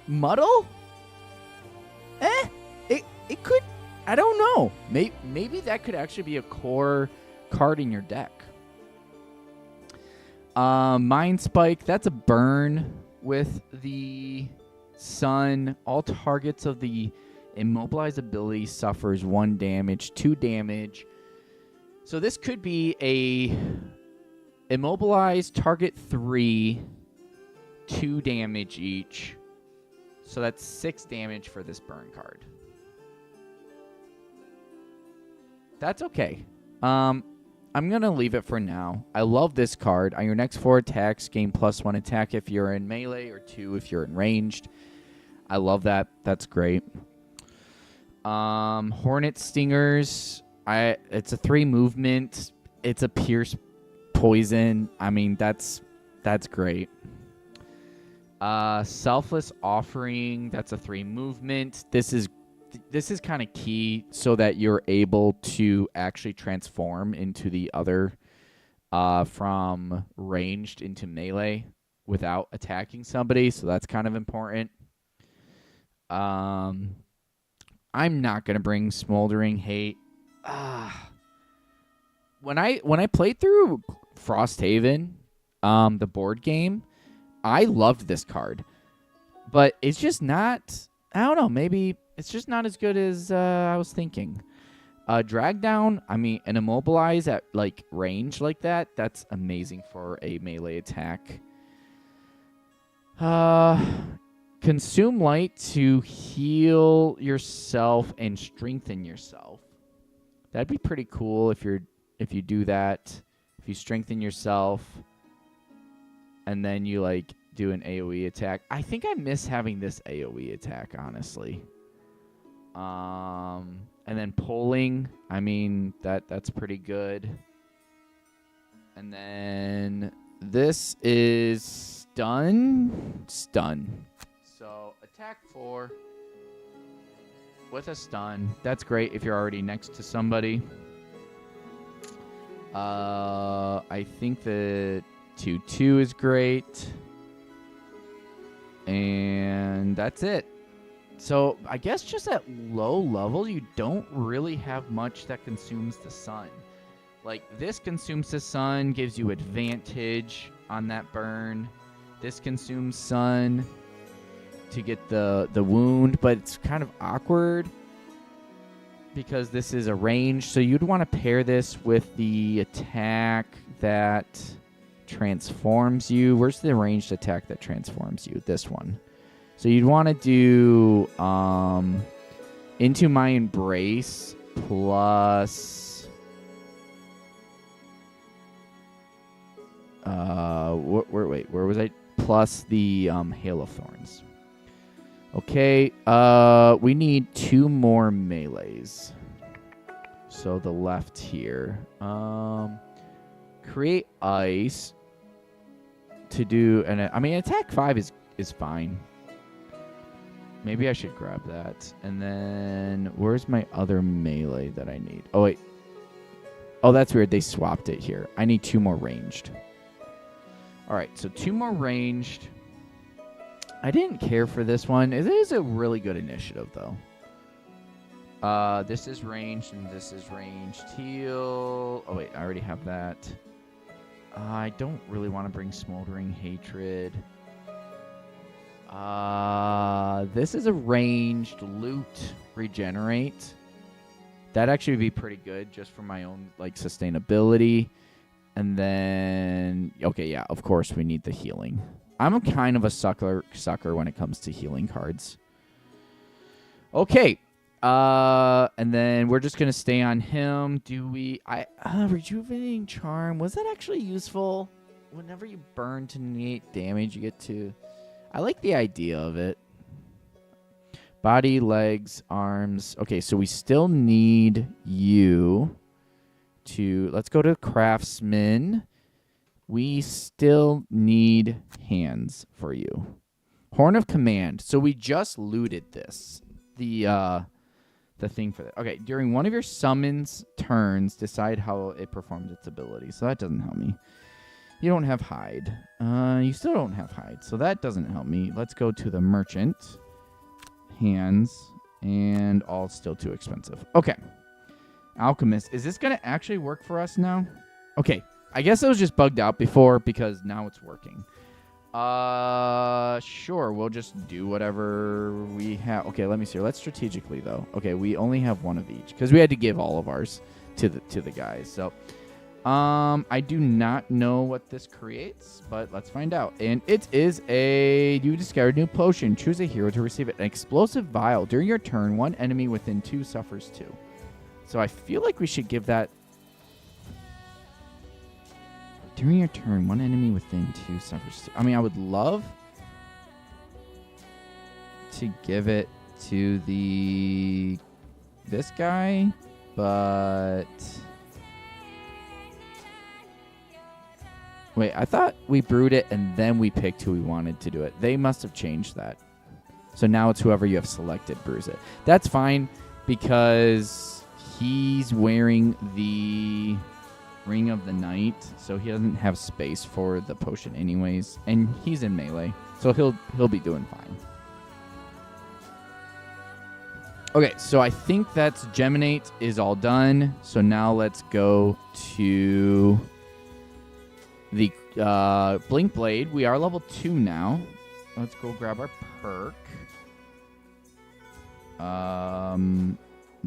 Muddle? It could. I don't know. Maybe that could actually be a core card in your deck. Mind Spike, that's a burn with the sun. All targets of the immobilized ability suffers 1 damage, 2 damage. So this could be a immobilized target 3, 2 damage each. So that's 6 damage for this burn card. That's okay. I'm going to leave it for now. I love this card. On your next 4 attacks, gain +1 attack if you're in melee or 2 if you're in ranged. I love that. That's great. Hornet Stingers. It's a 3 movement. It's a pierce poison. I mean, that's great. Selfless Offering. That's a 3 movement. This is kind of key so that you're able to actually transform into the other from ranged into melee without attacking somebody. So that's kind of important. I'm not going to bring Smoldering Hate. When I played through Frosthaven, the board game, I loved this card. But it's just not, I don't know, maybe it's just not as good as I was thinking. Drag Down, I mean, an Immobilize at like range like that, that's amazing for a melee attack. Consume Light to heal yourself and strengthen yourself. That'd be pretty cool if you do that. If you strengthen yourself and then you like do an AoE attack. I think I miss having this AoE attack, honestly. And then Pulling, I mean, that's pretty good. And then this is Stun. So attack 4 with a stun. That's great if you're already next to somebody. I think the 2/2 is great. And that's it. So I guess just at low level, you don't really have much that consumes the sun. Like this consumes the sun, gives you advantage on that burn. This consumes sun to get the wound, but it's kind of awkward because this is a range. So you'd want to pair this with the attack that transforms you. Where's the ranged attack that transforms you? This one. So you'd want to do Into My Embrace plus where was I? Plus the Hail of Thorns. Okay, we need 2 more melees. So the left here. Create ice to do attack 5 is fine. Maybe I should grab that. And then where's my other melee that I need? Oh wait. Oh, that's weird. They swapped it here. I need 2 more ranged. All right, so 2 more ranged. I didn't care for this one. It is a really good initiative, though. This is ranged, and this is ranged. Heal. Oh, wait, I already have that. I don't really want to bring Smoldering Hatred. This is a ranged loot regenerate. That actually would be pretty good just for my own like sustainability. And then, okay, yeah, of course we need the healing. I'm kind of a sucker when it comes to healing cards. Okay. And then we're just going to stay on him. Rejuvenating Charm. Was that actually useful? Whenever you burn to negate damage, you get to... I like the idea of it. Body, legs, arms. Okay, so we still need you to... Let's go to Craftsman. We still need hands for you. Horn of Command. So we just looted this. The the thing for that. Okay, during one of your summons turns, decide how it performs its ability. So that doesn't help me. You don't have hide. You still don't have hide, so that doesn't help me. Let's go to the merchant. Hands, and all still too expensive. Okay. Alchemist. Is this going to actually work for us now? Okay. I guess it was just bugged out before because now it's working. Sure. We'll just do whatever we have. Okay, let me see. Let's strategically, though. Okay, we only have one of each because we had to give all of ours to the guys. So, I do not know what this creates, but let's find out. And it is you discover a new potion. Choose a hero to receive it. An explosive vial. During your turn, one enemy within 2 suffers 2. So I feel like we should give that. During your turn, one enemy within 2 suffers 2. I mean, I would love to give it to this guy, but wait, I thought we brewed it and then we picked who we wanted to do it. They must have changed that. So now it's whoever you have selected brews it. That's fine because he's wearing the Ring of the Night, so he doesn't have space for the potion anyways, and he's in melee, so he'll be doing fine. Okay, so I think that's Geminate is all done. So now let's go to the Blink Blade. We are level 2 now. Let's go grab our perk.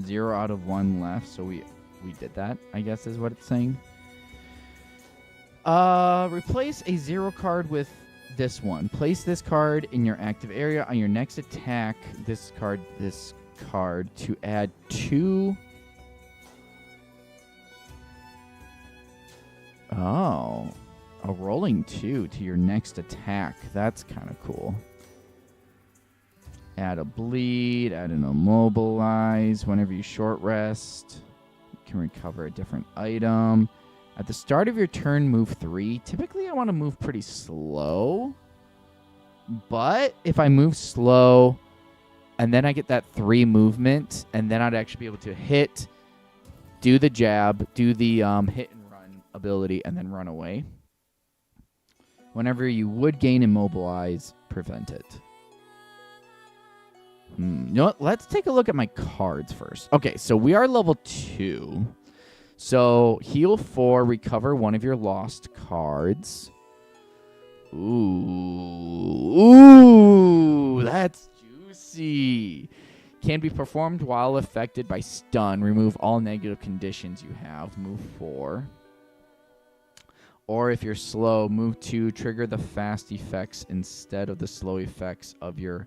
0 out of 1 left, so we did that, I guess is what it's saying. Replace a 0 card with this one. Place this card in your active area. On your next attack, this card to add 2. Oh, a rolling 2 to your next attack. That's kind of cool. Add a bleed, add an immobilize. Whenever you short rest, you can recover a different item. At the start of your turn, move 3. Typically, I want to move pretty slow. But if I move slow, and then I get that 3 movement, and then I'd actually be able to hit, do the jab, do the hit and run ability, and then run away. Whenever you would gain immobilize, prevent it. You know what? Let's take a look at my cards first. Okay, so we are level 2. So heal 4, recover one of your lost cards. Ooh, that's juicy. Can be performed while affected by stun. Remove all negative conditions you have. Move 4. Or if you're slow, move 2. Trigger the fast effects instead of the slow effects of your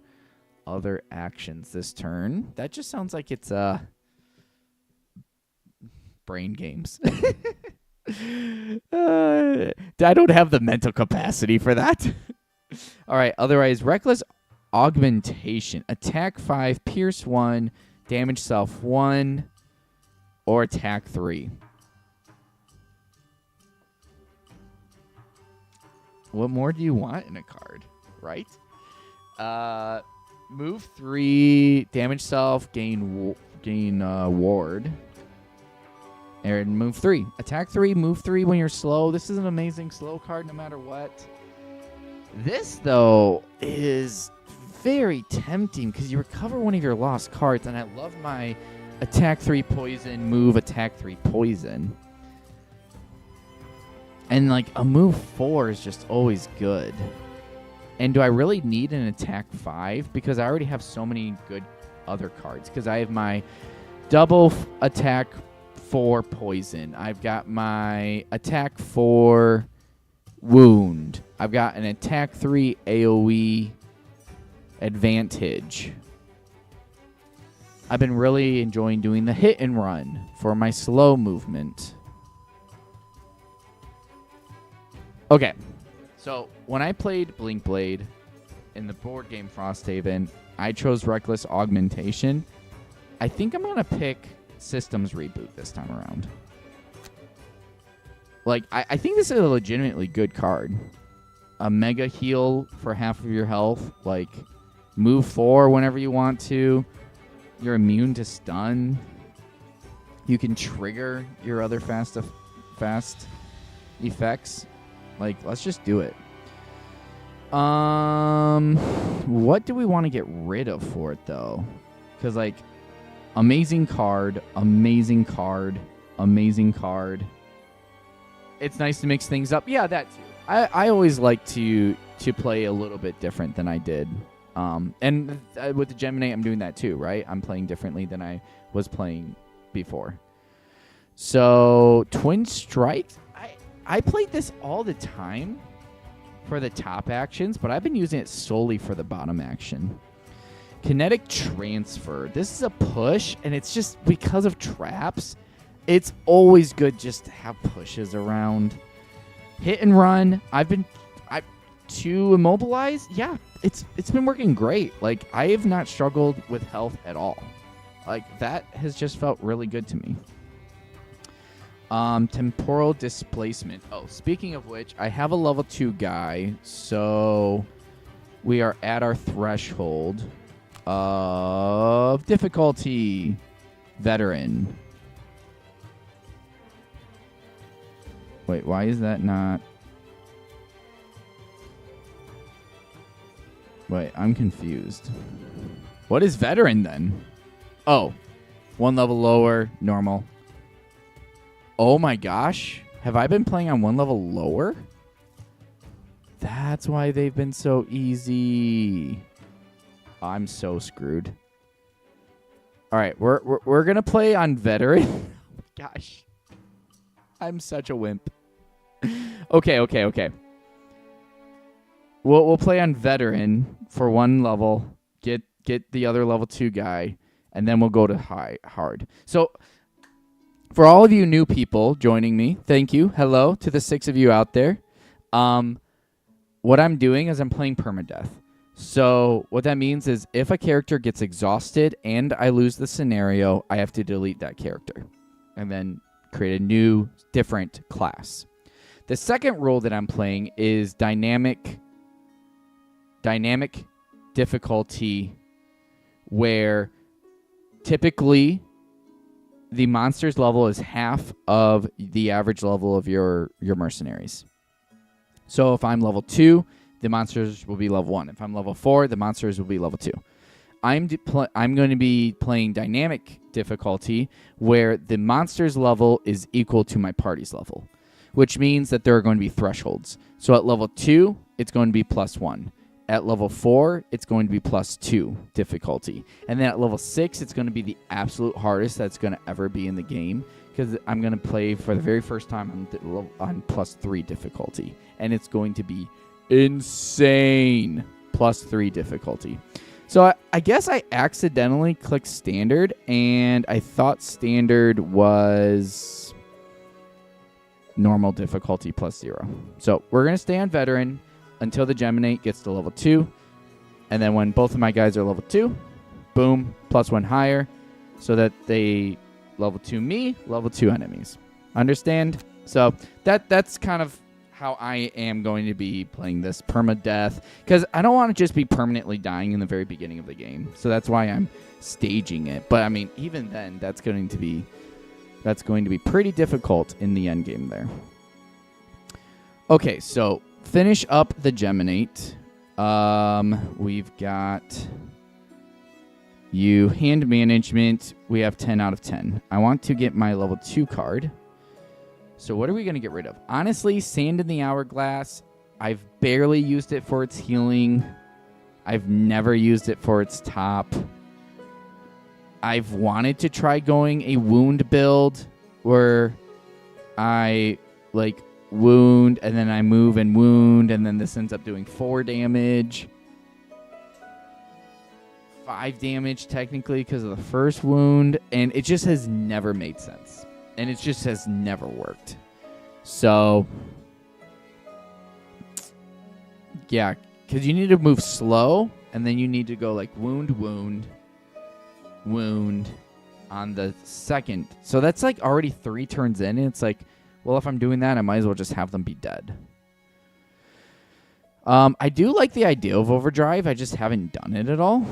other actions this turn. That just sounds like it's brain games. I don't have the mental capacity for that. All right, otherwise, reckless augmentation. Attack 5, pierce 1, damage self 1, or attack 3. What more do you want in a card, right? Move 3, damage self, gain ward. And move 3. Attack 3, move 3 when you're slow. This is an amazing slow card no matter what. This, though, is very tempting because you recover one of your lost cards, and I love my attack 3 poison, move attack 3 poison. And, like, a move 4 is just always good. And do I really need an attack 5? Because I already have so many good other cards. Because I have my double attack 4 poison. I've got my attack 4 wound. I've got an attack 3 AoE advantage. I've been really enjoying doing the hit and run for my slow movement. Okay, so when I played Blink Blade in the board game Frosthaven, I chose Reckless Augmentation. I think I'm going to pick Systems Reboot this time around. Like, I think this is a legitimately good card. A mega heal for half of your health. Like, move 4 whenever you want to. You're immune to stun. You can trigger your other fast effects. Like, let's just do it. What do we want to get rid of for it, though? Because, like, amazing card, amazing card, amazing card. It's nice to mix things up. Yeah, that too. I always like to play a little bit different than I did. And with the Gemini, I'm doing that too, right? I'm playing differently than I was playing before. So, Twin Strikes. I played this all the time for the top actions, but I've been using it solely for the bottom action. Kinetic Transfer. This is a push, and it's just because of traps. It's always good just to have pushes around. Hit and run. To immobilize. Yeah, it's been working great. Like, I have not struggled with health at all. Like, that has just felt really good to me. Temporal Displacement. Oh, speaking of which, I have a level 2 guy, so we are at our threshold of difficulty. Veteran. Wait, why is that not? Wait, I'm confused. What is veteran then? Oh, 1 level lower, normal. Oh my gosh. Have I been playing on 1 level lower? That's why they've been so easy. I'm so screwed. All right, we're going to play on veteran. Oh my gosh. I'm such a wimp. Okay. We'll play on veteran for 1 level. Get the other level 2 guy, and then we'll go to hard. So, for all of you new people joining me, thank you. Hello to the 6 of you out there. What I'm doing is I'm playing Perma-Death. So what that means is if a character gets exhausted and I lose the scenario, I have to delete that character and then create a new, different class. The second rule that I'm playing is dynamic difficulty, where typically the monster's level is half of the average level of your mercenaries. So if I'm level 2, the monsters will be level 1. If I'm level 4, the monsters will be level 2. I'm going to be playing dynamic difficulty, where the monster's level is equal to my party's level, which means that there are going to be thresholds. So at level 2, it's going to be +1. At level 4, it's going to be +2 difficulty. And then at level 6, it's going to be the absolute hardest that's going to ever be in the game, because I'm going to play for the very first time on +3 difficulty. And it's going to be insane. +3 difficulty. So I guess I accidentally clicked standard, and I thought standard was normal difficulty +0. So we're going to stay on veteran until the Gemini gets to level 2. And then when both of my guys are level 2, boom, +1 higher, so that they level 2 me, level 2 enemies. Understand? So that's kind of how I am going to be playing this Perma-Death, because I don't want to just be permanently dying in the very beginning of the game. So that's why I'm staging it. But I mean, even then, that's going to be pretty difficult in the end game there. Okay, so finish up the Geminate. We've got you hand management. We have 10 out of 10. I want to get my level 2 card. So what are we going to get rid of? Honestly, Sand in the Hourglass. I've barely used it for its healing. I've never used it for its top. I've wanted to try going a wound build where I wound and then I move and wound, and then this ends up doing 4 damage. 5 damage technically because of the first wound, and it just has never made sense. And it just has never worked. So, yeah, because you need to move slow, and then you need to go wound, wound, wound on the second. So that's already 3 turns in, and it's well, if I'm doing that, I might as well just have them be dead. I do like the idea of overdrive. I just haven't done it at all.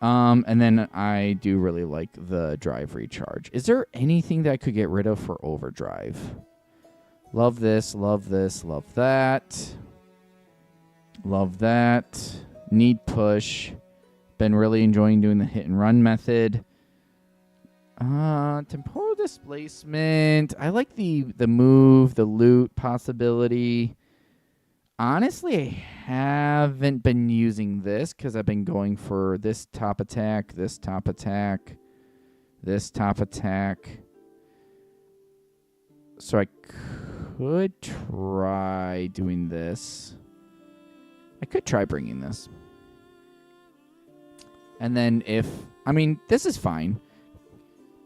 And then I do really like the drive recharge. Is there anything that I could get rid of for overdrive? Love this, love this, love that. Love that. Need push. Been really enjoying doing the hit and run method. Temporal displacement. I like the move, the loot possibility. Honestly, I haven't been using this because I've been going for this top attack, this top attack, this top attack. So I could try doing this. I could try bringing this. And then this is fine.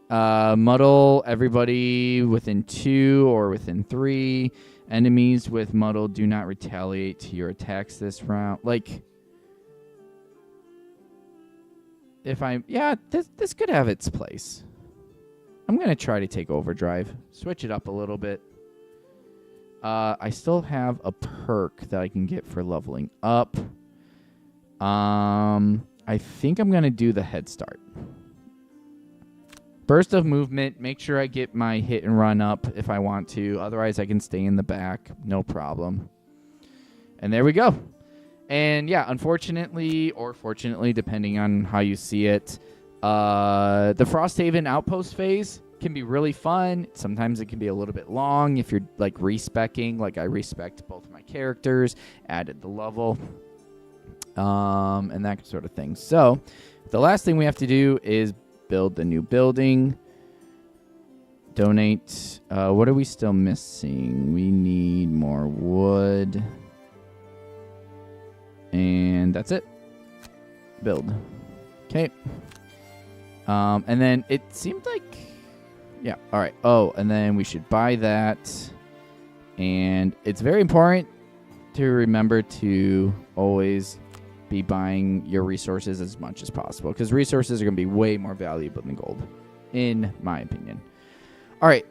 Muddle everybody within 2 or within 3. Enemies with muddle do not retaliate to your attacks this round. Like, this could have its place. I'm going to try to take overdrive. Switch it up a little bit. I still have a perk that I can get for leveling up. I think I'm going to do the head start. Burst of movement. Make sure I get my hit and run up if I want to. Otherwise, I can stay in the back. No problem. And there we go. And yeah, unfortunately, or fortunately, depending on how you see it, the Frosthaven outpost phase can be really fun. Sometimes it can be a little bit long if you're like respecking. Like I respect both of my characters, added the level, and that sort of thing. So the last thing we have to do is build the new building. Donate. What are we still missing? We need more wood. And that's it. Build. Okay. And then it seemed like... Yeah, all right. Oh, and then we should buy that. And it's very important to remember to always be buying your resources as much as possible, because resources are going to be way more valuable than gold, in my opinion. All right.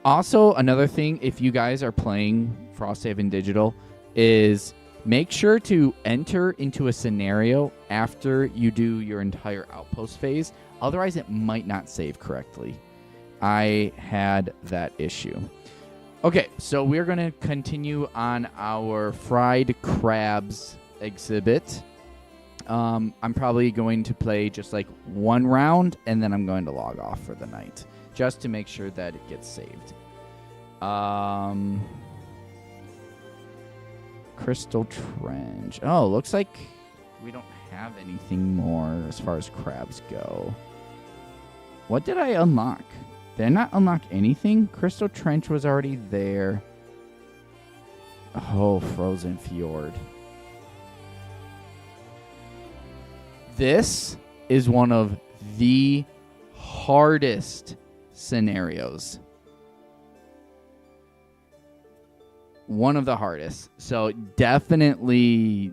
Also, another thing, if you guys are playing Frosthaven Digital, is make sure to enter into a scenario after you do your entire outpost phase. Otherwise, it might not save correctly. I had that issue. Okay, so we're going to continue on our fried crabs exhibit. I'm probably going to play just like one round, and then I'm going to log off for the night, just to make sure that it gets saved. Crystal Trench. Oh, looks like we don't have anything more as far as crabs go. What did I unlock? Did I not unlock anything? Crystal Trench was already there. Oh, Frozen Fjord. This is one of the hardest scenarios. One of the hardest. So definitely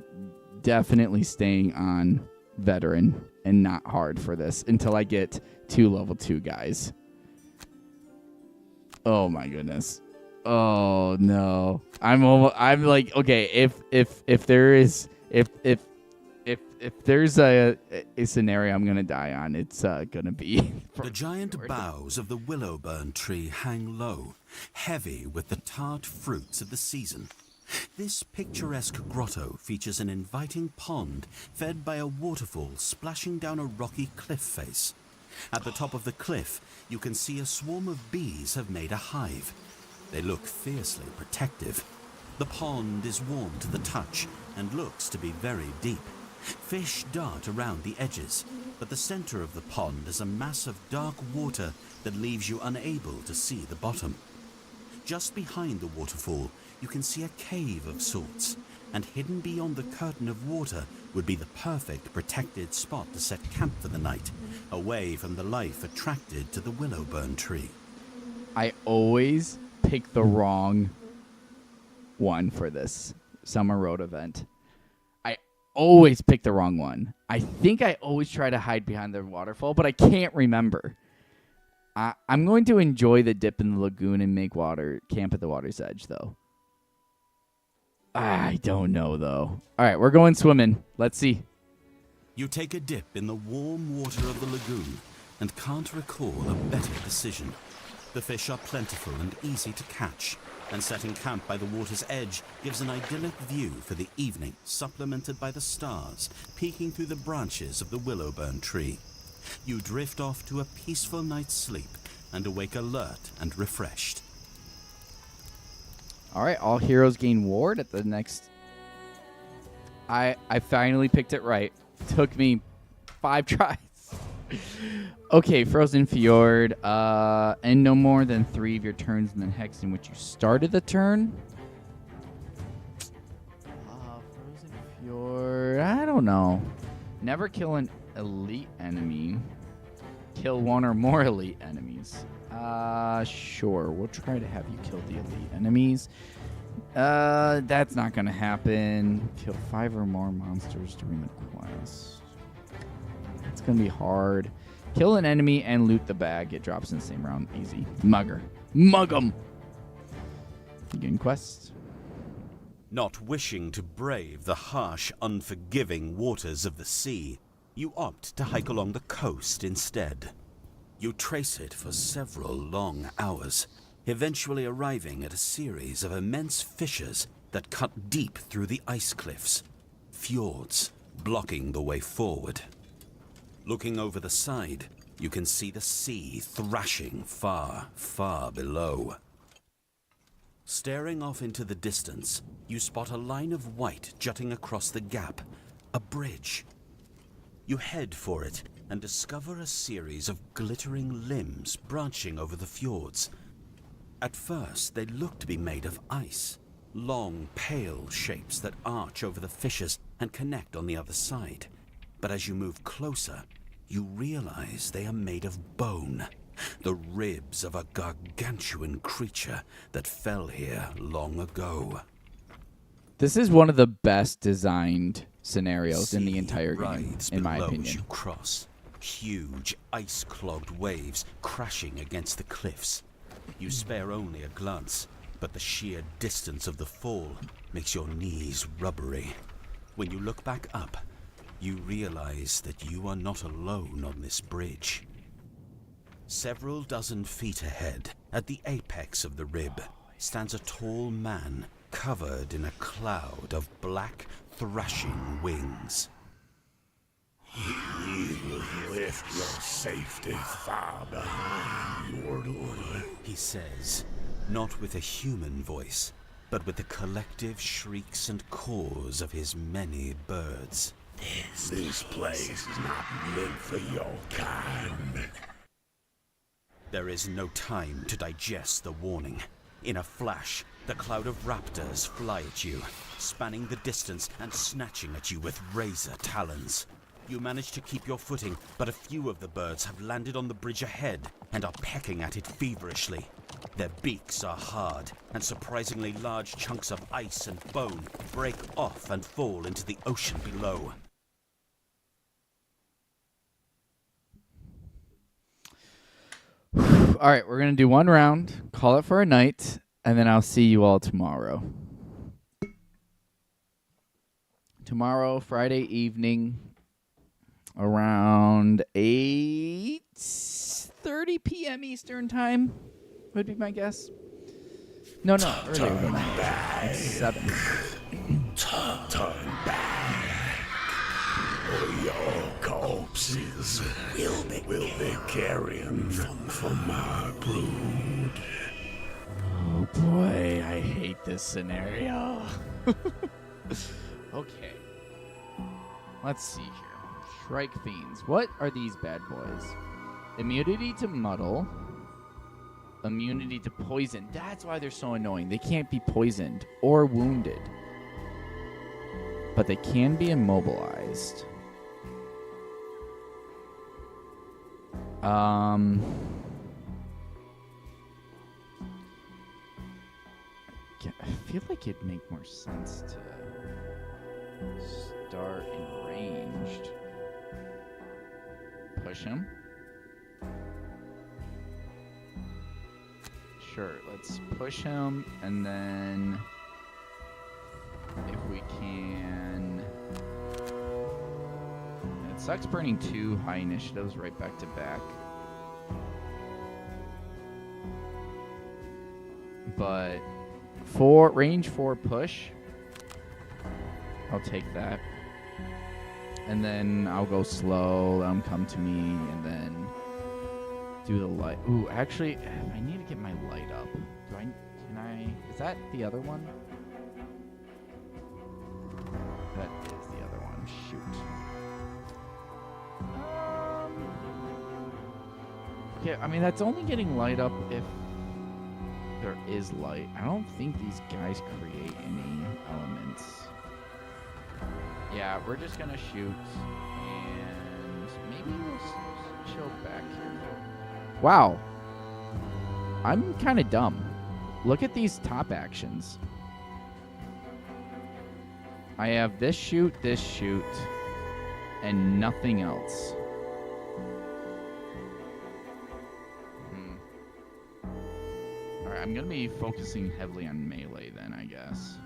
staying on veteran and not hard for this until I get 2 level 2 guys. Oh my goodness. Oh no. I'm like, okay, if there's a scenario I'm gonna die on, it's gonna be
the giant boughs of the willowburn tree hang low, heavy with the tart fruits of the season. This picturesque grotto features an inviting pond fed by a waterfall splashing down a rocky cliff face. At the top of the cliff, you can see a swarm of bees have made a hive. They look fiercely protective. The pond is warm to the touch and looks to be very deep. Fish dart around the edges, but the center of the pond is a mass of dark water that leaves you unable to see the bottom. Just behind the waterfall, you can see a cave of sorts, and hidden beyond the curtain of water would be the perfect protected spot to set camp for the night, away from the life attracted to the willowburn tree.
I always pick the wrong one for this summer road event. I always pick the wrong one. I think I always try to hide behind the waterfall, but I can't remember. I'm going to enjoy the dip in the lagoon and make camp at the water's edge, though. I don't know, though. All right, we're going swimming. Let's see.
You take a dip in the warm water of the lagoon and can't recall a better decision. The fish are plentiful and easy to catch, and setting camp by the water's edge gives an idyllic view for the evening, supplemented by the stars peeking through the branches of the willowburn tree. You drift off to a peaceful night's sleep and awake alert and refreshed.
All right, all heroes gain ward at the next... I finally picked it right. Took me 5 tries. Okay, Frozen Fjord. And no more than 3 of your turns in the hex in which you started the turn. Frozen Fjord. I don't know. Never kill an elite enemy. Kill 1 or more elite enemies. Sure. We'll try to have you kill the elite enemies. That's not gonna happen. Kill 5 or more monsters during the quest. It's gonna be hard. Kill an enemy and loot the bag. It drops in the same round. Easy. Mugger. Mug 'em. Begin quest.
Not wishing to brave the harsh, unforgiving waters of the sea, you opt to hike along the coast instead. You trace it for several long hours, eventually arriving at a series of immense fissures that cut deep through the ice cliffs, fjords blocking the way forward. Looking over the side, you can see the sea thrashing far, far below. Staring off into the distance, you spot a line of white jutting across the gap, a bridge. You head for it and discover a series of glittering limbs branching over the fjords. At first, they look to be made of ice, long, pale shapes that arch over the fissures and connect on the other side. But as you move closer, you realize they are made of bone, the ribs of a gargantuan creature that fell here long ago.
This is one of the best designed scenarios in the entire game, in my
below
opinion.
as you cross, huge ice-clogged waves crashing against the cliffs. You spare only a glance, but the sheer distance of the fall makes your knees rubbery. When you look back up, you realize that you are not alone on this bridge. Several dozen feet ahead, at the apex of the rib, stands a tall man covered in a cloud of black, thrashing wings.
We will lift your safety far behind your door,
He says, not with a human voice, but with the collective shrieks and caws of his many birds.
This place is not meant for your kind.
There is no time to digest the warning. In a flash, the cloud of raptors fly at you, spanning the distance and snatching at you with razor talons. You manage to keep your footing, but a few of the birds have landed on the bridge ahead and are pecking at it feverishly. Their beaks are hard, and surprisingly large chunks of ice and bone break off and fall into the ocean below.
All right, we're going to do one round, call it for a night, and then I'll see you all tomorrow. Tomorrow, Friday evening, around 8:30 p.m. Eastern Time would be my guess. No, earlier than that. Like 7.
Turn back, or your corpses will be carrion from my brood.
Oh boy, I hate this scenario. Okay. Let's see here. Shrike Fiends. What are these bad boys? Immunity to muddle. Immunity to poison. That's why they're so annoying. They can't be poisoned or wounded. But they can be immobilized. I feel like it'd make more sense to start in ranged. Push him. Sure, let's push him, and then if we can, sucks burning 2 high initiatives right back to back. But for range 4 push, I'll take that. And then I'll go slow, let them come to me, and then do the light. Ooh, actually, I need to get my light up. Is that the other one? That is the other one. Shoot. Okay, I mean, that's only getting light up if there is light. I don't think these guys create any elements. Yeah, we're just gonna shoot, and maybe we'll chill back here. Wow. I'm kind of dumb. Look at these top actions. I have this shoot, and nothing else. Alright, I'm going to be focusing heavily on melee then, I guess.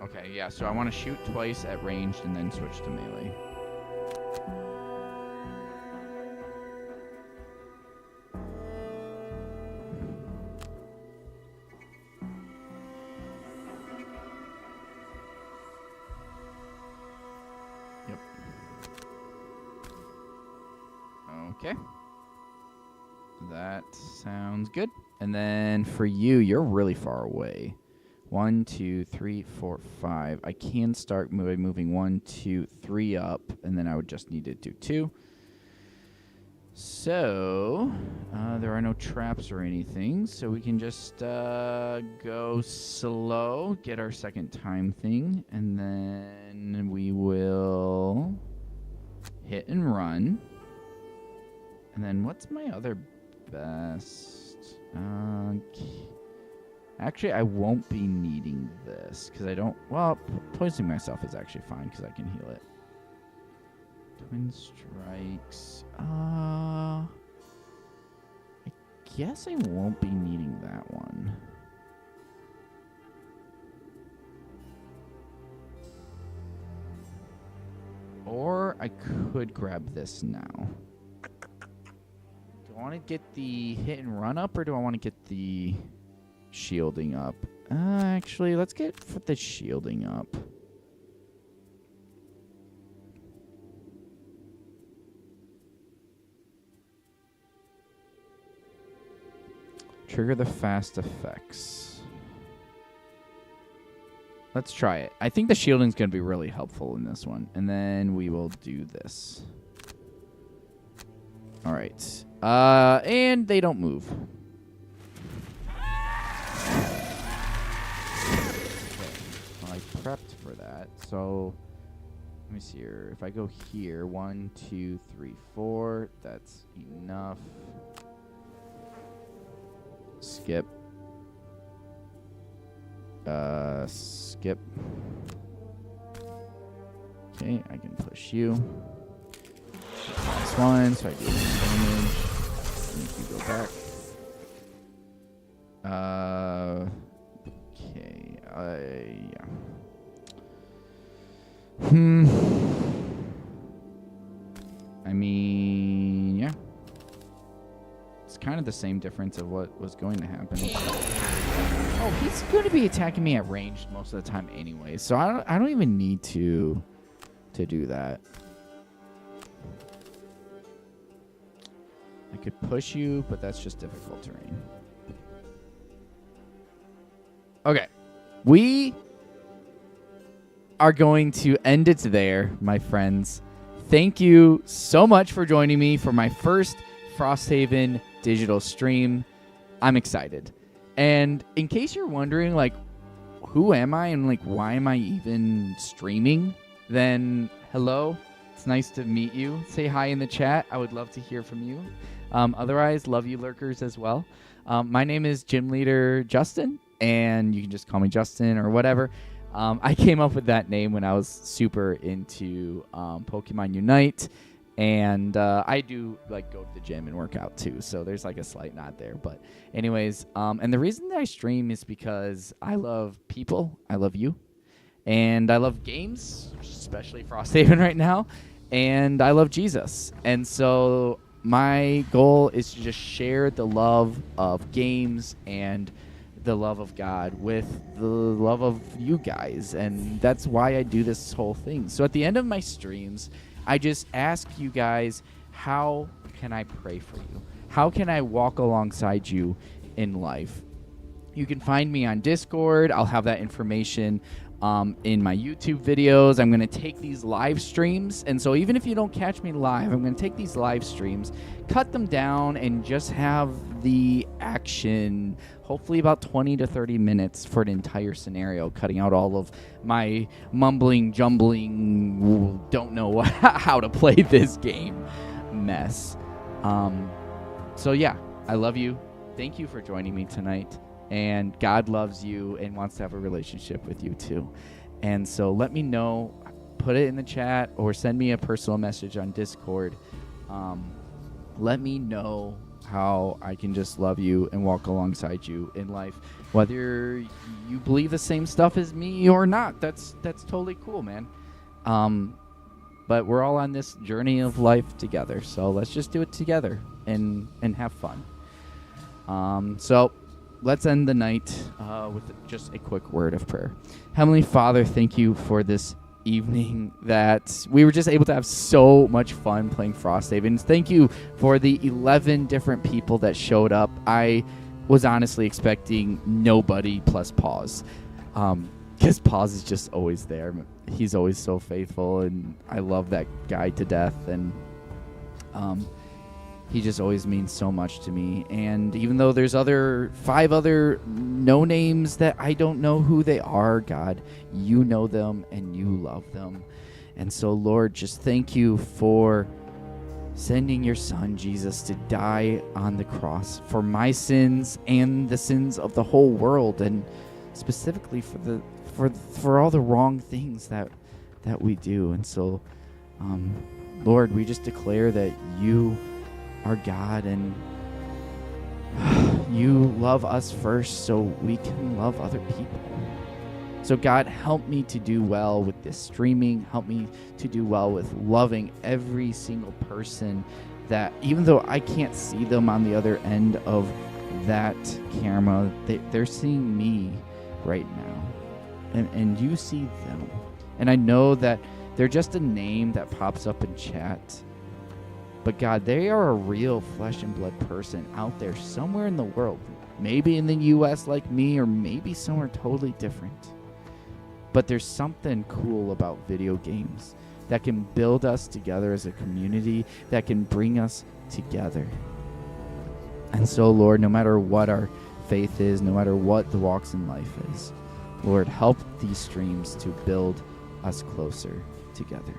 Okay, yeah, so I want to shoot twice at ranged and then switch to melee. Yep. Okay. That sounds good. And then for you, you're really far away. 1, 2, 3, 4, 5. I can start moving 1, 2, 3 up, and then I would just need to do 2. So, there are no traps or anything, so we can just go slow, get our second time thing, and then we will hit and run. And then what's my other best? Actually, I won't be needing this because I don't... Well, poisoning myself is actually fine because I can heal it. Twin strikes. I guess I won't be needing that one. Or I could grab this now. Do I want to get the hit and run up or do I want to get the shielding up? Actually, let's get the shielding up. Trigger the fast effects. Let's try it. I think the shielding's going to be really helpful in this one. And then we will do this. All right. And they don't move. Prepped for that, so let me see here. If I go here, 1, 2, 3, 4, that's enough. Skip. Skip. Okay, I can push you. Last one, so I do damage. Make you go back. Okay, yeah. I mean, yeah. It's kind of the same difference of what was going to happen. Oh, he's going to be attacking me at range most of the time anyway, so I don't even need to do that. I could push you, but that's just difficult terrain. Okay. We are going to end it there, my friends. Thank you so much for joining me for my first Frosthaven digital stream. I'm excited. And in case you're wondering, like, who am I and, like, why am I even streaming? Then, hello. It's nice to meet you. Say hi in the chat. I would love to hear from you. Otherwise, love you lurkers as well. My name is gymleaderjustin, and you can just call me Justin or whatever. I came up with that name when I was super into Pokemon Unite, and I do like go to the gym and work out too, so there's like a slight nod there. But anyways, and the reason that I stream is because I love people, I love you, And I love games, especially Frosthaven right now. And I love Jesus. And so my goal is to just share the love of games and the love of God with the love of you guys. And that's why I do this whole thing. So at the end of my streams, I just ask you guys, how can I pray for you? How can I walk alongside you in life? You can find me on Discord. I'll have that information in my YouTube videos. I'm going to take these live streams. And so even if you don't catch me live, I'm going to take these live streams, cut them down, and just have the action, hopefully about 20 to 30 minutes for an entire scenario, cutting out all of my mumbling, jumbling, don't know how to play this game mess. So yeah, I love you. Thank you for joining me tonight. And God loves you and wants to have a relationship with you too. And so let me know, put it in the chat or send me a personal message on Discord. Let me know how I can just love you and walk alongside you in life. Whether you believe the same stuff as me or not, that's totally cool, man. But we're all on this journey of life together. So let's just do it together and have fun. So let's end the night with just a quick word of prayer. Heavenly Father, thank you for this evening that we were just able to have so much fun playing Frosthaven. Thank you for the 11 different people that showed up. I was honestly expecting nobody plus Pause, because Pause is just always there. He's always so faithful, and I love that guy to death, and he just always means so much to me. And even though there's 5 other no names that I don't know who they are, God, you know them and you love them. And so, Lord, just thank you for sending your son, Jesus, to die on the cross for my sins and the sins of the whole world, and specifically for all the wrong things that we do. And so, Lord, we just declare that you are God, and you love us first so we can love other people. So God, help me to do well with this streaming. Help me to do well with loving every single person that, even though I can't see them on the other end of that camera, they're seeing me right now, and you see them. And I know that they're just a name that pops up in chat. But God, they are a real flesh and blood person out there somewhere in the world. Maybe in the US like me, or maybe somewhere totally different. But there's something cool about video games that can build us together as a community, that can bring us together. And so, Lord, no matter what our faith is, no matter what the walks in life is, Lord, help these streams to build us closer together.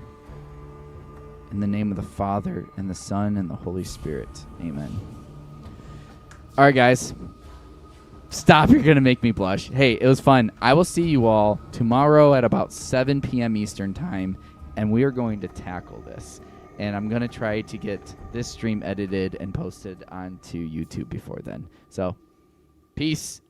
In the name of the Father, and the Son, and the Holy Spirit. Amen. All right, guys. Stop. You're going to make me blush. Hey, it was fun. I will see you all tomorrow at about 7 p.m. Eastern Time, and we are going to tackle this. And I'm going to try to get this stream edited and posted onto YouTube before then. So, peace.